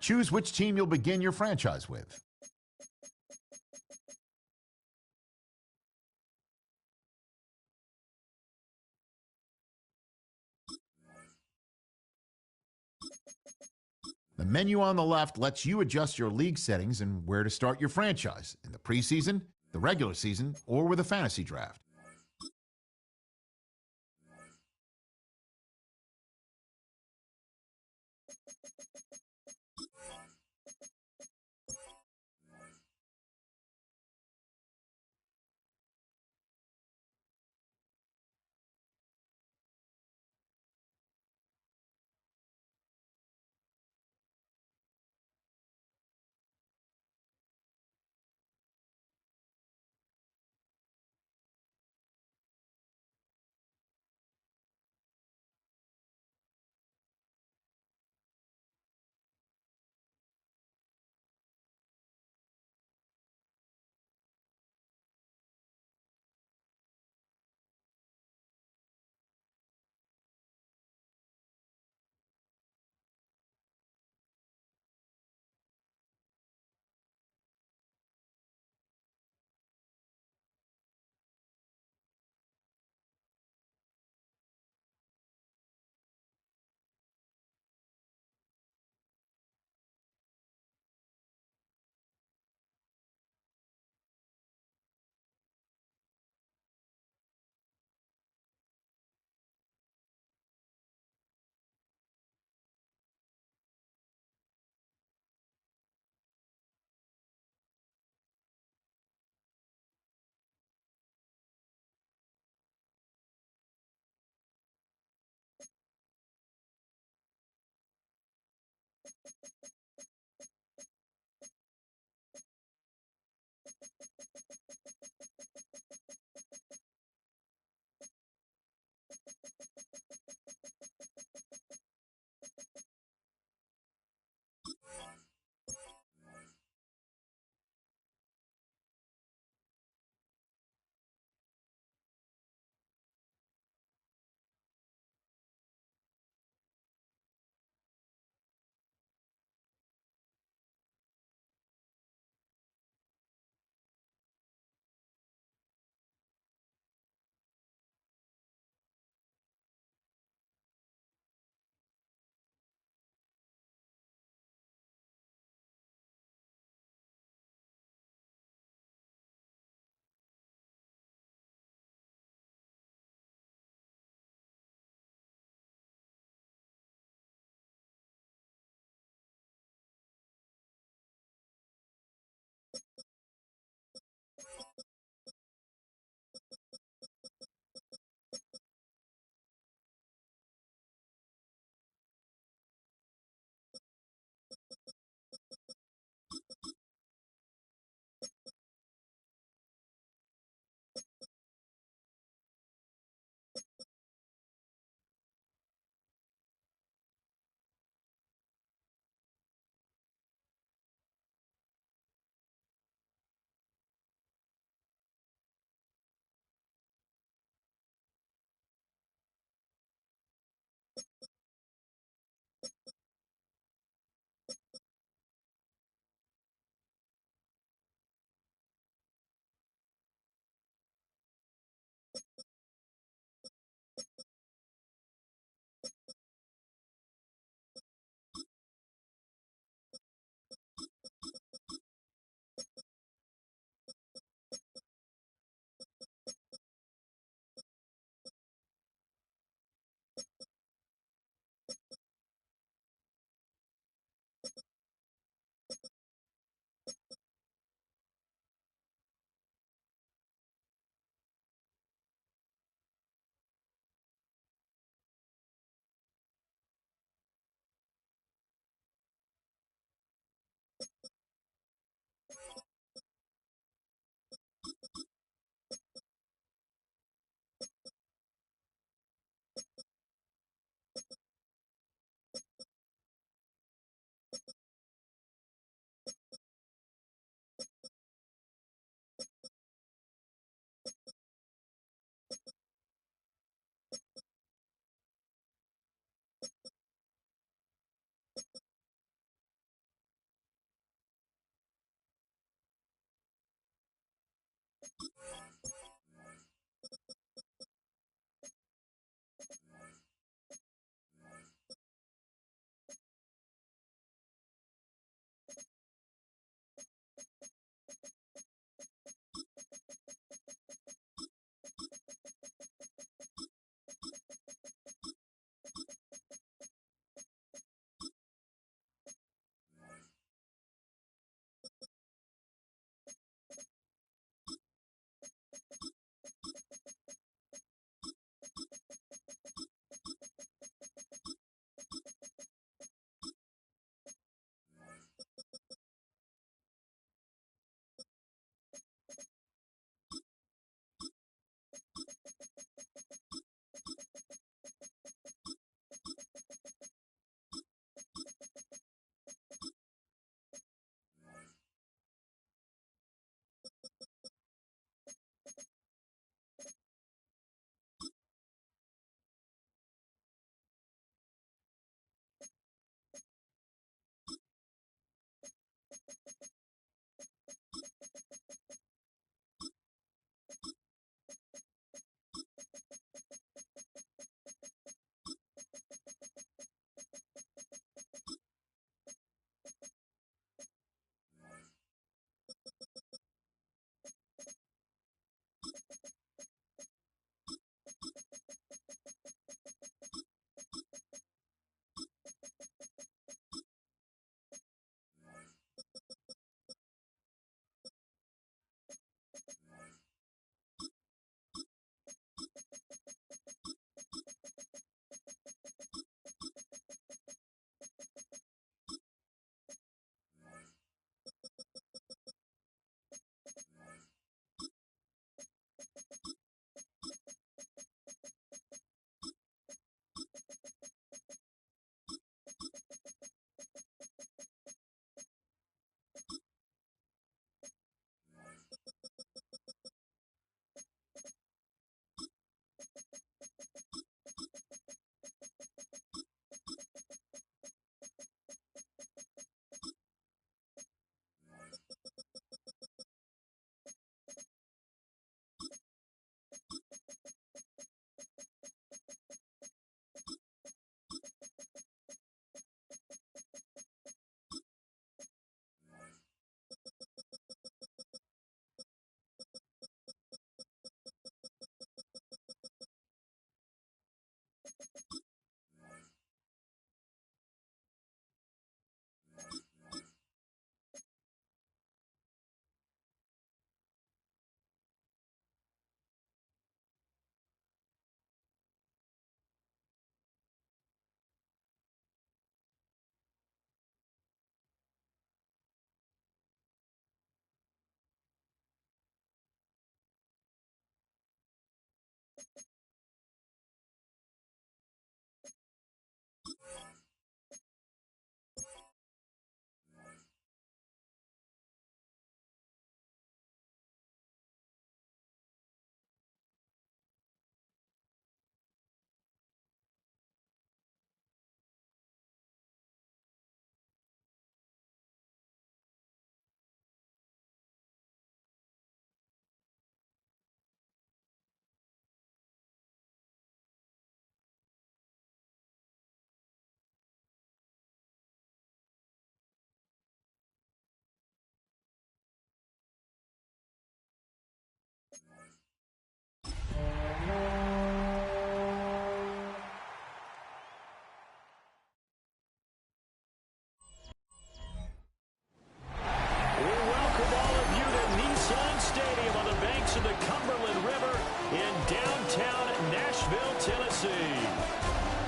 Choose which team you'll begin your franchise with. The menu on the left lets you adjust your league settings and where to start your franchise in the preseason, the regular season, or with a fantasy draft.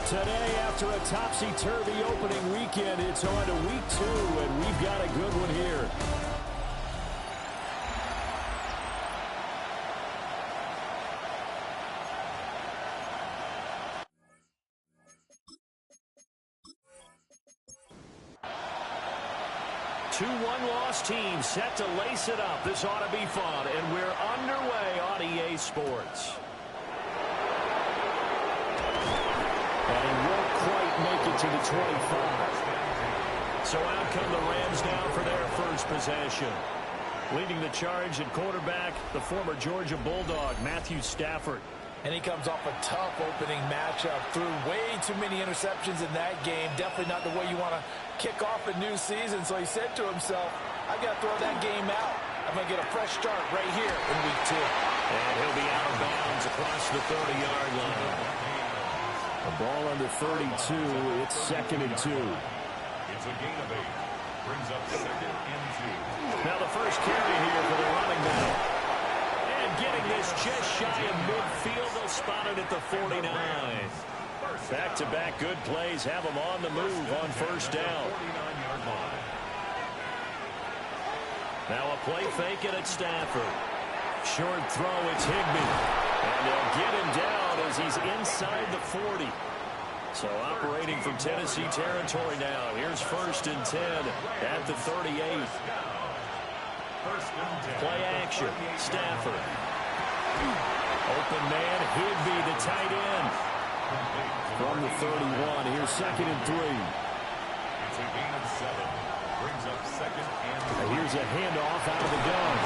Today, after a topsy-turvy opening weekend, it's on to week 2, and we've got a good one here. Two one-loss teams set to lace it up. This ought to be fun, and we're underway on EA Sports. And he won't quite make it to the 25. So out come the Rams now for their first possession. Leading the charge at quarterback, the former Georgia Bulldog, Matthew Stafford. And he comes off a tough opening matchup. Threw way too many interceptions in that game. Definitely not the way you want to kick off a new season. So he said to himself, I've got to throw that game out. I'm going to get a fresh start right here in week 2. And he'll be out of bounds across the 30-yard line. The ball under 32. It's 2nd and 2. It's a gain of 8. Brings up 2nd and 2. Now the first carry here for the running back. And getting this just shy of midfield. They'll spot it at the 49. Back-to-back good plays have them on the move on first down. 49-yard line. Now a play fake it at Stafford. Short throw, it's Higbee. And they'll get him down as he's inside the 40. So operating from Tennessee territory now. Here's 1st and 10 at the 38. Play action. Stafford. Open man, Higbee, the tight end. From the 31, here's 2nd and 3. It's a gain of 7. Brings up 2nd and 3. Here's a handoff out of the gun.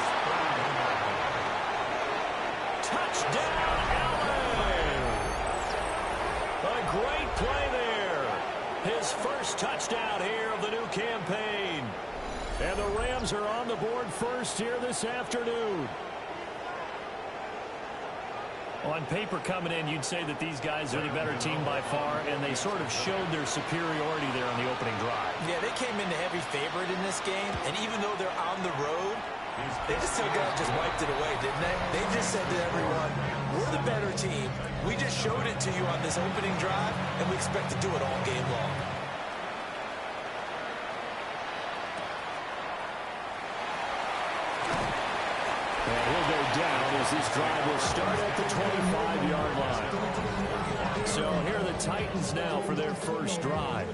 Touchdown, Allen! A great play there. His first touchdown here of the new campaign. And the Rams are on the board first here this afternoon. On paper coming in, you'd say that these guys are the better team by far, and they sort of showed their superiority there on the opening drive. Yeah, they came in the heavy favorite in this game, and even though they're on the road, they just took out and just wiped it away, didn't they? They just said to everyone, we're the better team. We just showed it to you on this opening drive, and we expect to do it all game long. And he'll go down as this drive will start at the 25-yard line. So here are the Titans now for their first drive.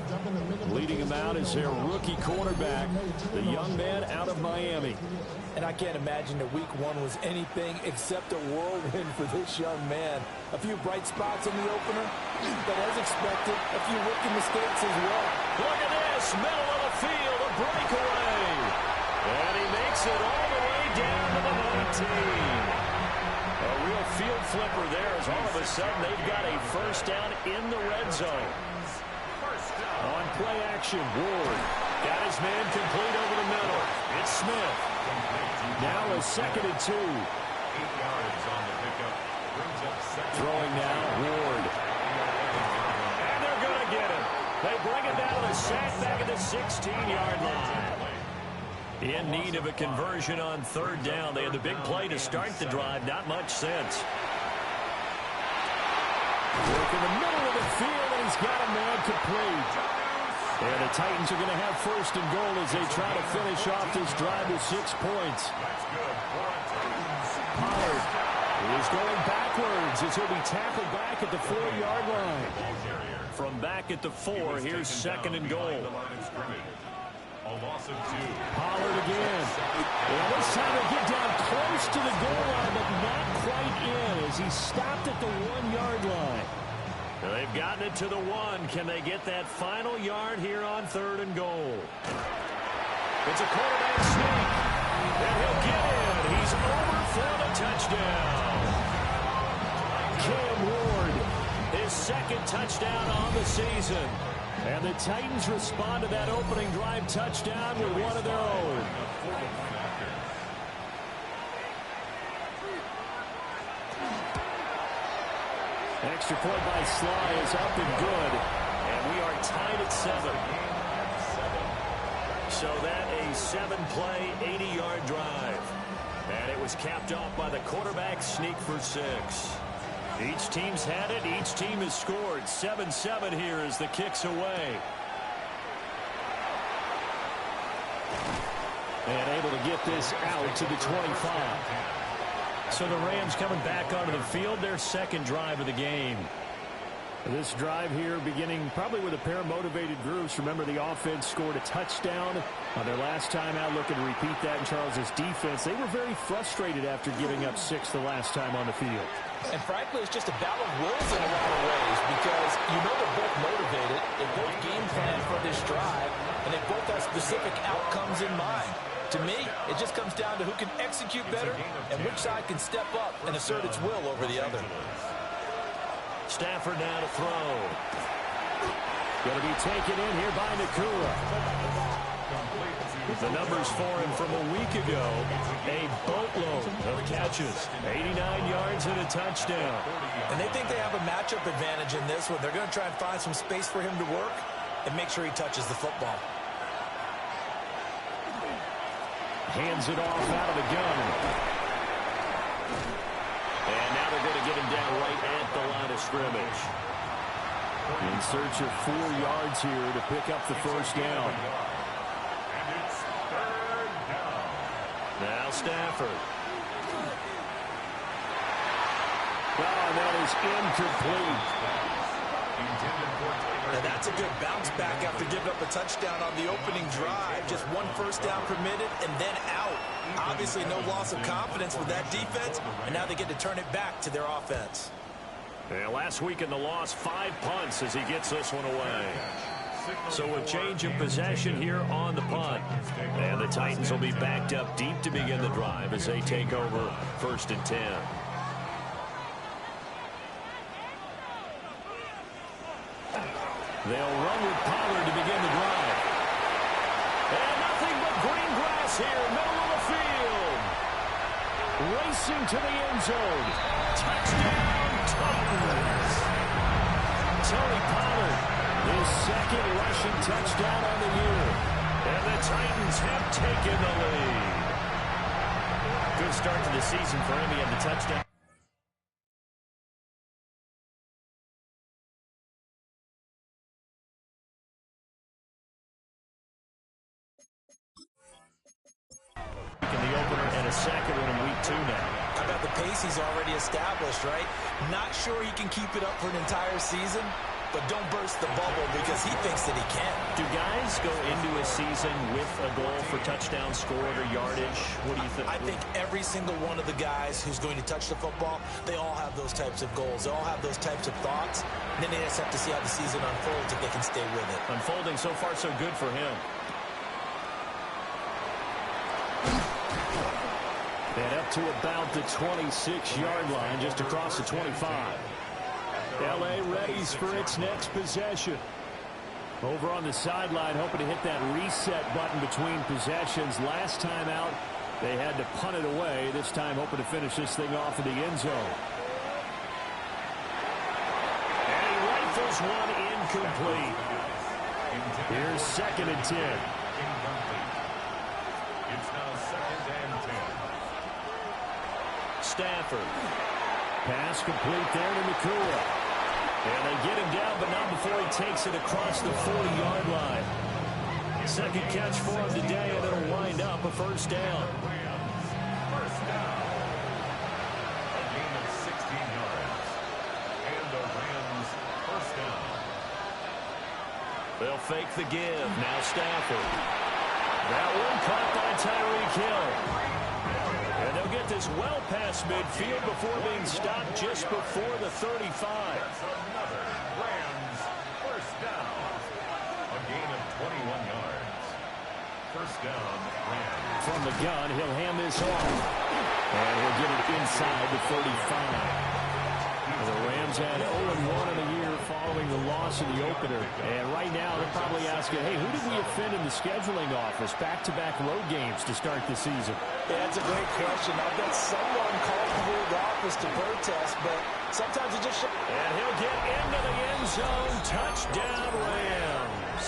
Leading them out is their rookie quarterback, the young man out of Miami. And I can't imagine that week 1 was anything except a whirlwind for this young man. A few bright spots in the opener, but as expected, a few rookie mistakes as well. Look at this, middle of the field, a breakaway. And he makes it all the way down to the 19. A real field flipper there as all of a sudden they've got a first down in the red zone. On play action, Ward got his man complete over the middle. It's Smith. Now a 2nd and 2. 8 yards on the pickup. Brings up 2nd. Throwing now, Ward. And they're going to get him. They bring it down to sack back at the 16-yard line. In need of a conversion on 3rd down. They had the big play to start the drive. Not much sense. Work in the middle of the field, and he's got a man complete. And the Titans are going to have 1st and goal as they try to finish off this drive with 6 points. Pollard is going backwards as he'll be tackled back at the 4-yard line. From back at the 4, here's 2nd and goal. A loss of 2. Pollard again. And this time they get down close to the goal line, but not quite in as he stopped at the 1-yard line. They've gotten it to the 1. Can they get that final yard here on 3rd and goal? It's a quarterback sneak. And he'll get in. He's over for the touchdown. Cam Ward, his 2nd touchdown on the season. And the Titans respond to that opening drive touchdown with one of their own. Extra point by Sly is up and good. And we are tied at 7. So that a 7-play, 80-yard drive. And it was capped off by the quarterback sneak for 6. Each team's had it. Each team has scored. 7-7 here as the kick's away. And able to get this out to the 25. So the Rams coming back onto the field, their 2nd drive of the game. This drive here beginning probably with a pair of motivated groups. Remember, the offense scored a touchdown on their last time out, looking to repeat that in Charles's defense. They were very frustrated after giving up 6 the last time on the field. And frankly, it's just a battle of wills in a lot of ways because you know they're both motivated. They both game plan for this drive, and they both have specific outcomes in mind. To me, it just comes down to who can execute better and which side can step up and assert its will over the other. Stafford now to throw. Going to be taken in here by Nakua. The numbers for him from a week ago, a boatload of catches, 89 yards and a touchdown. And they think they have a matchup advantage in this one. They're going to try and find some space for him to work and make sure he touches the football. Hands it off out of the gun. And now they're going to get him down right at the line of scrimmage. In search of 4 yards here to pick up the first down. Now Stafford. Oh, that is incomplete. Now that's a good bounce back after giving up a touchdown on the opening drive. Just 1 first down permitted and then out. Obviously no loss of confidence with that defense, and now they get to turn it back to their offense. Yeah, last week in the loss, 5 punts as he gets this one away. So a change of possession here on the punt. And the Titans will be backed up deep to begin the drive as they take over 1st and 10. They'll run with Pollard to begin the drive. And nothing but green grass here, middle of the field. Racing to the end zone. Touchdown, Titans. Tony Pollard, his 2nd rushing touchdown on the year. And the Titans have taken the lead. Good start to the season for him. He had the touchdown. In the opener and a 2nd one in week 2 now. How about the pace he's already established, right? Not sure he can keep it up for an entire season, but don't burst the bubble because he thinks that he can. Do guys go into a season with a goal for touchdowns scored or yardage? What do you think? I think every single one of the guys who's going to touch the football, they all have those types of goals. They all have those types of thoughts. And then they just have to see how the season unfolds if they can stay with it. Unfolding so far so good for him. And up to about the 26-yard line, just across the 25. L.A. readies for its next possession. Over on the sideline, hoping to hit that reset button between possessions. Last time out, they had to punt it away. This time, hoping to finish this thing off in the end zone. And he rifles one incomplete. Here's 2nd and 10. It's now 2nd and 10. Stafford. Pass complete there to Nakua. And they get him down, but not before he takes it across the 40-yard line. 2nd catch for him today, and it'll wind up a first down. First down. A gain of 16 yards. And the Rams first down. They'll fake the give. Now Stafford. That one caught by Tyreek Hill. And they'll get this well past midfield before being stopped just before the 35. That's another Rams first down. A gain of 21 yards. First down, Rams. From the gun, he'll hand this off. And he'll get it inside the 35. The Rams had 0-1 in the year following the loss in the opener. And right now, they're probably asking, hey, who did we offend in the scheduling office? Back-to-back road games to start the season. Yeah, that's a great question. I bet someone called the office to protest, but sometimes it just... And he'll get into the end zone. Touchdown, Rams.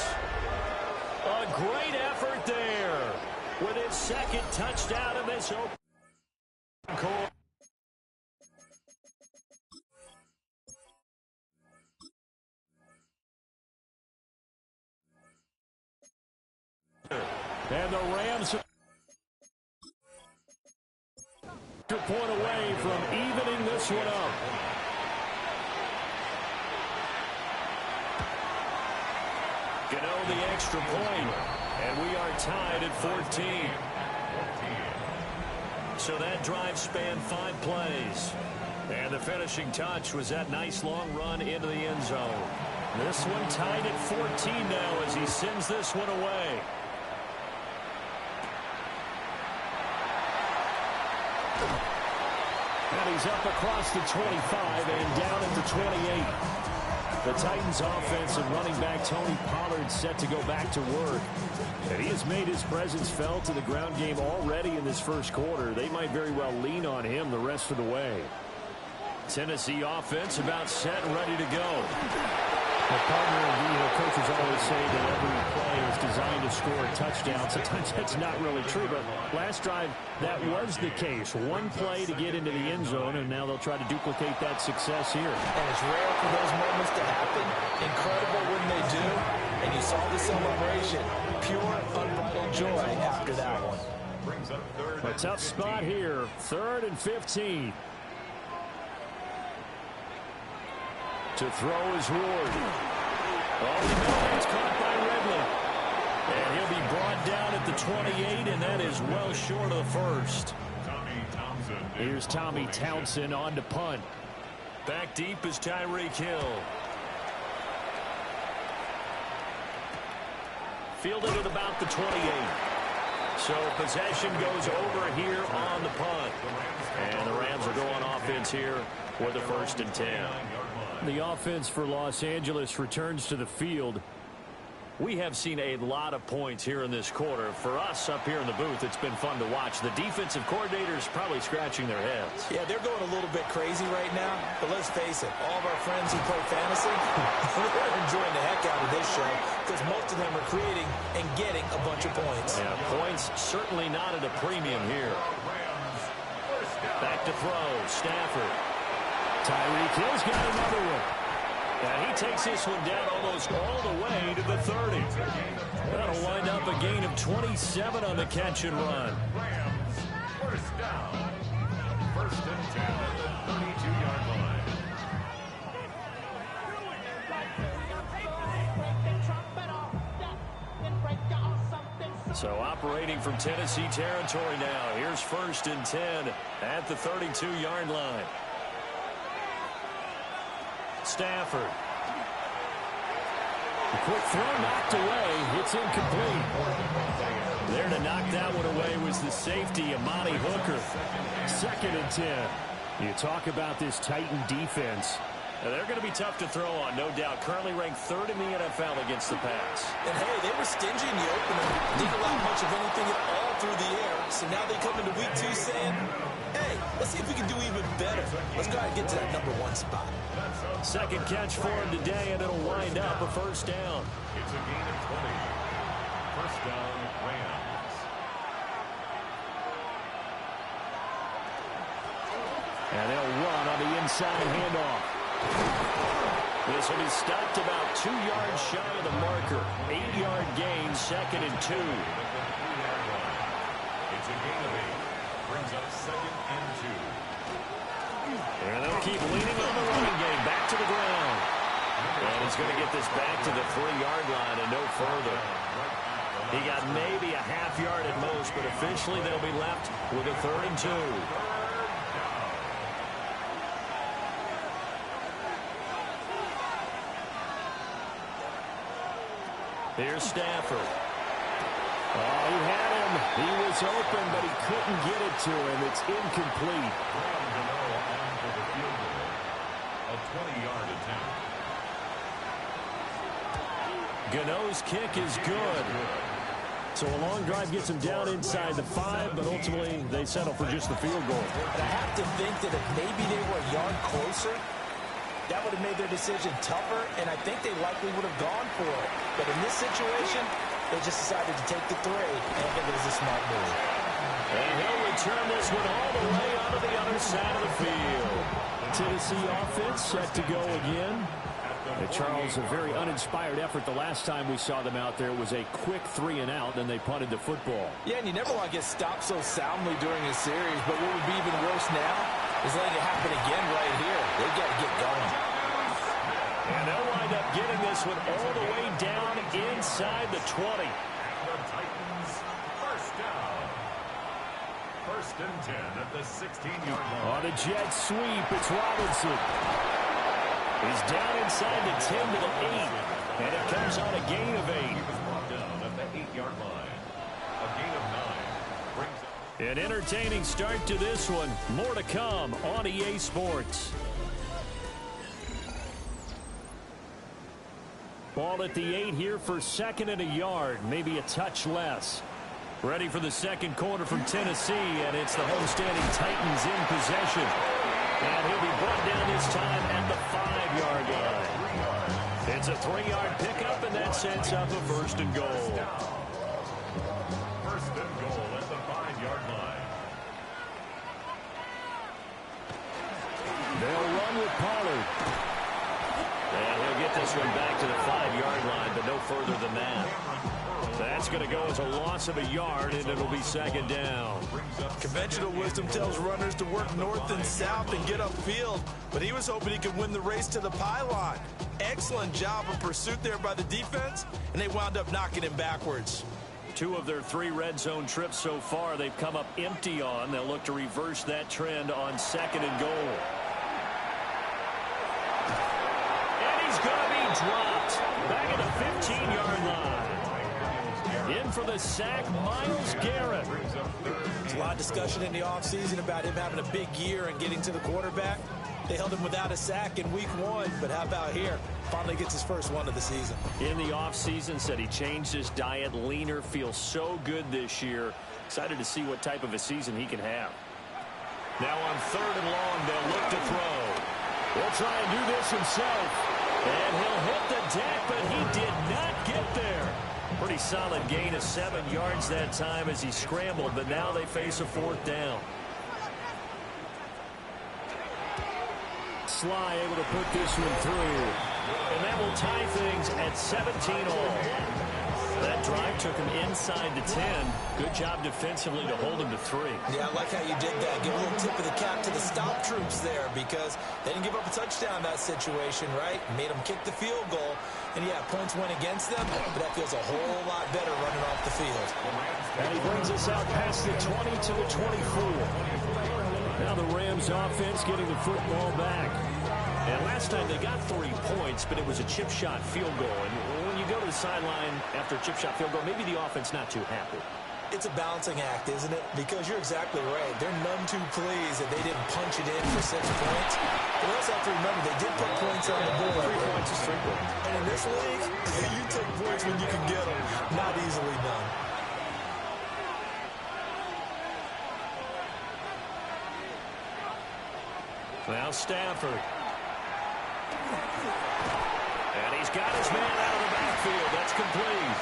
A great effort there with his 2nd touchdown in this open quarter. And the Rams are a point away from evening this one up. Gano the extra point, and we are tied at 14. So that drive spanned 5 plays. And the finishing touch was that nice long run into the end zone. This one tied at 14 now as he sends this one away. And he's up across the 25 and down at the 28. The Titans offense and running back Tony Pollard set to go back to work. And he has made his presence felt in the ground game already in this first quarter. They might very well lean on him the rest of the way. Tennessee offense about set and ready to go. The partner and the coaches always say that every play is designed to score a touchdown. Sometimes that's not really true, but last drive that was the case. One play to get into the end zone, and now they'll try to duplicate that success here. And it's rare for those moments to happen. Incredible when they do. And you saw the celebration. Pure, unbridled joy after that one. A tough spot here. 3rd and 15. To throw is Ward. Oh, no, it's caught by Ridley. And he'll be brought down at the 28, and that is well short of the first. Here's Tommy Townsend on to punt. Back deep is Tyreek Hill. Fielded at about the 28. So possession goes over here on the punt. And the Rams are going offense here with the 1st and 10. The offense for Los Angeles returns to the field. We have seen a lot of points here in this quarter. For us up here in the booth, it's been fun to watch. The defensive coordinators probably scratching their heads. Yeah, they're going a little bit crazy right now. But let's face it, all of our friends who play fantasy, they're enjoying the heck out of this show because most of them are creating and getting a bunch of points. Yeah, points certainly not at a premium here. Back to throw, Stafford. Tyreek Hill's got another one. And he takes this one down almost all the way to the 30. That'll wind up a gain of 27 on the catch and run. Rams, 1st down. 1st and 10 at the 32-yard line. So operating from Tennessee territory now. Here's 1st and 10 at the 32-yard line. Stafford. A quick throw knocked away. It's incomplete. There to knock that one away was the safety, Amani Hooker. 2nd and 10. You talk about this Titan defense. Now, they're going to be tough to throw on, no doubt. Currently ranked 3rd in the NFL against the pass. And, hey, they were stingy in the opener. Didn't allow much of anything at all through the air. So now they come into week 2 saying, hey, let's see if we can do even better. Let's try to get to that number 1 spot. 2nd catch for him today, and it'll wind up a 1st down. It's a gain of 20. 1st down, Rams. And they'll run on the inside handoff. This will be stopped about 2 yards shy of the marker. 8-yard gain, 2nd and 2. It's a gain of 8. Brings up 2nd and 2. And they'll keep leaning on the running game. Back to the ground. And he's going to get this back to the 3-yard line and no further. He got maybe a half yard at most, but officially they'll be left with a 3rd and 2. Here's Stafford. Oh, he had him. He was open, but he couldn't get it to him. It's incomplete. A 20-yard attempt. Gano's kick is good. So a long drive gets him down inside the 5, but ultimately they settle for just the field goal. And I have to think that if maybe they were a yard closer, that would have made their decision tougher, and I think they likely would have gone for it. But in this situation, they just decided to take the 3, and I think it was a smart move. And he'll return this one all the way onto the other side of the field. Tennessee offense set to go again. And Charles, a very uninspired effort the last time we saw them out there. It was a quick 3 and out, then they punted the football. Yeah, and you never want to get stopped so soundly during a series, but what would be even worse now is letting it happen again right here. They've got to get going. And they'll wind up getting this one all the way down inside the 20. The Titans, 1st down. 1st and 10 at the 16-yard line. On the jet sweep, it's Robinson. He's down inside the 10 to the 8. And it comes on a gain of 8. He was brought down at the 8-yard line. A gain of 9 brings up. An entertaining start to this one. More to come on EA Sports. Ball at the 8 here for 2nd and a yard, maybe a touch less. Ready for the second quarter from Tennessee, and it's the homestanding Titans in possession. And he'll be brought down this time at the 5-yard line. It's a 3-yard pickup, and that sets up a 1st and goal. 1st and goal at the 5-yard line. They'll run with Pollard. And he'll get this one back to the 5-yard line, but no further than that. That's going to go as a loss of a yard, and it'll be 2nd down. Conventional wisdom tells runners to work north and south and get upfield, but he was hoping he could win the race to the pylon. Excellent job of pursuit there by the defense, and they wound up knocking him backwards. 2 of their 3 red zone trips so far they've come up empty on. They'll look to reverse that trend on 2nd and goal. And he's going to be dropped back at the 15-yard line. In for the sack, Myles Garrett. There's a lot of discussion in the offseason about him having a big year and getting to the quarterback. They held him without a sack in week 1, but how about here? Finally gets his first one of the season. In the offseason, said he changed his diet, leaner, feels so good this year. Excited to see what type of a season he can have. Now on 3rd and long, they'll look to throw. He'll try and do this himself. And he'll hit the deck, but he did not get there. Pretty solid gain of 7 yards that time as he scrambled, but now they face a 4th down. Sly able to put this one through. And that will tie things at 17 all. That drive took him inside the 10. Good job defensively to hold him to 3. Yeah, I like how you did that. Give a little tip of the cap to the stop troops there because they didn't give up a touchdown in that situation, right? Made them kick the field goal. And, yeah, points went against them, but that feels a whole lot better running off the field. And he brings us out past the 20 to the 24. Now the Rams offense getting the football back. And last time they got 3 points, but it was a chip shot field goal. And when you go to the sideline after a chip shot field goal, maybe the offense not too happy. It's a balancing act, isn't it? Because you're exactly right. They're none too pleased that they didn't punch it in for 6 points. But we also have to remember they did put points on the board. 3 points is 3 points. And in this league, you take points when you can get them. Not easily done. Now Stafford. And he's got his man out of the backfield. That's complete.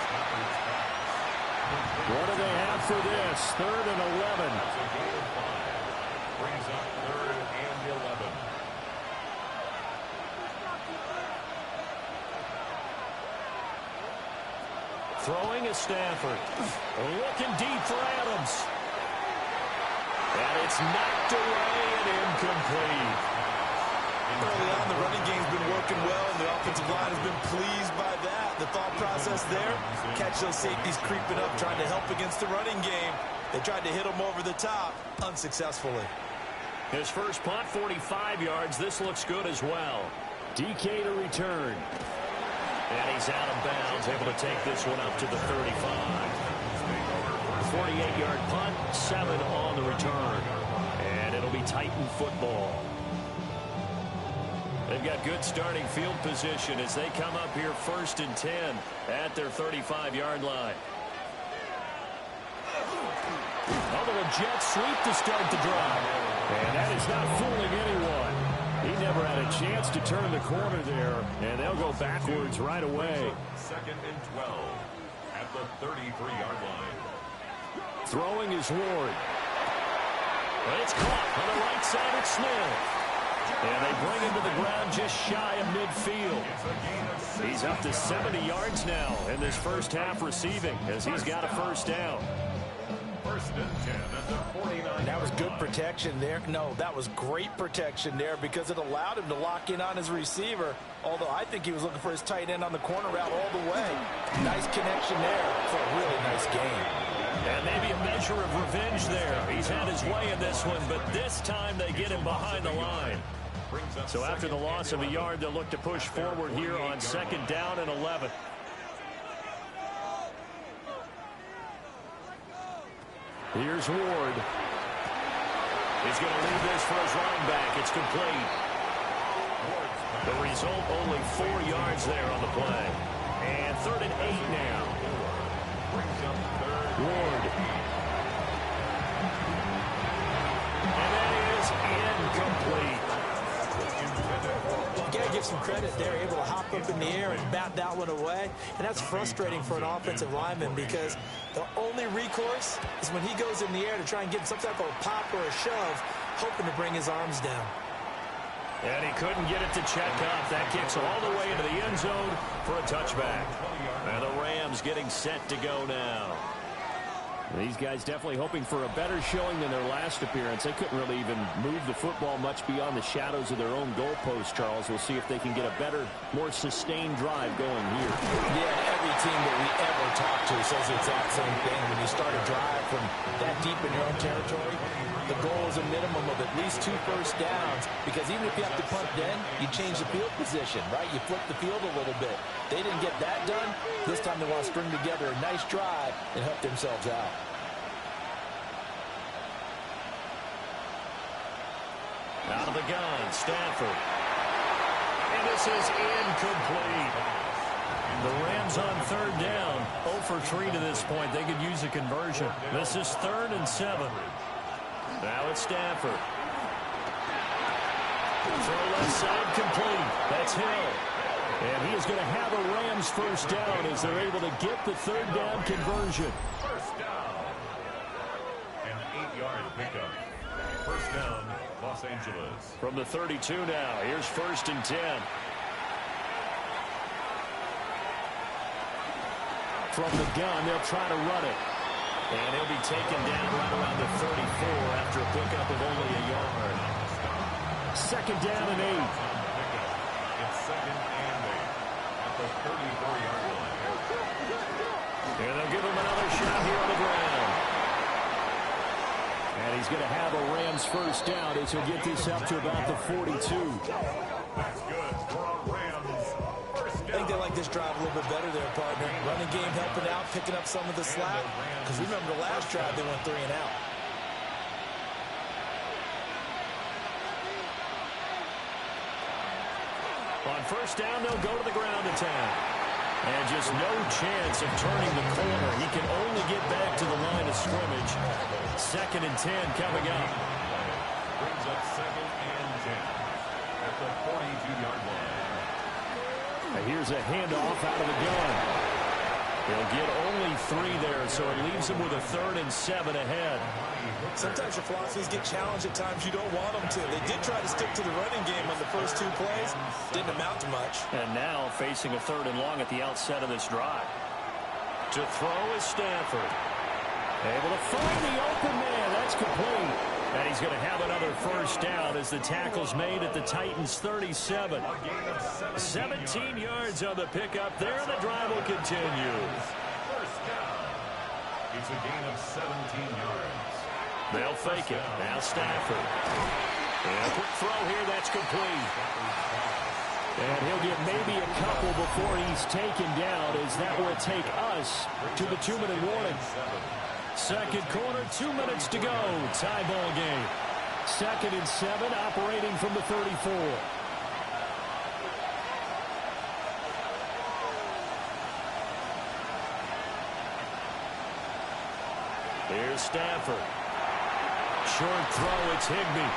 What do they have for this? 3rd and 11. Brings up 3rd and 11. Throwing is Stafford. Looking deep for Adams. And it's knocked away and incomplete. Early on, the running game's been working well, and the offensive line has been pleased by that. The thought process there, catch those safeties creeping up, trying to help against the running game. They tried to hit them over the top, unsuccessfully. His first punt, 45 yards. This looks good as well. DK to return. And he's out of bounds, able to take this one up to the 35. 48-yard punt, 7 on the return. And it'll be Titan football. They've got good starting field position as they come up here 1st and 10 at their 35-yard line. A little jet sweep to start the drive. And that is not fooling anyone. He never had a chance to turn the corner there, and they'll go backwards right away. 2nd and 12 at the 33-yard line. Throwing is Ward. But it's caught on the right side of Smith. And they bring him to the ground just shy of midfield. He's up to 70 yards now in this first half receiving as he's got a 1st down. 1st and 10 at the 49. That was good protection there. No, that was great protection there because it allowed him to lock in on his receiver, although I think he was looking for his tight end on the corner route all the way. Nice connection there for a really nice game. And maybe a measure of revenge there. He's had his way in this one, but this time they get him behind the line. So after the loss of a yard, they'll look to push forward here on 2nd down and 11. Here's Ward. He's going to leave this for his running back. It's complete. The result, only 4 yards there on the play. And 3rd and 8 now. Ward. And that is incomplete. You got to give some credit there, able to hop up in the air and bat that one away. And that's frustrating for an offensive lineman because the only recourse is when he goes in the air to try and get some type of a pop or a shove, hoping to bring his arms down. And he couldn't get it to check up. That kicks all the way into the end zone for a touchback. And the Rams getting set to go now. These guys definitely hoping for a better showing than their last appearance. They couldn't really even move the football much beyond the shadows of their own goalpost, Charles. We'll see if they can get a better, more sustained drive going here. Yeah, every team that we ever talk to says the exact same thing. When you start a drive from that deep in your own territory, the goal is a minimum of at least 2 first downs, because even if you have to punt then, you change the field position, right? You flip the field a little bit. They didn't get that done. This time they want to string together a nice drive and help themselves out. Out of the gun, Stafford. And this is incomplete. The Rams on 3rd down. 0 for 3 to this point. They could use a conversion. This is 3rd and 7. Now it's Stafford. Throw left side complete. That's Hill. And he is going to have a Rams first down as they're able to get the 3rd down conversion. First down. An 8-yard pickup. First down, Los Angeles. From the 32 now. Here's 1st and 10. From the gun, they'll try to run it. And he'll be taken down right around the 34 after a pickup of only a yard. 2nd down and 8. It's 2nd and 8 at the 34-yard line. And they'll give him another shot here on the ground. And he's going to have a Rams first down as he'll get this up to about the 42. That's good for a Rams first down. I think they like this drive a little bit better there, partner. Running game helping out, picking up some of the slack. Because remember the last drive, they went 3 and out. On first down, they'll go to the ground attack. And just no chance of turning the corner. He can only get back to the line of scrimmage. 2nd and 10 coming up. Brings up 2nd and 10 at the 42-yard line. And here's a handoff out of the gun. They'll get only 3 there, so it leaves them with a 3rd and 7 ahead. Sometimes your philosophies get challenged at times you don't want them to. They did try to stick to the running game on the first 2 plays. Didn't amount to much. And now facing a 3rd and long at the outset of this drive. To throw is Stafford. Able to find the open man. That's complete. And he's going to have another first down as the tackle's made at the Titans' 37. 17 yards on the pickup there, and the drive will continue. First down. It's a gain of 17 yards. They'll fake it. Now Stafford. And a quick throw here. That's complete. And he'll get maybe a couple before he's taken down, as that will take us to the 2-minute warning. 2nd quarter, 2 minutes to go. Tie ball game. 2nd and 7, operating from the 34. Here's Stafford. Short throw, it's Higbee.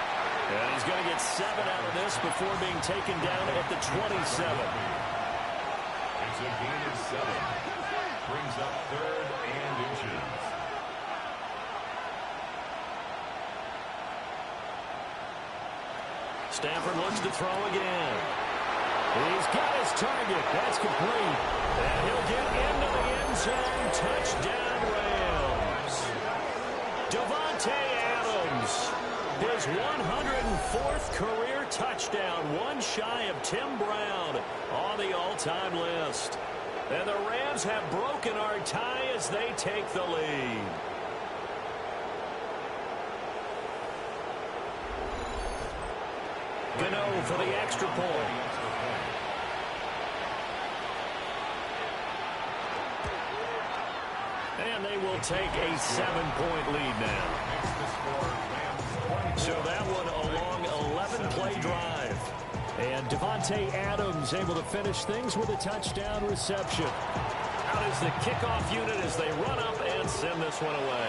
And he's going to get 7 out of this before being taken down at the 27. It's a gain of 7. Brings up 3rd and inches. Stafford looks to throw again. He's got his target. That's complete. And he'll get into the end zone. Touchdown, Rams. Davante Adams. His 104th career touchdown. One shy of Tim Brown on the all-time list. And the Rams have broken our tie as they take the lead. Gano for the extra point. And they will take a 7-point lead now. So that one a long 11-play drive. And Devontae Adams able to finish things with a touchdown reception. Out is the kickoff unit as they run up and send this one away.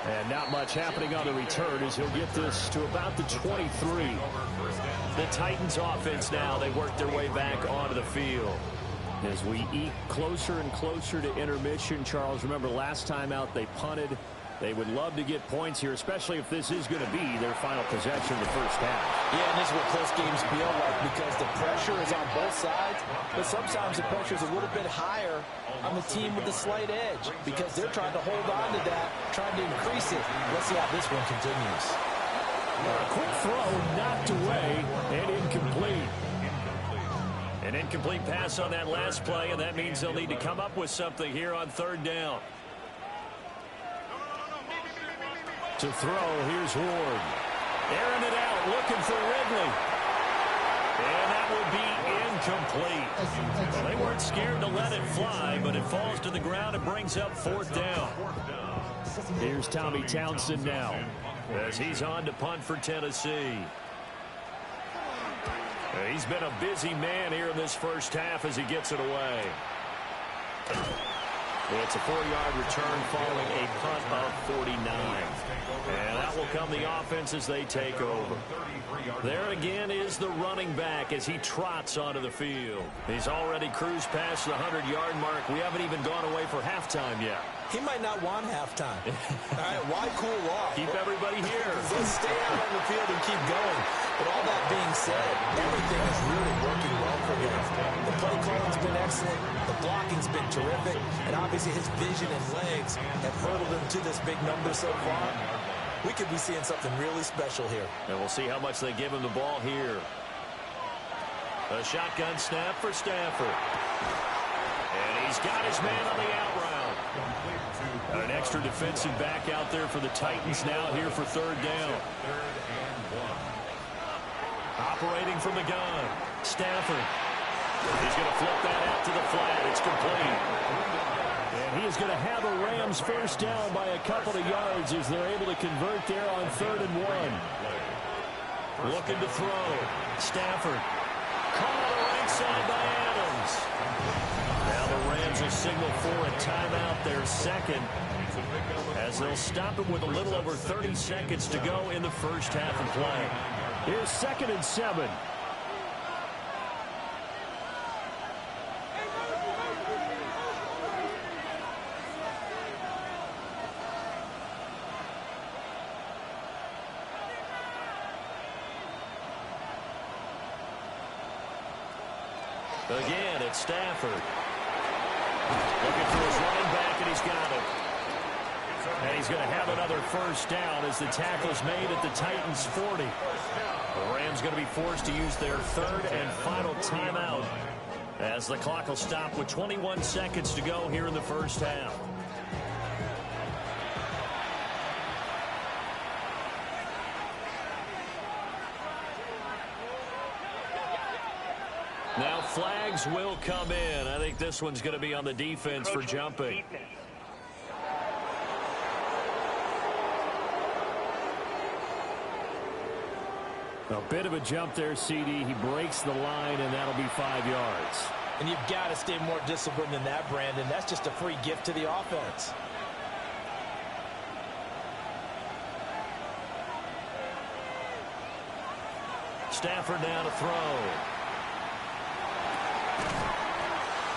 And not much happening on the return as he'll get this to about the 23. The Titans offense now, they work their way back onto the field. As we eke closer and closer to intermission, Charles, remember last time out they punted. They would love to get points here, especially if this is going to be their final possession of the first half. Yeah, and this is what close games feel like because the pressure is on both sides, but sometimes the pressure is a little bit higher on the team with the slight edge because they're trying to hold on to that, trying to increase it. Let's see how this one continues. A quick throw knocked away and incomplete. An incomplete pass on that last play, and that means they'll need to come up with something here on third down. To throw, here's Ward. Airing it out, looking for Ridley. And that would be incomplete. Well, they weren't scared to let it fly, but it falls to the ground and brings up fourth down. Here's Tommy Townsend now as he's on to punt for Tennessee. He's been a busy man here in this first half as he gets it away. It's a 4-yard return following a punt of 49. And that will come the offense as they take over. There again is the running back as he trots onto the field. He's already cruised past the 100-yard mark. We haven't even gone away for halftime yet. He might not want halftime. All right, why cool off? Keep everybody here. Let's stay out on the field and keep going. But all that being said, everything is really working well for him. The play calling's been excellent. The blocking's been terrific. And obviously his vision and legs have hurdled him to this big number so far. We could be seeing something really special here. And we'll see how much they give him the ball here. A shotgun snap for Stafford. And he's got his man on the out route. An extra defensive back out there for the Titans now here for third down. Operating from the gun. Stafford. He's going to flip that out to the flat. It's complete. And he is going to have a Rams first down by a couple of yards as they're able to convert there on 3rd and 1. Looking to throw. Stafford. Caught on the right side by Adams. Now the Rams will signal for a timeout, their second, as they'll stop it with a little over 30 seconds to go in the first half of play. Here's 2nd and 7. Again, it's Stafford. Looking for his running back, and he's got it. And he's going to have another first down as the tackle's made at the Titans' 40. The Rams going to be forced to use their 3rd and final timeout as the clock will stop with 21 seconds to go here in the first half. Now flags will come in. I think this one's going to be on the defense for jumping. A bit of a jump there, CD. He breaks the line, and that'll be 5 yards. And you've got to stay more disciplined than that, Brandon. That's just a free gift to the offense. Stafford now to throw.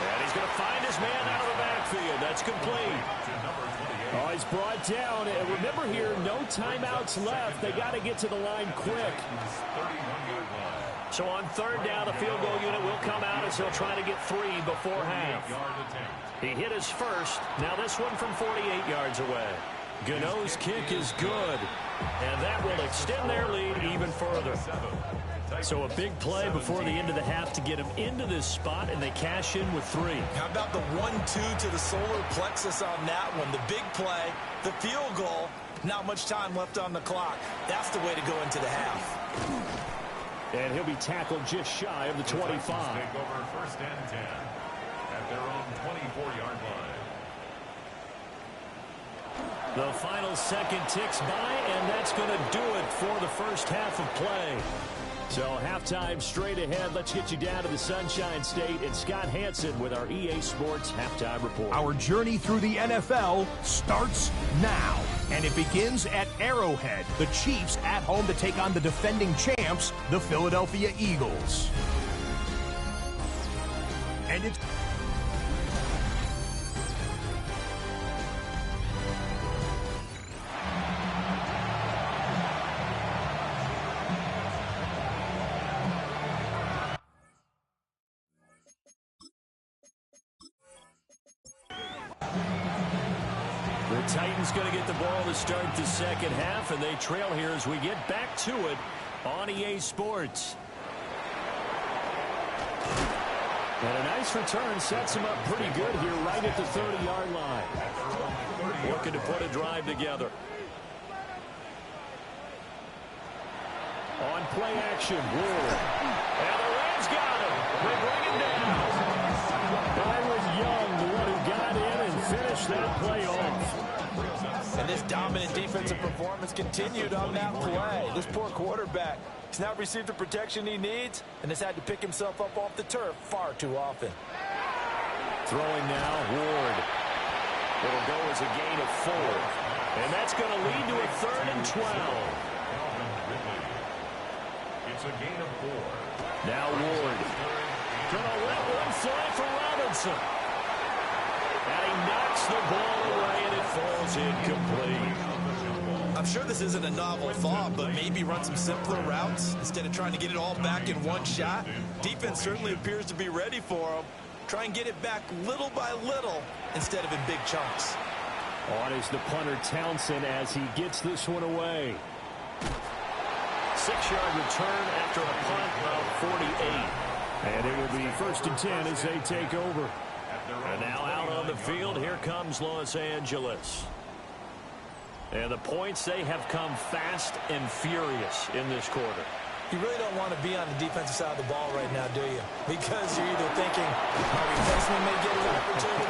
And he's going to find his man out of the backfield. That's complete. Oh, he's brought down. And remember here, no timeouts left. They got to get to the line quick. So on 3rd down, the field goal unit will come out as he'll try to get 3 before half. He hit his first. Now this one from 48 yards away. Gano's kick is good. And that will extend their lead even further. So a big play before the end of the half to get him into this spot, and they cash in with 3. How about the 1-2 to the solar plexus on that one? The big play, the field goal, not much time left on the clock. That's the way to go into the half. And he'll be tackled just shy of the 25. Take over 1st and 10 at their own 24-yard line. The final second ticks by, and that's going to do it for the first half of play. So halftime straight ahead. Let's get you down to the Sunshine State and Scott Hansen with our EA Sports Halftime Report. Our journey through the NFL starts now, and it begins at Arrowhead. The Chiefs at home to take on the defending champs, the Philadelphia Eagles. And it's... The Titans going to get the ball to start the second half, and they trail here as we get back to it on EA Sports. And a nice return sets him up pretty good here right at the 30-yard line. Looking to put a drive together. On play action, Ward. And the Rams got him. They bring him down. That was Young, the one who got in and finished that play off. And this dominant defensive performance continued on that play. This poor quarterback has not received the protection he needs and has had to pick himself up off the turf far too often. Throwing now, Ward. It'll go as a gain of 4. And that's going to lead to a 3rd and 12. It's a gain of 4. Now Ward. Going to let one fly for Robinson. And he knocks the ball away, and it falls incomplete. I'm sure this isn't a novel thought, but maybe run some simpler routes instead of trying to get it all back in one shot. Defense certainly appears to be ready for him. Try and get it back little by little instead of in big chunks. On is the punter Townsend as he gets this one away. 6-yard return after a punt of 48. And it will be 1st and 10 as they take over. And now out on the field, here comes Los Angeles. And the points, they have come fast and furious in this quarter. You really don't want to be on the defensive side of the ball right now, do you? Because you're either thinking, my replacement may get an opportunity.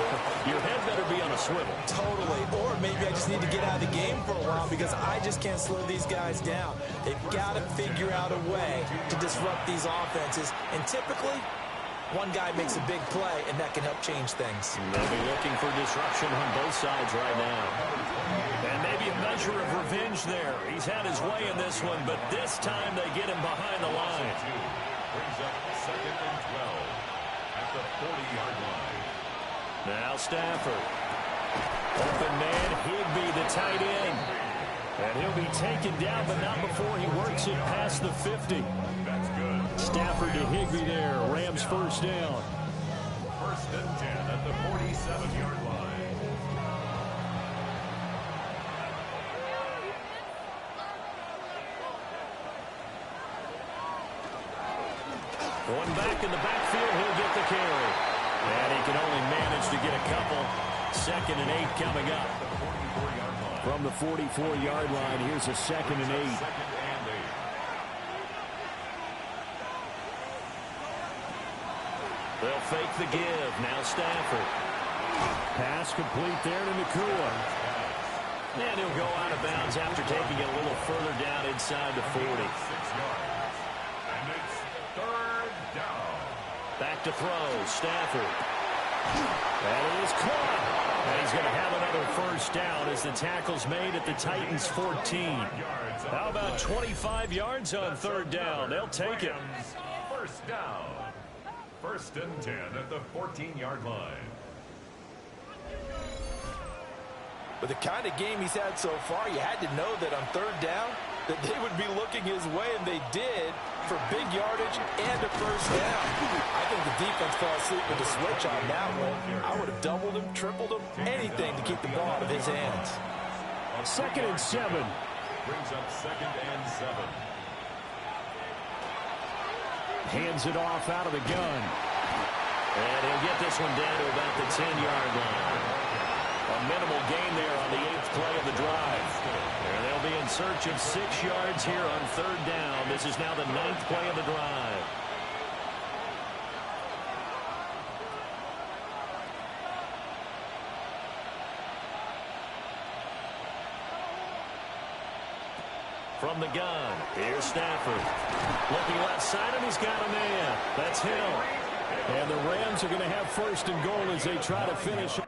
Your head better be on a swivel. Totally. Or maybe I just need to get out of the game for a while because I just can't slow these guys down. They've got to figure out a way to disrupt these offenses. And typically, one guy makes a big play, and that can help change things. They'll be looking for disruption on both sides right now. And maybe a measure of revenge there. He's had his way in this one, but this time they get him behind the line. Brings up 2nd and 12 at the 40-yard line. Now Stafford. Open man, Higbee, the tight end. And he'll be taken down, but not before he works it past the 50. That's good. Stafford to Higbee there. Rams first down. 1st and 10 at the 47-yard line. Going back in the backfield, he'll get the carry. And he can only manage to get a couple. 2nd and 8 coming up. From the 44-yard line, here's a 2nd and 8. They'll fake the give. Now Stafford. Pass complete there to Nakua. And he'll go out of bounds after taking it a little further down inside the 40. 6 yards. And it's 3rd down. Back to throw. Stafford. That is caught. And he's going to have another first down as the tackle's made at the Titans' 14. How about 25 yards on 3rd down? They'll take it. First down. 1st and 10 at the 14-yard line. With the kind of game he's had so far, you had to know that on 3rd down that they would be looking his way, and they did, for big yardage and a first down. I think the defense fell asleep with the switch on that one. I would have doubled him, tripled him, anything to keep the ball out of his hands. 2nd and 7. Brings up 2nd and 7. Hands it off out of the gun. And he'll get this one down to about the 10-yard line. A minimal gain there on the 8th play of the drive. And they'll be in search of 6 yards here on 3rd down. This is now the 9th play of the drive. From the gun, here's Stafford. Looking left side, and he's got a man. That's Hill. And the Rams are going to have 1st and goal as they try to finish.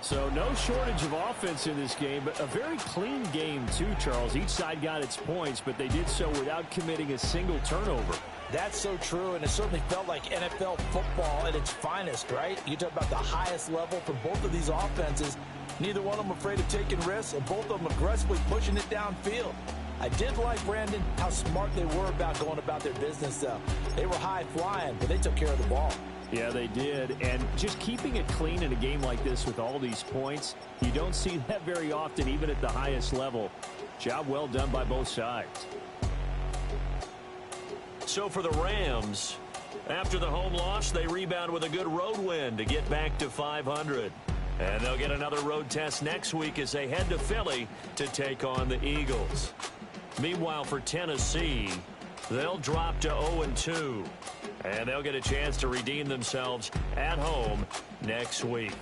So no shortage of offense in this game, but a very clean game too, Charles. Each side got its points, but they did so without committing a single turnover. That's so true, and it certainly felt like NFL football at its finest, right? You talk about the highest level for both of these offenses. Neither one of them afraid of taking risks, and both of them aggressively pushing it downfield. I did like, Brandon, how smart they were about going about their business, though. They were high-flying, but they took care of the ball. Yeah, they did. And just keeping it clean in a game like this with all these points, you don't see that very often, even at the highest level. Job well done by both sides. So for the Rams, after the home loss, they rebound with a good road win to get back to 500. And they'll get another road test next week as they head to Philly to take on the Eagles. Meanwhile, for Tennessee, they'll drop to 0-2. And they'll get a chance to redeem themselves at home next week.